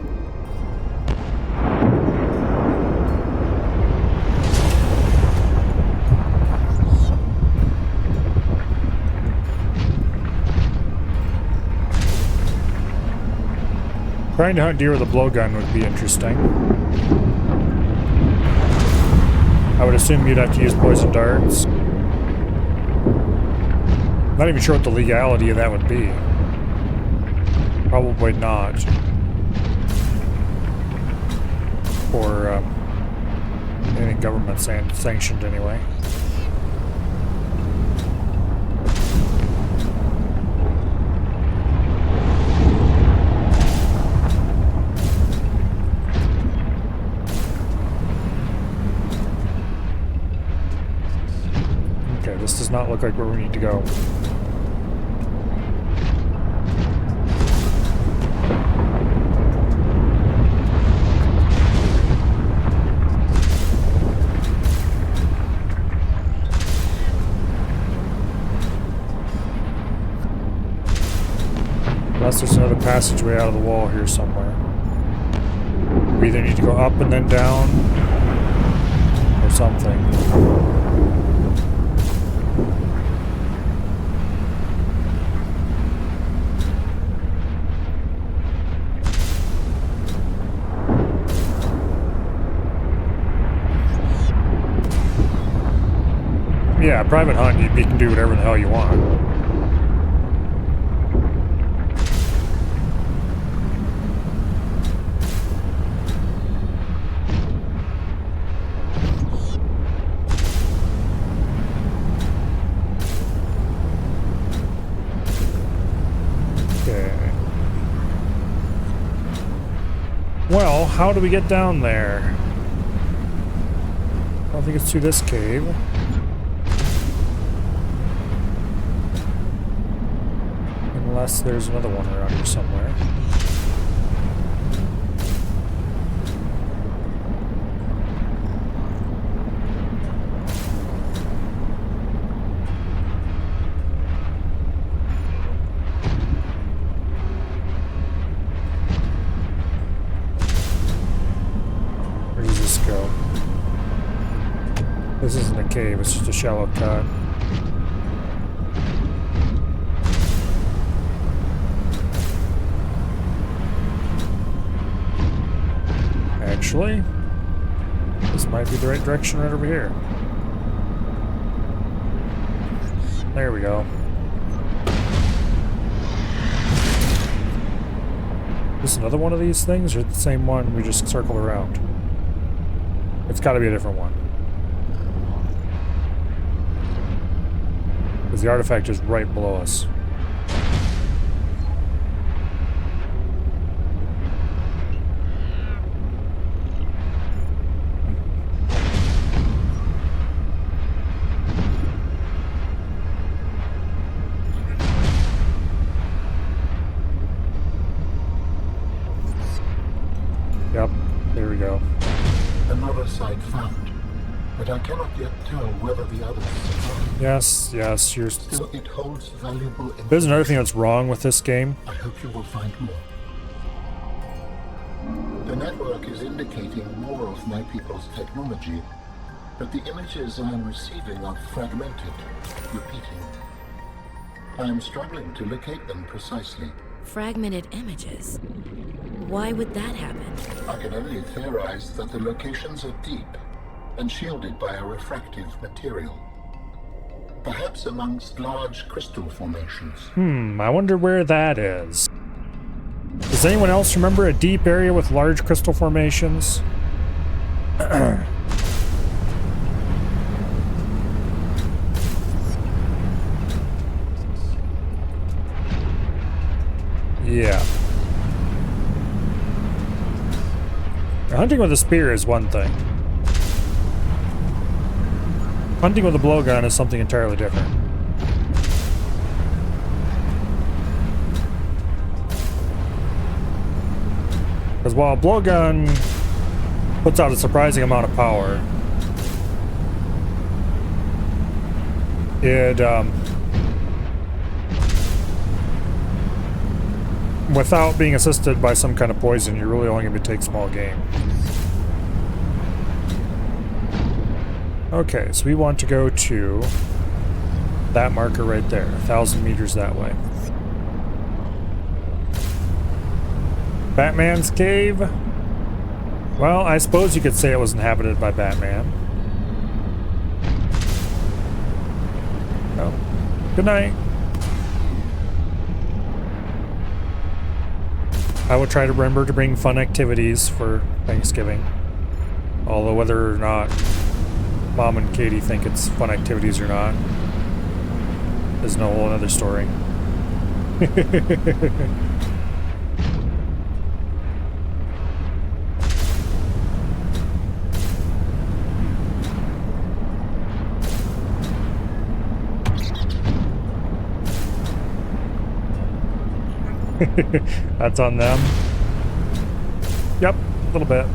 Trying to hunt deer with a blowgun would be interesting. I would assume you'd have to use poison darts. Not even sure what the legality of that would be. Probably not. Or anything government sanctioned anyway. This does not look like where we need to go. Unless there's another passageway out of the wall here somewhere. We either need to go up and then down, or something. Yeah, private hunt, you can do whatever the hell you want. Well, how do we get down there? I don't think it's through this cave. Unless there's another one around here somewhere. This isn't a cave, it's just a shallow cut. Actually, this might be the right direction right over here. There we go. Is this another one of these things, or the same one we just circled around? It's got to be a different one. Because the artifact is right below us. Yep, there we go. Another site found, but I cannot yet tell whether the others survive. Yes, you're... Still, it holds valuable information. There's another thing that's wrong with this game. I hope you will find more. The network is indicating more of my people's technology, but the images I am receiving are fragmented, repeating. I am struggling to locate them precisely. Fragmented images. Why would that happen? I can only theorize that the locations are deep and shielded by a refractive material. Perhaps amongst large crystal formations. I wonder where that is. Does anyone else remember a deep area with large crystal formations? Yeah. Hunting with a spear is one thing. Hunting with a blowgun is something entirely different. Because while a blowgun puts out a surprising amount of power, it, without being assisted by some kind of poison, you're really only going to take small game. Okay, so we want to go to that marker right there, 1,000 meters that way. Batman's cave? Well, I suppose you could say it was inhabited by Batman. Oh, good night. I would try to remember to bring fun activities for Thanksgiving. Although whether or not Mom and Katie think it's fun activities or not is no whole other story. That's on them. Yep, a little bit.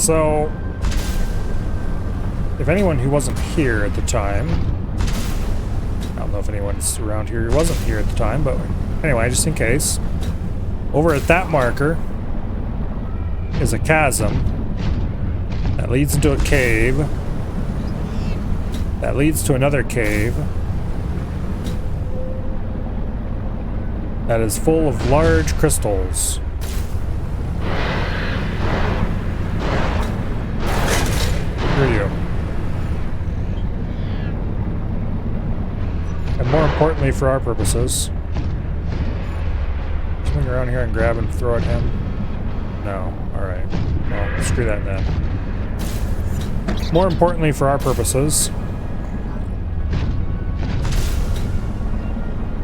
So, if anyone who wasn't here at the time, I don't know if anyone's around here who wasn't here at the time, but anyway, just in case, over at that marker is a chasm that leads into a cave that leads to another cave that is full of large crystals. Screw you. And more importantly for our purposes, swing around here and grab and throw at him. No. Alright. Well, screw that then. More importantly for our purposes,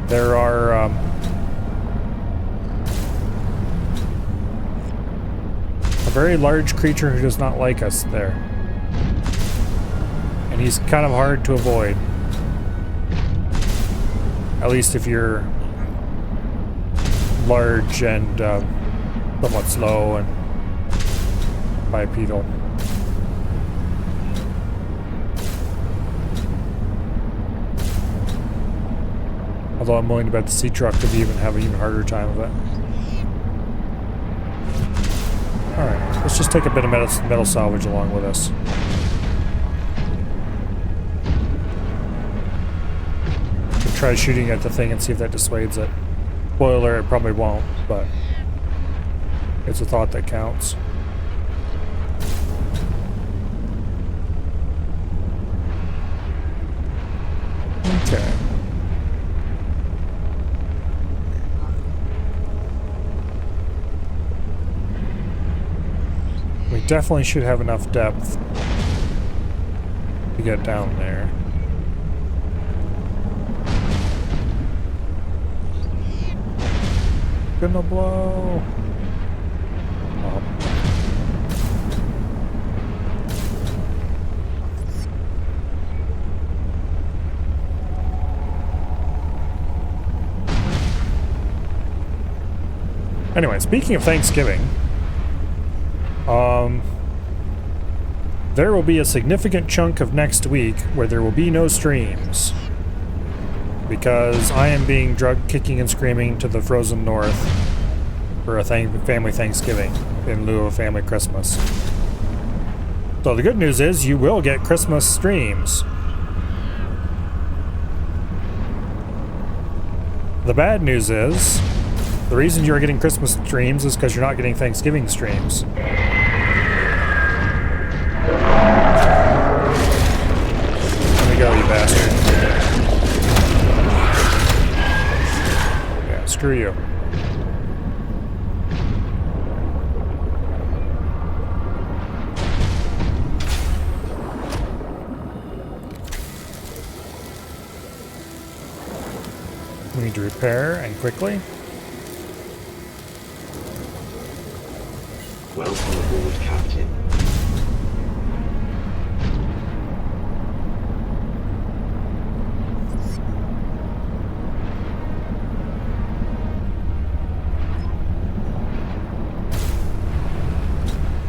there are a very large creature who does not like us there. And he's kind of hard to avoid. At least if you're large and somewhat slow and bipedal. Although I'm willing to bet the sea truck could even have an even harder time of it. Alright, let's just take a bit of metal salvage along with us. We'll try shooting at the thing and see if that dissuades it. Spoiler, it probably won't, but it's a thought that counts. Okay. We definitely should have enough depth to get down there. Gonna blow. Oh. Anyway, speaking of Thanksgiving, there will be a significant chunk of next week where there will be no streams because I am being drugged kicking and screaming to the frozen north for a family Thanksgiving in lieu of family Christmas. So the good news is you will get Christmas streams. The bad news is the reason you're getting Christmas streams is because you're not getting Thanksgiving streams. Let me go, you bastard. Yeah, screw you. We need to repair, and quickly. Welcome aboard, Captain.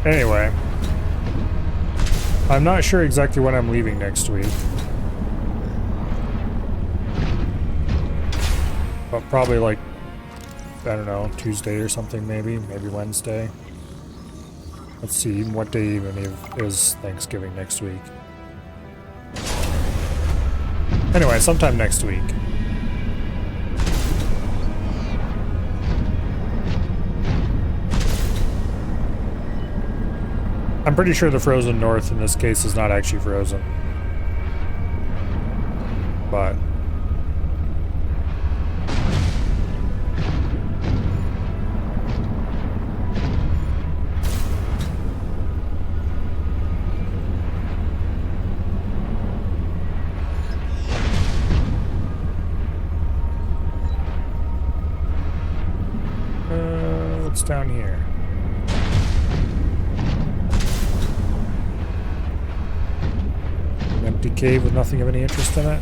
Anyway, I'm not sure exactly when I'm leaving next week. But probably like, I don't know, Tuesday or something maybe Wednesday. Let's see, what day even is Thanksgiving next week? Anyway, sometime next week. I'm pretty sure the frozen north in this case is not actually frozen. But what's down here? An empty cave with nothing of any interest in it.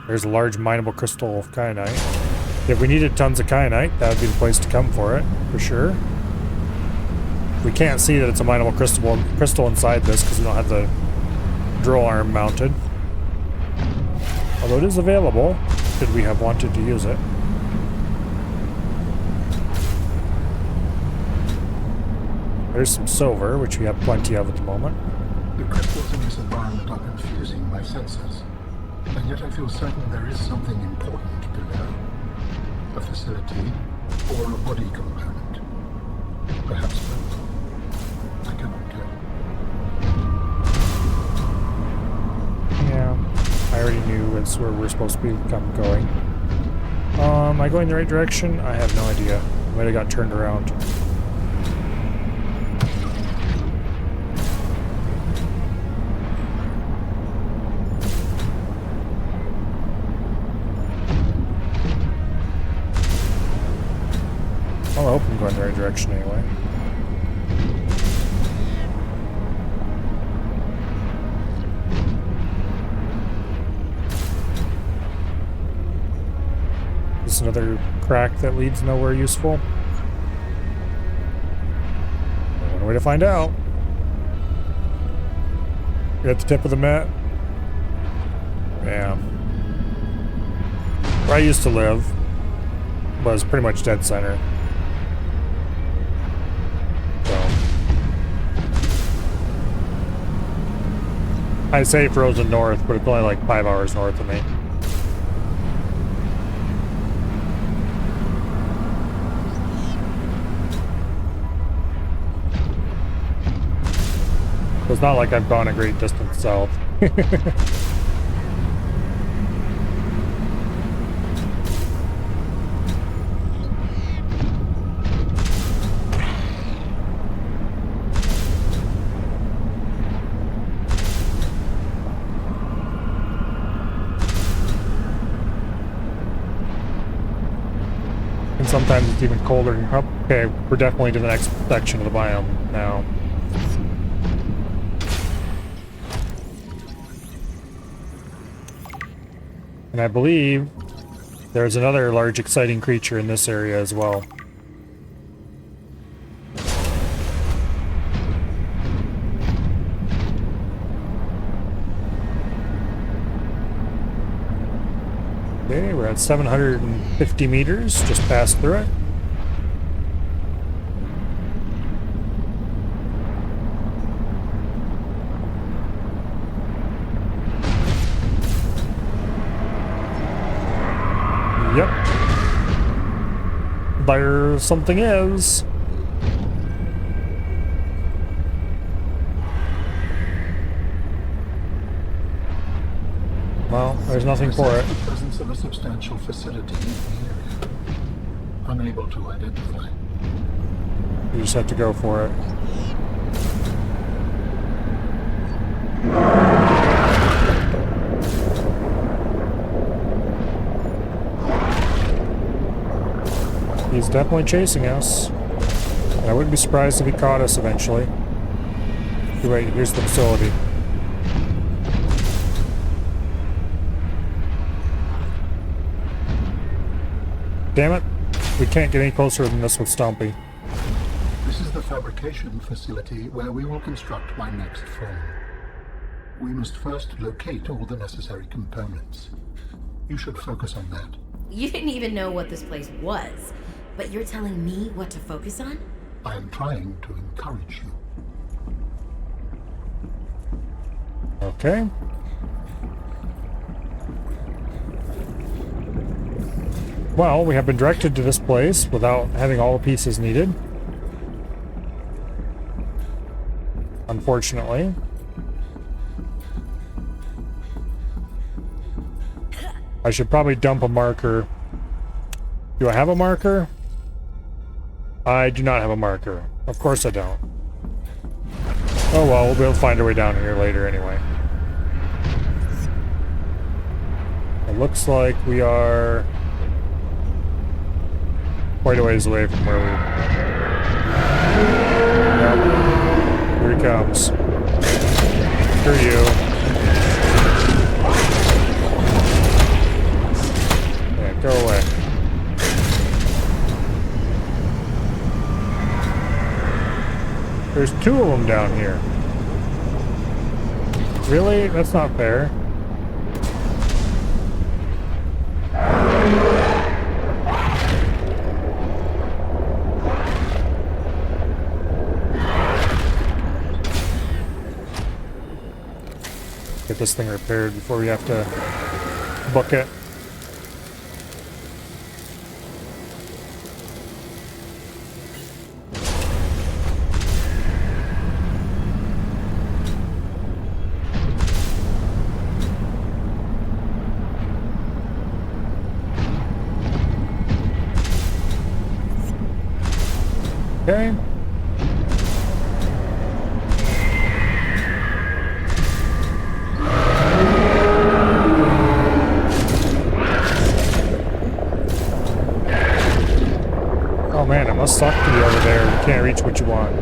There's a large mineable crystal of kyanite. If we needed tons of kyanite, that would be the place to come for it, for sure. We can't see that it's a mineable crystal inside this because we don't have the drill arm mounted. Although it is available, should we have wanted to use it. There's some silver, which we have plenty of at the moment. The crystals in this environment are confusing my senses, and yet I feel certain there is something important below. A facility or a body component. Perhaps both. I cannot tell. Yeah, I already knew it's where we're supposed to be going. Am I going the right direction? I have no idea. I might have got turned around. Well, I hope I'm going the right direction anyway. Is this another crack that leads nowhere useful? One way to find out. You're at the tip of the map. Yeah. Where I used to live was pretty much dead center. I say frozen north, but it's only like 5 hours north of me. So it's not like I've gone a great distance south. Sometimes it's even colder. Okay, we're definitely to the next section of the biome now. And I believe there's another large exciting creature in this area as well. Okay, we're at 750 meters, just passed through it. Yep. There something is. Well, there's nothing for it. The presence of a substantial facility in the area. Unable to identify. You just have to go for it. He's definitely chasing us. And I wouldn't be surprised if he caught us eventually. Wait, here's the facility. Damn it. We can't get any closer than this with Stompy. This is the fabrication facility where we will construct my next phone. We must first locate all the necessary components. You should focus on that. You didn't even know what this place was, but you're telling me what to focus on? I am trying to encourage you. Okay. Well, we have been directed to this place without having all the pieces needed. Unfortunately. I should probably dump a marker. Do I have a marker? I do not have a marker. Of course I don't. Oh well, we'll be able to find our way down here later anyway. It looks like we are quite a ways away from where we... Yep. Here he comes. Screw you. Yeah, go away. There's two of them down here. Really? That's not fair. Get this thing repaired before we have to book it. Okay. Oh man, it must suck to be over there. You can't reach what you want.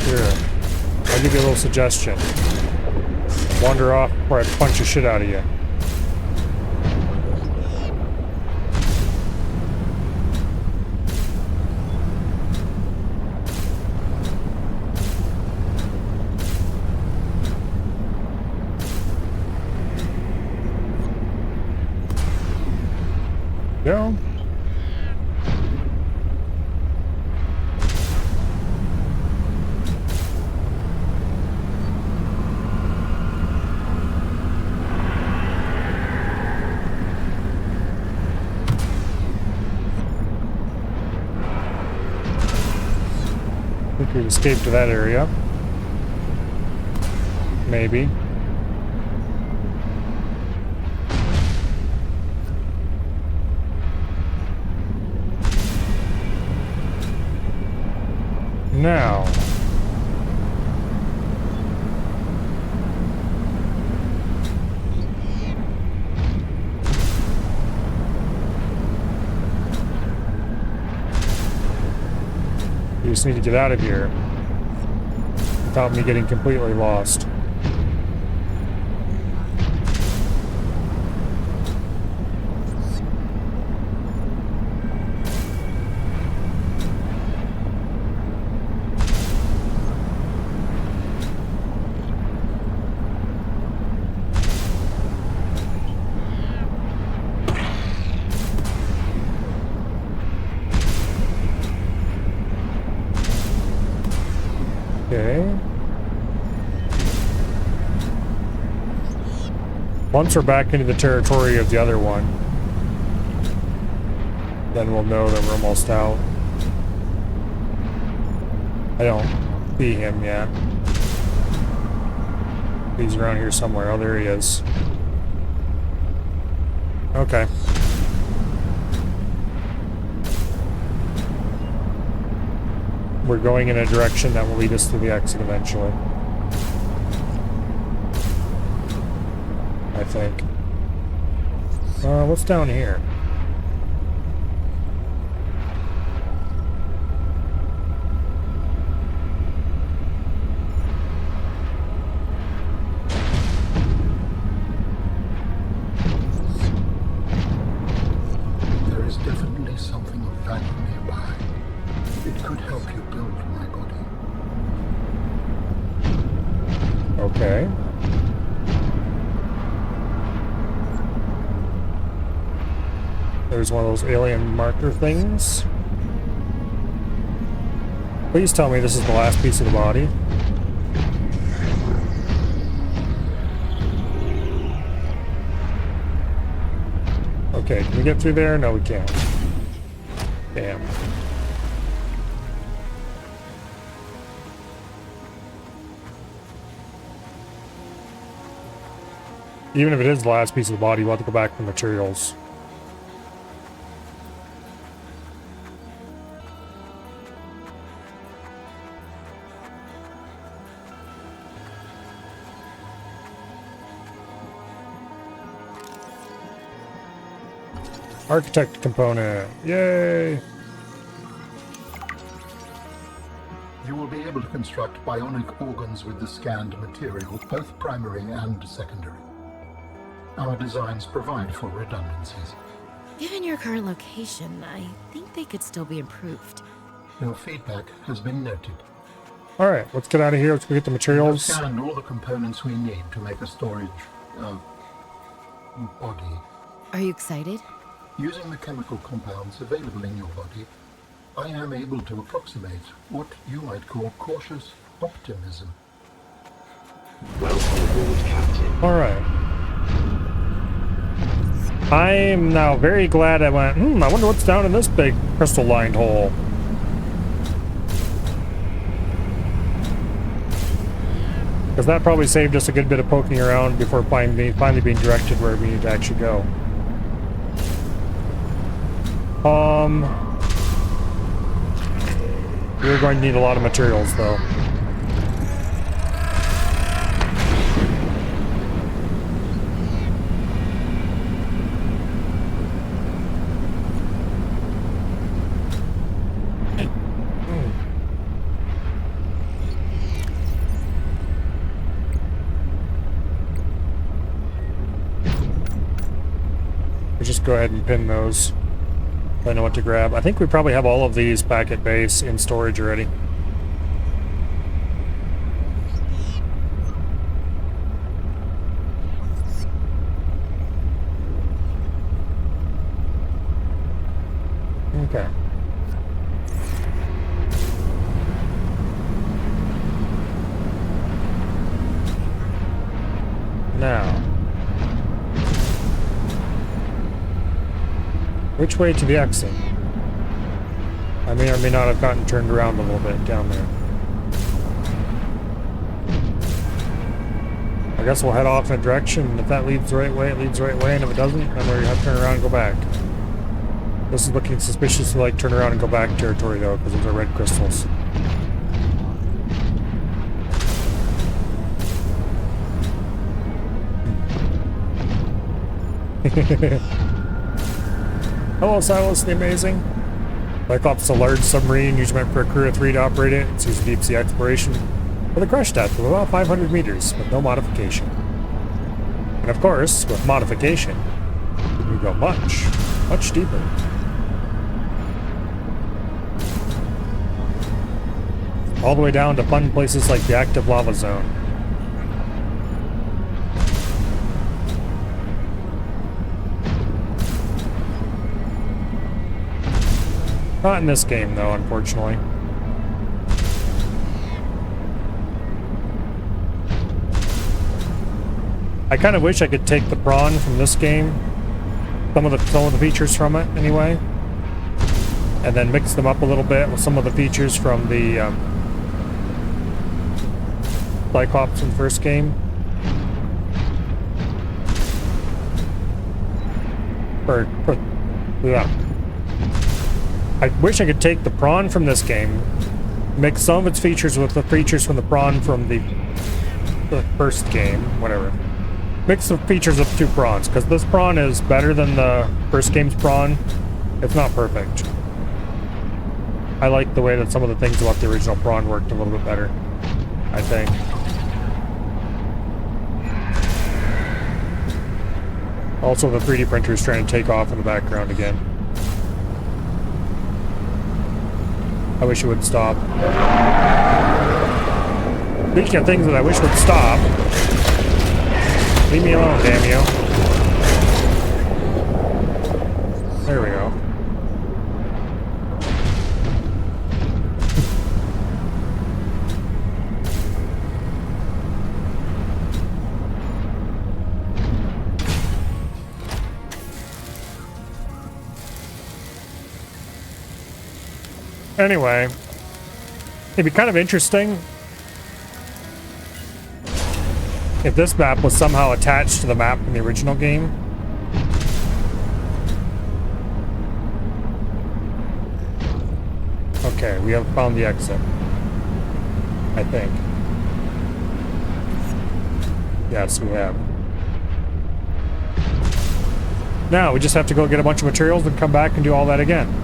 Here, I'll give you a little suggestion. Wander off before I punch the shit out of you. Go. I think we've escaped to that area. Maybe. Now. You just need to get out of here without me getting completely lost. Okay. Once we're back into the territory of the other one, then we'll know that we're almost out. I don't see him yet. He's around here somewhere. Oh, there he is. Okay. We're going in a direction that will lead us to the exit eventually. I think. What's down here? There is definitely something of value nearby. It could help you build my body. Okay. There's one of those alien marker things. Please tell me this is the last piece of the body. Okay, can we get through there? No, we can't. Damn. Even if it is the last piece of the body, we'll have to go back for materials. Architect component. Yay! You will be able to construct bionic organs with the scanned material, both primary and secondary. Our designs provide for redundancies. Given your current location, I think they could still be improved. Your feedback has been noted. Alright, let's get out of here. Let's go get the We've materials. scanned all the components we need to make a storage body. Are you excited? Using the chemical compounds available in your body, I am able to approximate what you might call cautious optimism. Welcome aboard, Captain. Alright. I'm now very glad I went, I wonder what's down in this big crystal-lined hole. Because that probably saved us a good bit of poking around before finally being directed where we need to actually go. We're going to need a lot of materials, though. Just go ahead and pin those. I know what to grab. I think we probably have all of these back at base in storage already. Okay. Now. Which way to the exit? I may or may not have gotten turned around a little bit down there. I guess we'll head off in a direction. If that leads the right way, it leads the right way, and if it doesn't, then we have to turn around and go back. This is looking suspiciously like turn around and go back territory, though, because those are red crystals. Hello, Silas the Amazing. Cyclops is a large submarine usually meant for a crew of 3 to operate it. It's used for deep sea exploration with a crush depth of about 500 meters with no modification. And of course, with modification, you can go much, much deeper. All the way down to fun places like the active lava zone. Not in this game, though, unfortunately. I kind of wish I could take the prawn from this game, some of the features from it, anyway, and then mix them up a little bit with some of the features from the Cyclops in the first game. Yeah. I wish I could take the prawn from this game, mix some of its features with the features from the prawn from the first game, whatever. Mix the features of 2 prawns, because this prawn is better than the first game's prawn. It's not perfect. I like the way that some of the things about the original prawn worked a little bit better, I think. Also, the 3D printer is trying to take off in the background again. I wish it would stop. Speaking of things that I wish would stop, leave me alone, damn you. There we go. Anyway, it'd be kind of interesting if this map was somehow attached to the map in the original game. Okay, we have found the exit, I think. Yes, we have. Now, we just have to go get a bunch of materials and come back and do all that again.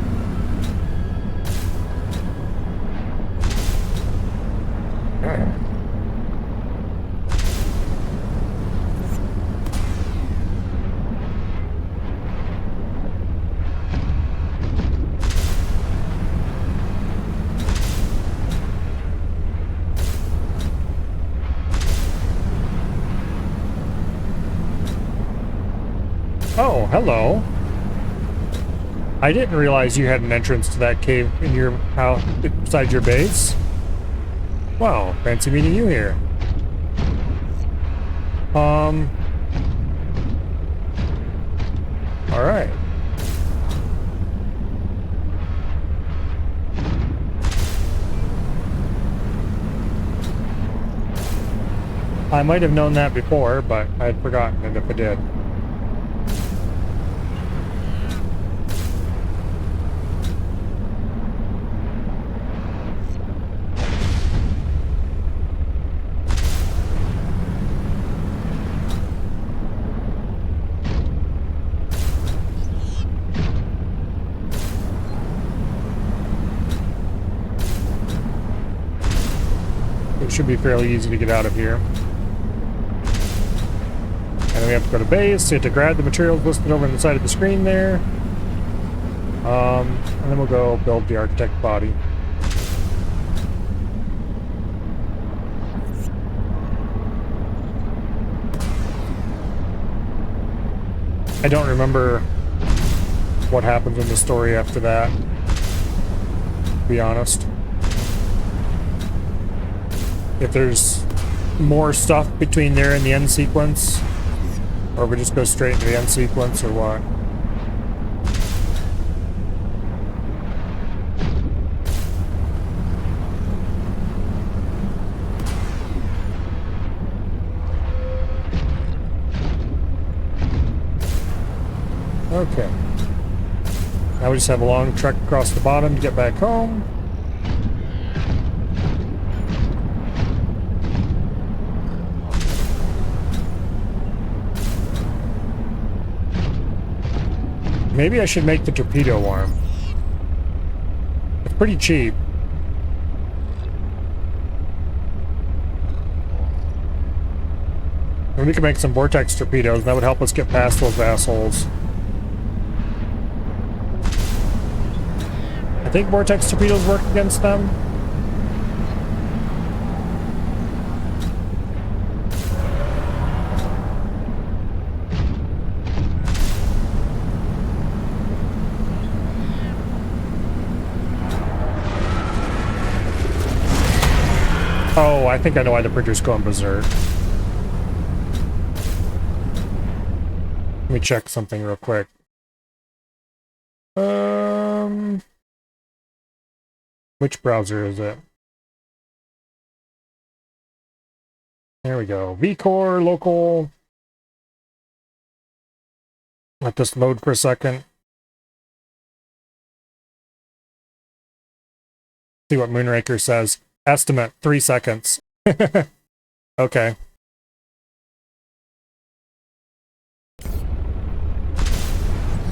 hello. I didn't realize you had an entrance to that cave in your house beside your base. Wow, fancy meeting you here. Alright. I might have known that before, but I had forgotten it if I did. It should be fairly easy to get out of here. And then we have to go to base, so you have to grab the materials listed over on the side of the screen there. And then we'll go build the architect body. I don't remember what happens in the story after that, to be honest. If there's more stuff between there and the end sequence, or we just go straight into the end sequence, or what? Okay. Now we just have a long trek across the bottom to get back home. Maybe I should make the torpedo arm. It's pretty cheap. And we can make some vortex torpedoes. That would help us get past those assholes. I think vortex torpedoes work against them. Oh, I think I know why the printer's going berserk. Let me check something real quick. Which browser is it? There we go. vCore, local. Let this load for a second. See what Moonraker says. Estimate, 3 seconds. Okay.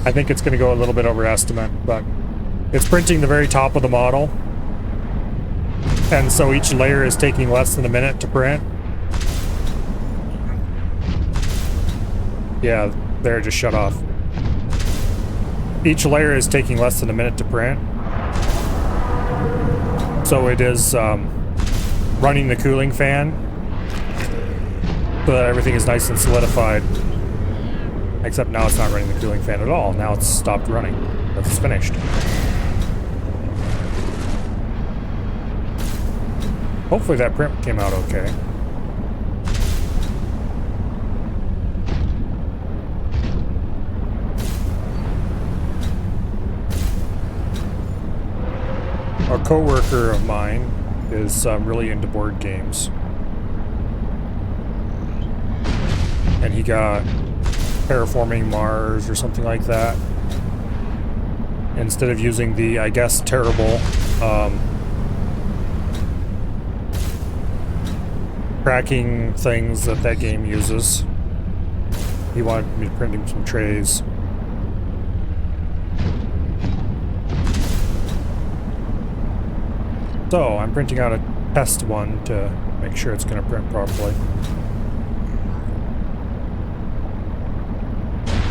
I think it's going to go a little bit over estimate, but it's printing the very top of the model. And so each layer is taking less than a minute to print. Yeah, there, it just shut off. Each layer is taking less than a minute to print. So it is running the cooling fan so that everything is nice and solidified. Except now it's not running the cooling fan at all. Now it's stopped running. It's finished. Hopefully that print came out okay. A coworker of mine is really into board games. And he got Terraforming Mars or something like that. Instead of using the, I guess, terrible tracking things that that game uses, he wanted me to print him some trays. So I'm printing out a test one to make sure it's going to print properly.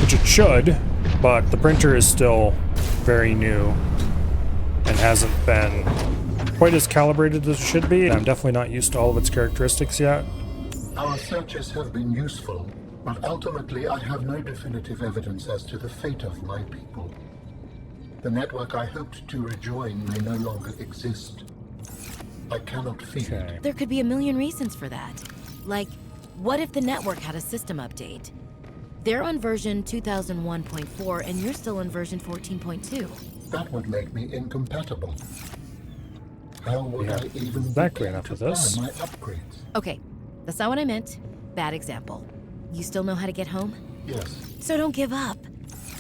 Which it should, but the printer is still very new and hasn't been quite as calibrated as it should be. I'm definitely not used to all of its characteristics yet. Our searches have been useful, But ultimately, I have no definitive evidence as to the fate of my people. The network I hoped to rejoin may no longer exist. I cannot feed it. Okay. There could be a million reasons for that. Like, what if the network had a system update? They're on version 2001.4 and you're still on version 14.2. That would make me incompatible. How would Yeah, I even exactly begin enough to of this. plan my upgrades? Okay, that's not what I meant. Bad example. You still know how to get home? Yes, So don't give up.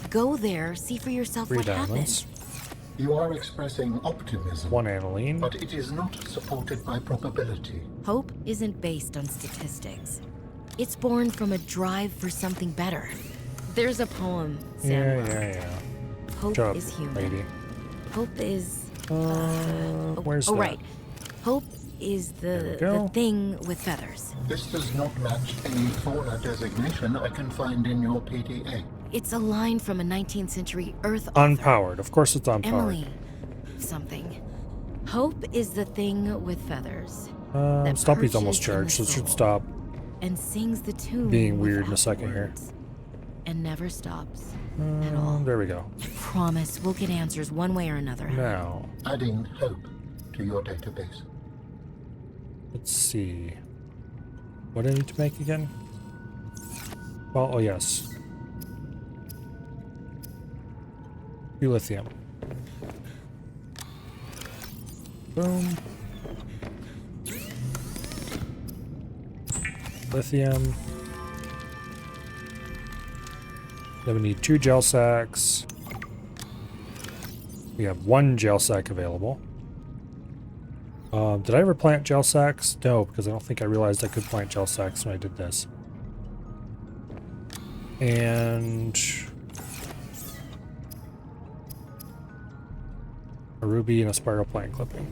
Go there, see for yourself 3 what diamonds. happened. you are expressing optimism, 1 aniline. but it is not supported by probability. Hope isn't based on statistics. It's born from a drive for something better. There's a poem, Sam. Yeah. Hope Shut up, is human. lady. Hope is... Where's that? right. Hope is There we the go. thing with feathers. This does not match any fauna designation I can find in your PDA. It's a line from a 19th century Earth author. Unpowered. Of course it's unpowered. Emily something. Hope is the thing with feathers. that Stumpy's almost perches charged, in so the it should soul stop. And sings the tune being weird in a without second here. words, and never stops at all. There we go. Promise we'll get answers one way or another. Now, Adding hope to your database. let's see. What do I need to make again? Well, oh yes. Lithium. Boom. Lithium. Then we need 2 gel sacks. We have 1 gel sack available. Did I ever plant gel sacks? No, because I don't think I realized I could plant gel sacks when I did this. And a ruby and a spiral plant clipping.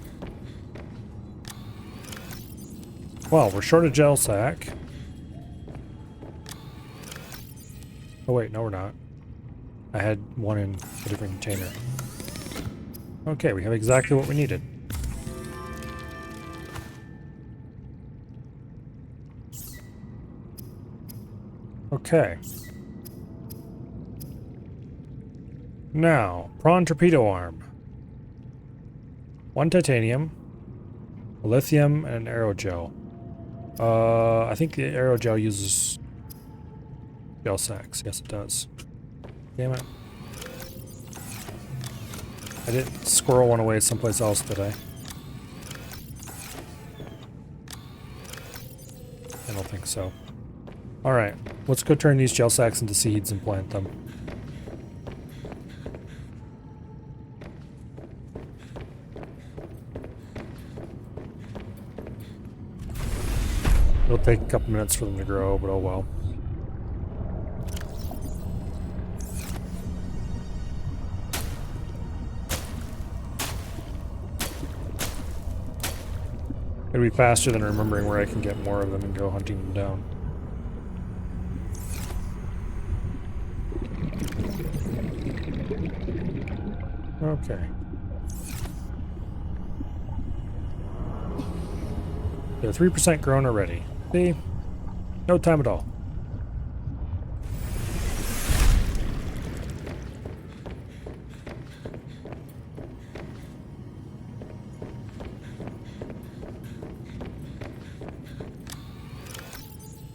Well, we're short a gel sack. Oh wait, no we're not. I had one in a different container. Okay, we have exactly what we needed. Okay. Now, prawn torpedo arm. 1 titanium, a lithium, and an aerogel. I think the aerogel uses gel sacks. Yes, it does. Damn it. I didn't squirrel one away someplace else, did I? I don't think so. Alright, let's go turn these gel sacks into seeds and plant them. It'll take a couple minutes for them to grow, but oh well. It'll be faster than remembering where I can get more of them and go hunting them down. Okay. They're 3% grown already. See? No time at all.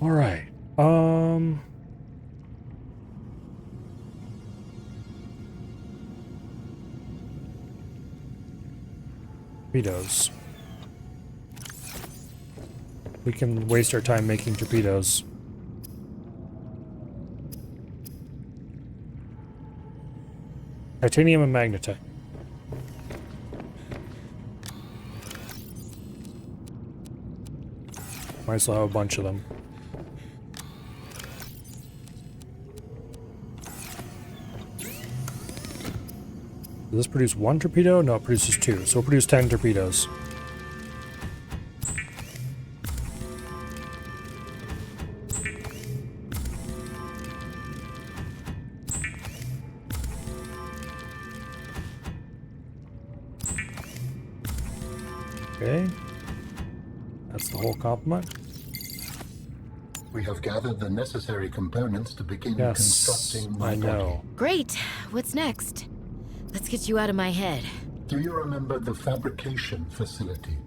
All right. Torpedoes. We can waste our time making torpedoes. Titanium and magnetite. Might as well have a bunch of them. Does this produce 1 torpedo? No, it produces 2. So we'll produce 10 torpedoes. Okay. That's the whole complement. We have gathered the necessary components to begin Yes, constructing my I know. body. Great. What's next? Let's get you out of my head. Do you remember the fabrication facility?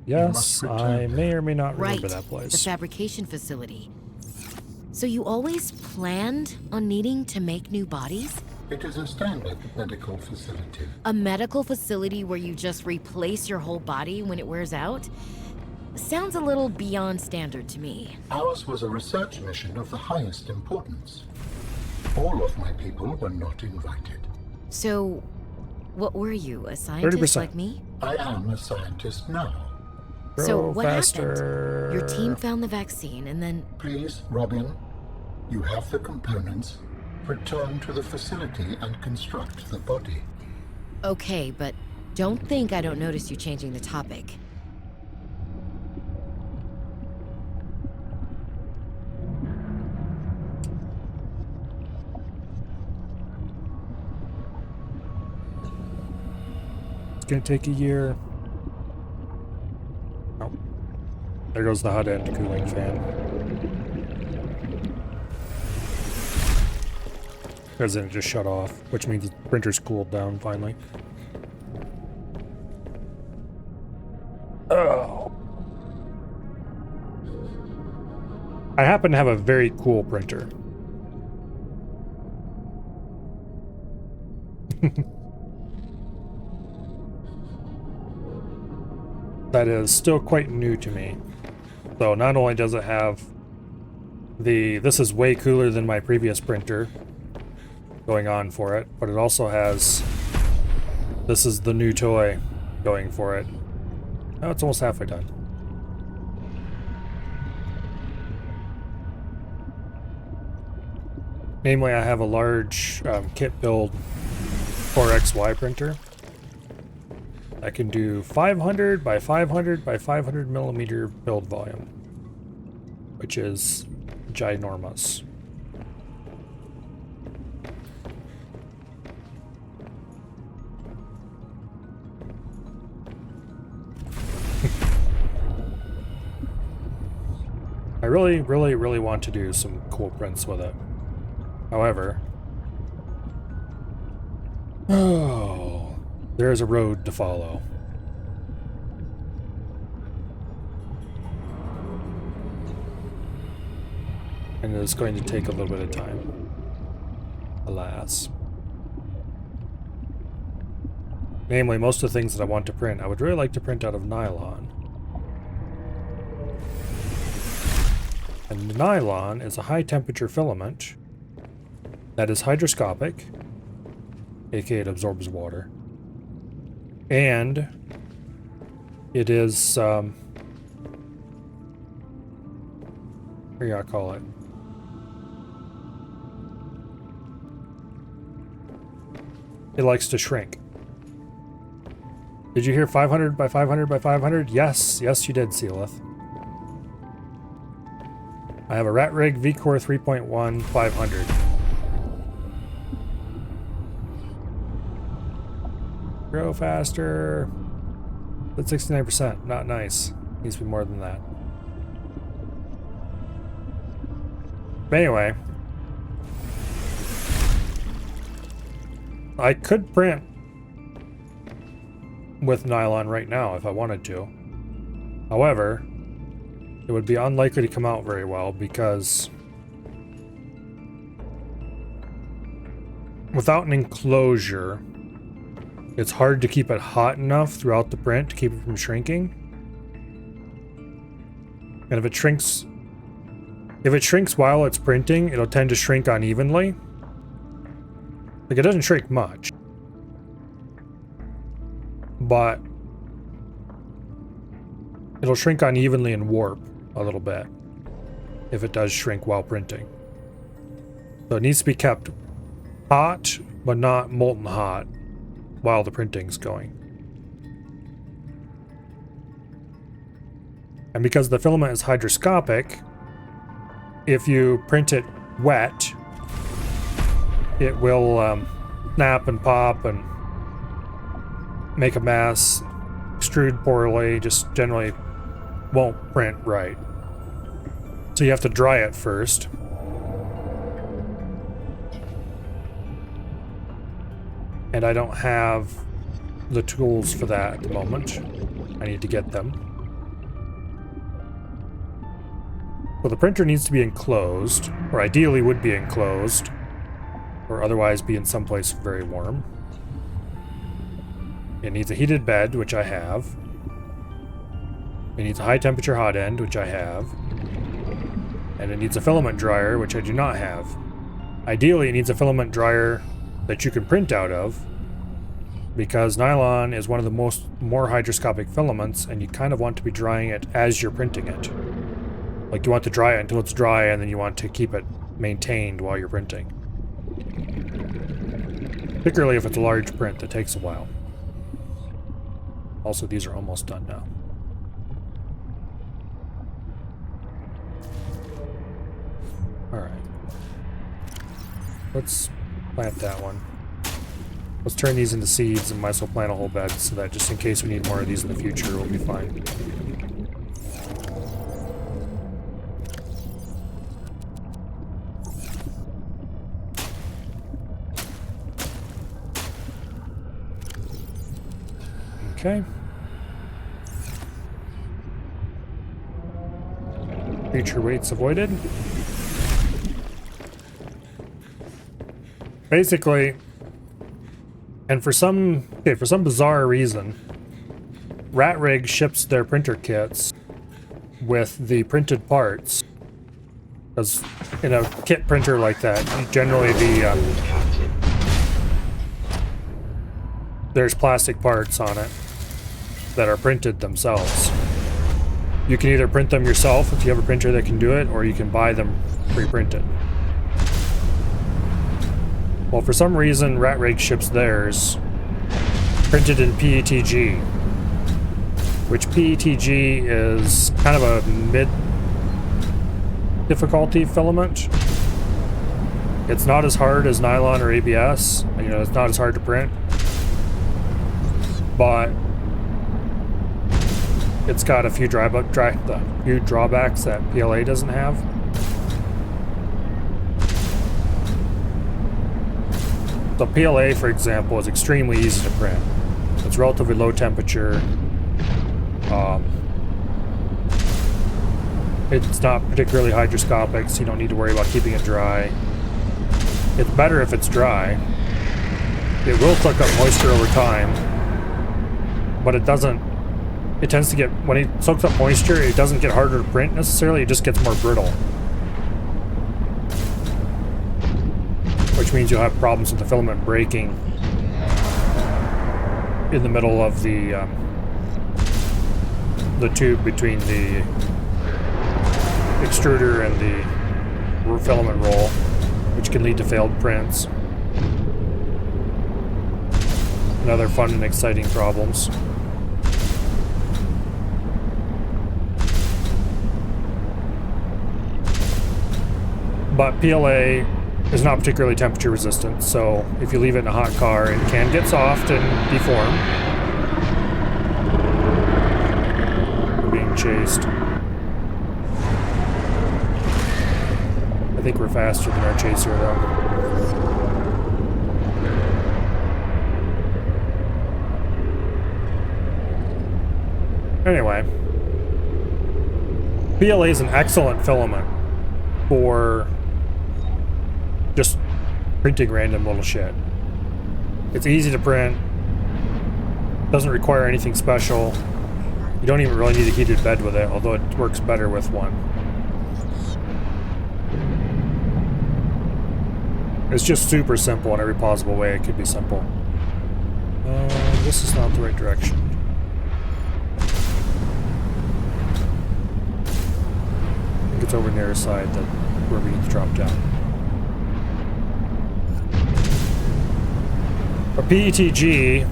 Yes, must I return may or may not Right. remember that The place. fabrication facility. So you always planned on needing to make new bodies? It is a standard medical facility. A medical facility where you just replace your whole body when it wears out? Sounds a little beyond standard to me. Ours was a research mission of the highest importance. All of my people were not invited. So, what were you, a scientist 30%. like me? I am a scientist now. So Grow what faster. happened? Your team found the vaccine and then... Please, Robin, you have the components. Return to the facility and construct the body. Okay, but don't think I don't notice you changing the topic. It's gonna take a year. Oh. There goes the hot end cooling fan. Because then it just shut off, which means the printer's cooled down finally. Oh. I happen to have a very cool printer. That is still quite new to me. So not only does it have this is way cooler than my previous printer going on for it, but it also has, this is the new toy going for it. Oh, it's almost halfway done. Namely, I have a large kit build 4XY printer. I can do 500 by 500 by 500 millimeter build volume, which is ginormous. I really want to do some cool prints with it. However, there is a road to follow. And it's going to take a little bit of time. Alas. Namely, most of the things that I want to print, I would really like to print out of nylon. And nylon is a high temperature filament that is hydroscopic, aka it absorbs water. And it is, what do you call it? It likes to shrink. Did you hear 500 by 500 by 500? Yes, yes you did, Sealith. I have a Ratrig VCore 3.1 500. Grow faster. But 69%, not nice. Needs to be more than that. But anyway, I could print with nylon right now if I wanted to. However, it would be unlikely to come out very well because without an enclosure, it's hard to keep it hot enough throughout the print to keep it from shrinking. And if it shrinks while it's printing, it'll tend to shrink unevenly. Like, it doesn't shrink much, but it'll shrink unevenly and warp a little bit if it does shrink while printing. So it needs to be kept hot, but not molten hot while the printing's going. And because the filament is hydroscopic, if you print it wet, it will snap and pop and make a mess, extrude poorly, just generally won't print right. So you have to dry it first. And I don't have the tools for that at the moment. I need to get them. So the printer needs to be enclosed, or ideally would be enclosed, or otherwise be in someplace very warm. It needs a heated bed, which I have. It needs a high temperature hot end, which I have. And it needs a filament dryer, which I do not have. Ideally, it needs a filament dryer that you can print out of, because nylon is one of the more hydroscopic filaments, and you kind of want to be drying it as you're printing it. Like, you want to dry it until it's dry, and then you want to keep it maintained while you're printing. Particularly if it's a large print that takes a while. Also, these are almost done now. Alright. Let's plant that one. Let's turn these into seeds and might as well plant a whole bed so that just in case we need more of these in the future, we'll be fine. Okay. Creature weights avoided. Basically, and for some bizarre reason, RatRig ships their printer kits with the printed parts. Because in a kit printer like that, generally there's plastic parts on it that are printed themselves. You can either print them yourself if you have a printer that can do it, or you can buy them pre-printed. Well, for some reason, RatRig ships theirs printed in PETG, which PETG is kind of a mid-difficulty filament. It's not as hard as nylon or ABS. You know, it's not as hard to print, but it's got a few drawbacks that PLA doesn't have. So PLA, for example, is extremely easy to print. It's relatively low temperature. It's not particularly hydroscopic, so you don't need to worry about keeping it dry. It's better if it's dry. It will suck up moisture over time, but it doesn't. It tends to get, when it soaks up moisture, it doesn't get harder to print necessarily, it just gets more brittle. Which means you'll have problems with the filament breaking in the middle of the tube between the extruder and the filament roll, which can lead to failed prints. And other fun and exciting problems. But PLA is not particularly temperature resistant, so if you leave it in a hot car, it can get soft and deform. We're being chased. I think we're faster than our chaser, though. Anyway, PLA is an excellent filament for just printing random little shit. It's easy to print, doesn't require anything special. You don't even really need a heated bed with it, although it works better with one. It's just super simple in every possible way it could be simple. This is not the right direction. I think it's over near the side that where we need to drop down. A PETG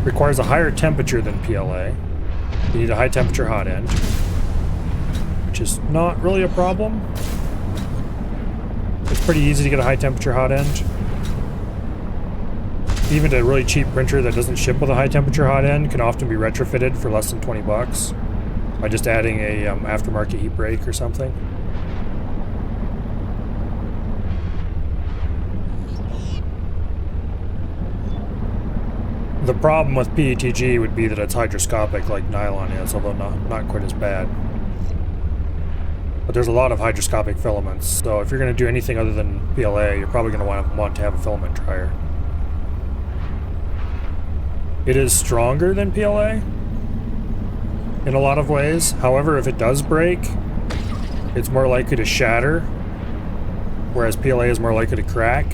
requires a higher temperature than PLA. You need a high temperature hot end, which is not really a problem. It's pretty easy to get a high temperature hot end. Even a really cheap printer that doesn't ship with a high temperature hot end can often be retrofitted for less than 20 bucks. By just adding a aftermarket heat brake or something. The problem with PETG would be that it's hydroscopic like nylon is, although not quite as bad. But there's a lot of hydroscopic filaments, so if you're going to do anything other than PLA, you're probably going to want to have a filament dryer. It is stronger than PLA in a lot of ways. However, if it does break, it's more likely to shatter, whereas PLA is more likely to crack.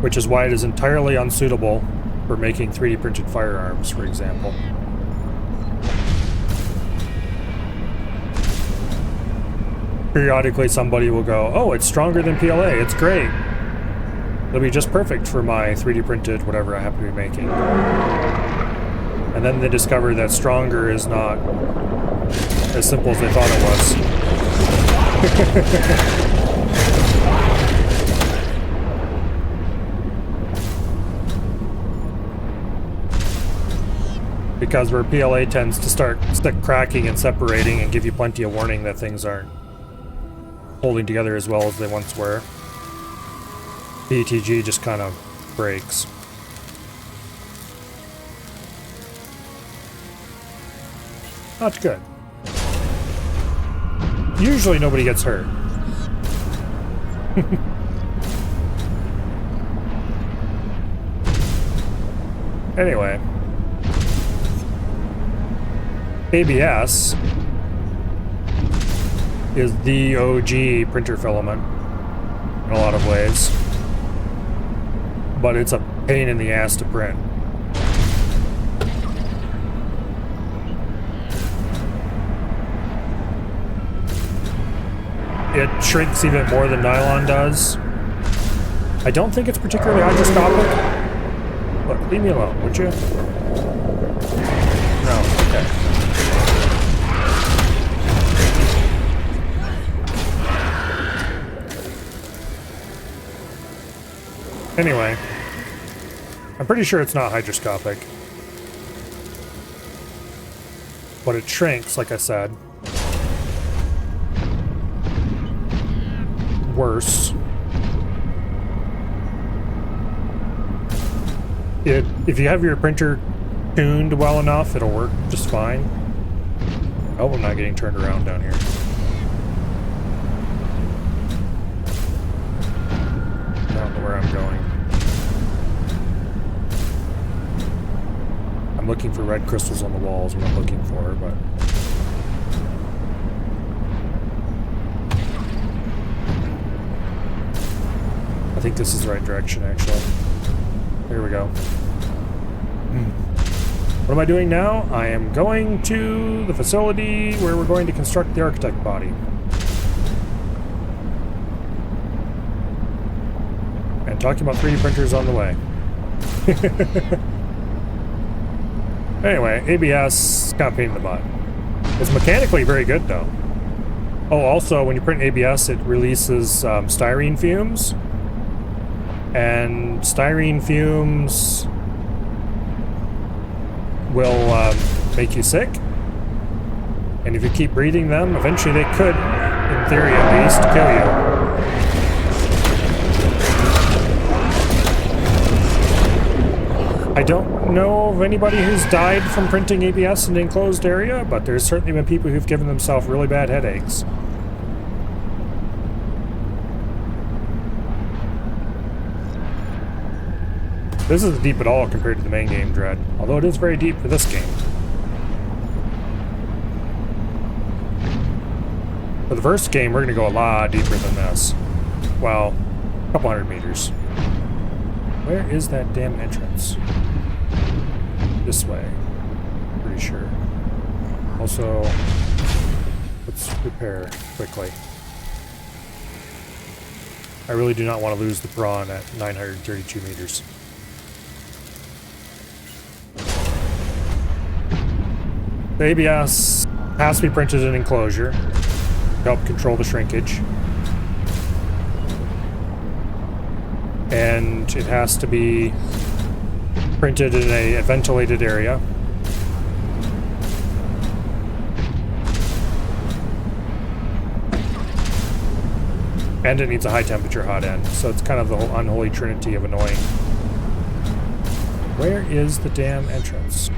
Which is why it is entirely unsuitable for making 3D printed firearms, for example. Periodically somebody will go, oh, it's stronger than PLA, it's great. It'll be just perfect for my 3D printed whatever I happen to be making. And then they discover that stronger is not as simple as they thought it was. Because where PLA tends to start cracking and separating and give you plenty of warning that things aren't holding together as well as they once were, PETG just kind of breaks. Not good. Usually nobody gets hurt. Anyway. ABS is the OG printer filament in a lot of ways, but it's a pain in the ass to print. It shrinks even more than nylon does. I don't think it's particularly hydroscopic, but leave me alone, would you? No, okay. Anyway, I'm pretty sure it's not hydroscopic. But it shrinks, like I said. Worse. If you have your printer tuned well enough, it'll work just fine. Oh, I'm not getting turned around down here. I don't know where I'm going. I'm looking for red crystals on the walls, what I'm looking for, but... I think this is the right direction, actually. Here we go. What am I doing now? I am going to the facility where we're going to construct the architect body. And talking about 3D printers on the way. Anyway, ABS, kind of pain in the butt. It's mechanically very good, though. Oh, also, when you print ABS, it releases styrene fumes. And styrene fumes will make you sick. And if you keep breathing them, eventually they could, in theory at least, kill you. I don't know of anybody who's died from printing ABS in an enclosed area, but there's certainly been people who've given themselves really bad headaches. This isn't deep at all compared to the main game, Dread, although it is very deep for this game. For the first game, we're going to go a lot deeper than this. Well, a couple hundred meters. Where is that damn entrance? This way. Pretty sure. Also, let's repair quickly. I really do not want to lose the prawn at 932 meters. The ABS has to be printed in enclosure to help control the shrinkage. And it has to be Printed in a ventilated area. And it needs a high temperature hot end, so it's kind of the whole unholy trinity of annoying. Where is the damn entrance?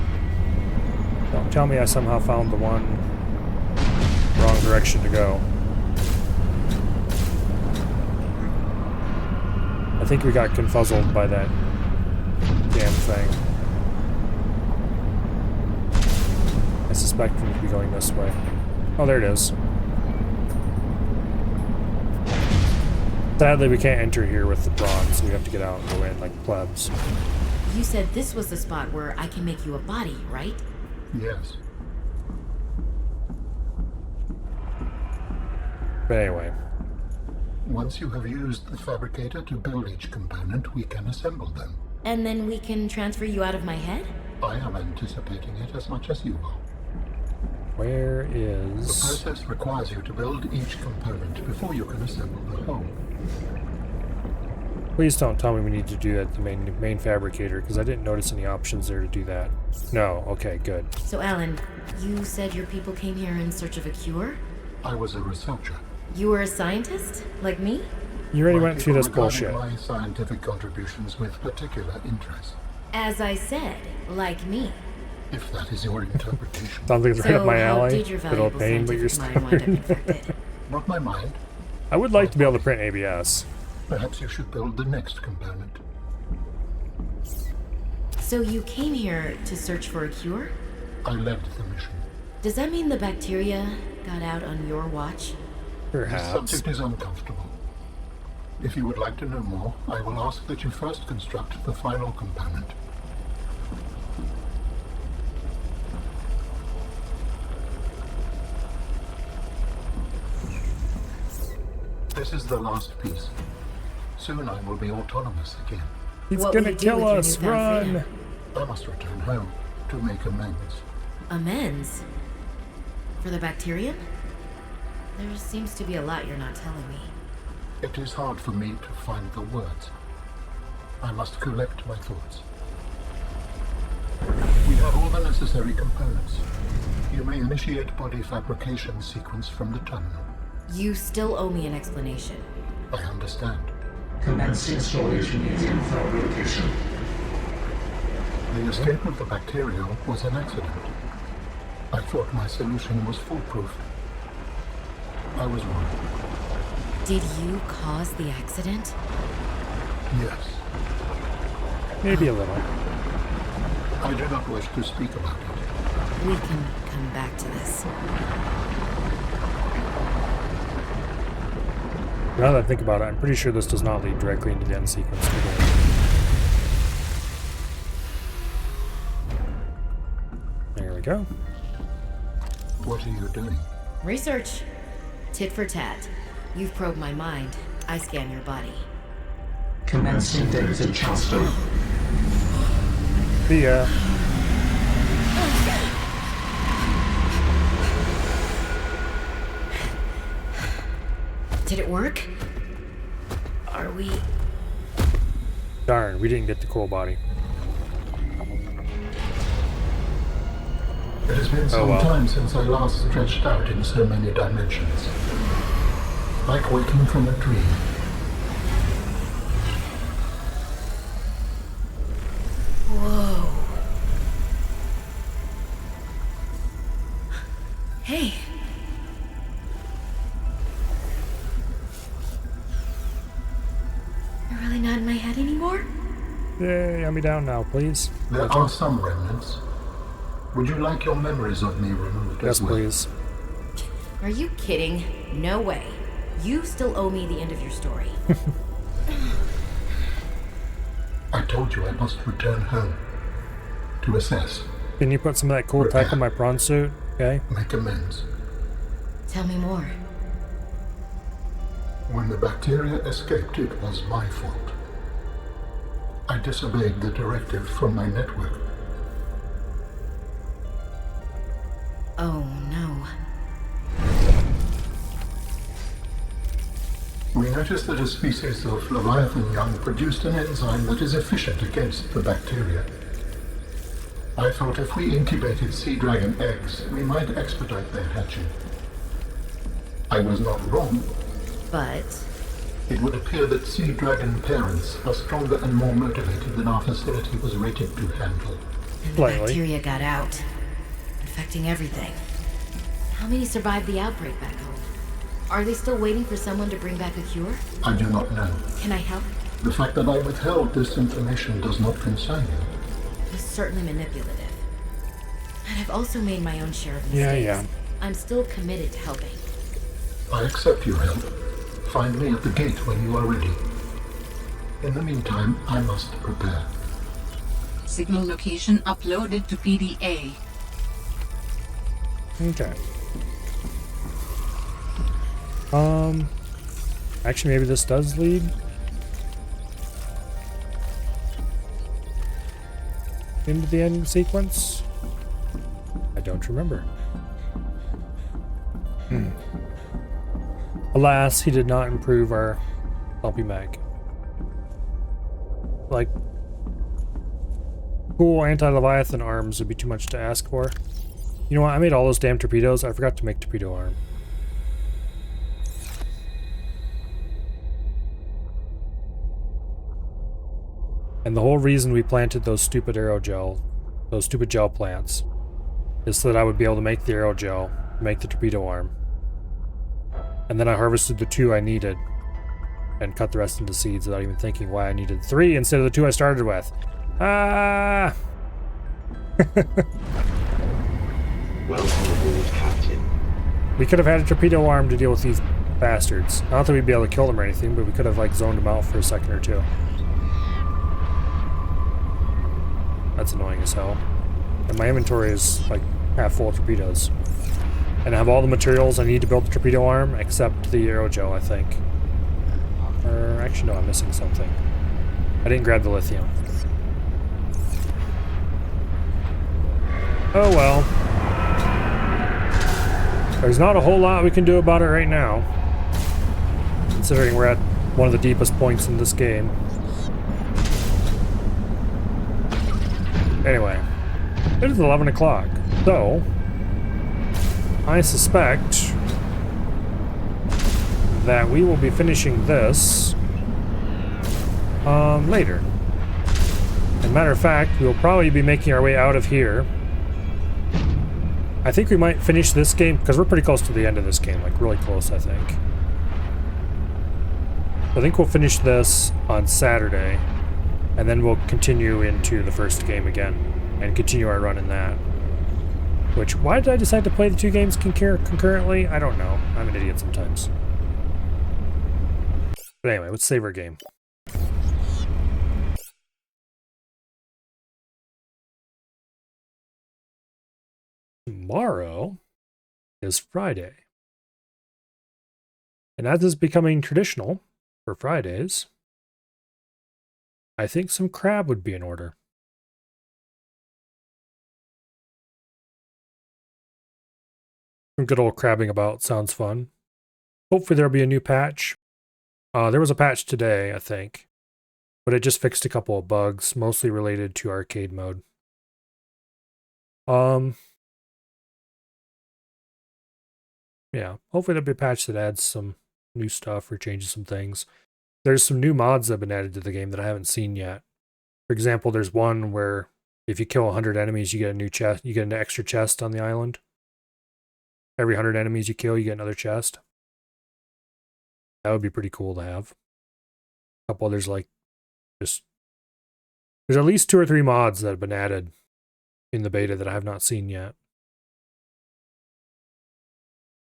Don't tell me I somehow found the one wrong direction to go. I think we got confuzzled by that damn thing. I suspect we need to be going this way. Oh, there it is. Sadly, we can't enter here with the bronze, so we have to get out and go in like plebs. You said this was the spot where I can make you a body, right? Yes. But anyway, Once you have used the fabricator to build each component, we can assemble them. And then we can transfer you out of my head? I am anticipating it as much as you are. where The is... process requires you to build each component before you can assemble the whole. Please don't tell me we need to do that at the main fabricator, because I didn't notice any options there to do that. No, okay, good. So, Alan, you said your people came here in search of a cure? I was a researcher. You were a scientist? Like me? You already My went through people this regarded bullshit. my scientific contributions with particular interest, As I said, like me. if that is your interpretation. Something's right up my how alley. did your Little valuable pain, but you're scientific mind wind up infected? Not my mind. I would like to be able to print ABS. Perhaps you should build the next component. So you came here to search for a cure? I led the mission. Does that mean the bacteria got out on your watch? The Perhaps. subject is uncomfortable. If you would like to know more, I will ask that you first construct the final component. This is the last piece. Soon I will be autonomous again. He's What will gonna you do kill with your us! newfound Run! freedom? I must return home to make amends. Amends? For the bacterium? There seems to be a lot you're not telling me. It is hard for me to find the words. I must collect my thoughts. We have all the necessary components. You may initiate body fabrication sequence from the terminal. You still owe me an explanation. I understand. Commence installation using fabrication. The escape of the bacteria was an accident. I thought my solution was foolproof. I was wrong. Did you cause the accident? Yes. Maybe a little. I do not wish to speak about it. We can come back to this. Now that I think about it, I'm pretty sure this does not lead directly into the end sequence. There we go. What are you doing? Research. Tit for tat. You've probed my mind. I scan your body. Commencing data transfer. See ya. Did it work? Are we... Darn, we didn't get the cool body. It has been some well. time since I last stretched out in so many dimensions. Like waking from a dream. Whoa. Hey. You're really not in my head anymore? Yay, I'm me down now, please. There are some remnants. Would you like your memories of me removed Yes, as well? please. Are you kidding? No way. You still owe me the end of your story. I told you I must return home. To assess, Can you put some of that cool tech on my prawn suit? Okay. make amends. Tell me more. When the bacteria escaped, it was my fault. I disobeyed the directive from my network. Oh no. We noticed that a species of Leviathan young produced an enzyme that is efficient against the bacteria. I thought if we incubated Sea Dragon eggs, we might expedite their hatching. I was not wrong. But It would appear that Sea Dragon parents are stronger and more motivated than our facility was rated to handle. and the Slightly. bacteria got out, infecting everything. How many survived the outbreak back home? Are they still waiting for someone to bring back a cure? I do not know. Can I help? The fact that I withheld this information does not concern you. It was certainly manipulative. And I've also made my own share of Yeah, mistakes. yeah. I'm still committed to helping. I accept your help. Find me at the gate when you are ready. In the meantime, I must prepare. Signal location uploaded to PDA. Okay. Actually, maybe this does lead. Into the end sequence? I don't remember. Alas, he did not improve our Bumpy Mag. Like, cool anti-Leviathan arms would be too much to ask for. You know what? I made all those damn torpedoes. I forgot to make torpedo arm. And the whole reason we planted those stupid aerogel, those stupid gel plants, is so that I would be able to make the aerogel, make the torpedo arm. And then I harvested the 2 I needed and cut the rest into seeds without even thinking why I needed 3 instead of the 2 I started with. Ah! Welcome aboard, Captain. We could have had a torpedo arm to deal with these bastards. Not that we'd be able to kill them or anything, but we could have like zoned them out for a second or two. That's annoying as hell. And my inventory is like half full of torpedoes. And I have all the materials I need to build the torpedo arm, except the aerogel, I think. Or actually, no, I'm missing something. I didn't grab the lithium. Oh well. There's not a whole lot we can do about it right now, considering we're at one of the deepest points in this game. Anyway, it is 11 o'clock, so I suspect that we will be finishing this later. As a matter of fact, we will probably be making our way out of here. I think we might finish this game, because we're pretty close to the end of this game, like really close, I think. I think we'll finish this on Saturday, and then we'll continue into the first game again, and continue our run in that. Which, why did I decide to play the 2 games concurrently? I don't know. I'm an idiot sometimes. But anyway, let's save our game. Tomorrow is Friday. And as is becoming traditional for Fridays, I think some crab would be in order. Some good old crabbing about sounds fun. Hopefully there'll be a new patch. There was a patch today, I think. But it just fixed a couple of bugs, mostly related to arcade mode. Yeah, hopefully there'll be a patch that adds some new stuff or changes some things. There's some new mods that have been added to the game that I haven't seen yet. For example, there's one where if you kill 100 enemies, you get a new chest. You get an extra chest on the island. Every 100 enemies you kill, you get another chest. That would be pretty cool to have. A couple others like just... There's at least 2 or 3 mods that have been added in the beta that I have not seen yet.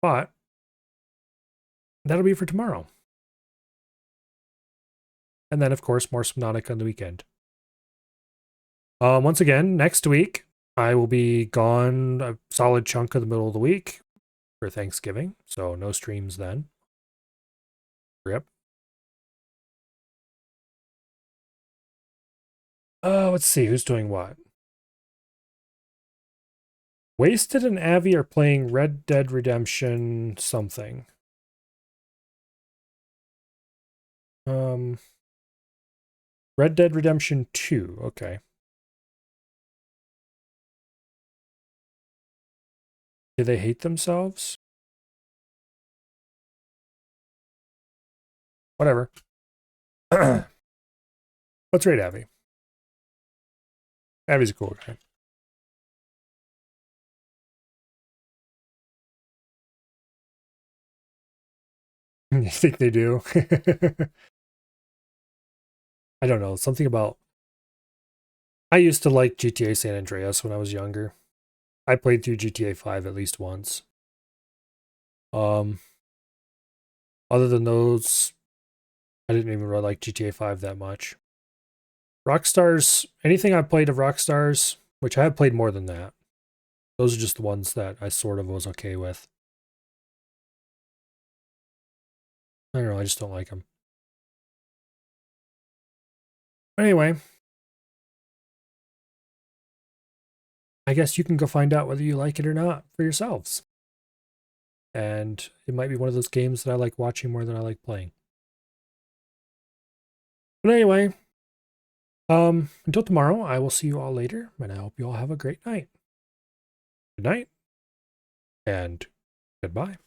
But that'll be for tomorrow. And then, of course, more Subnautica on the weekend. Once again, next week, I will be gone a solid chunk of the middle of the week for Thanksgiving. So no streams then. Rip. Let's see, who's doing what? Wasted and Avi are playing Red Dead Redemption something. Red Dead Redemption 2, okay. Do they hate themselves? Whatever. Let's rate Abby. Abby's a cool guy. You think they do? I don't know. Something about... I used to like GTA San Andreas when I was younger. I played through GTA 5 at least once. Other than those, I didn't even really like GTA 5 that much. Rockstar's, anything I played of Rockstar's, which I have played more than that, those are just the ones that I sort of was okay with. I don't know, I just don't like them. Anyway, I guess you can go find out whether you like it or not for yourselves. And it might be one of those games that I like watching more than I like playing. But anyway, until tomorrow, I will see you all later, and I hope you all have a great night. Good night, and goodbye.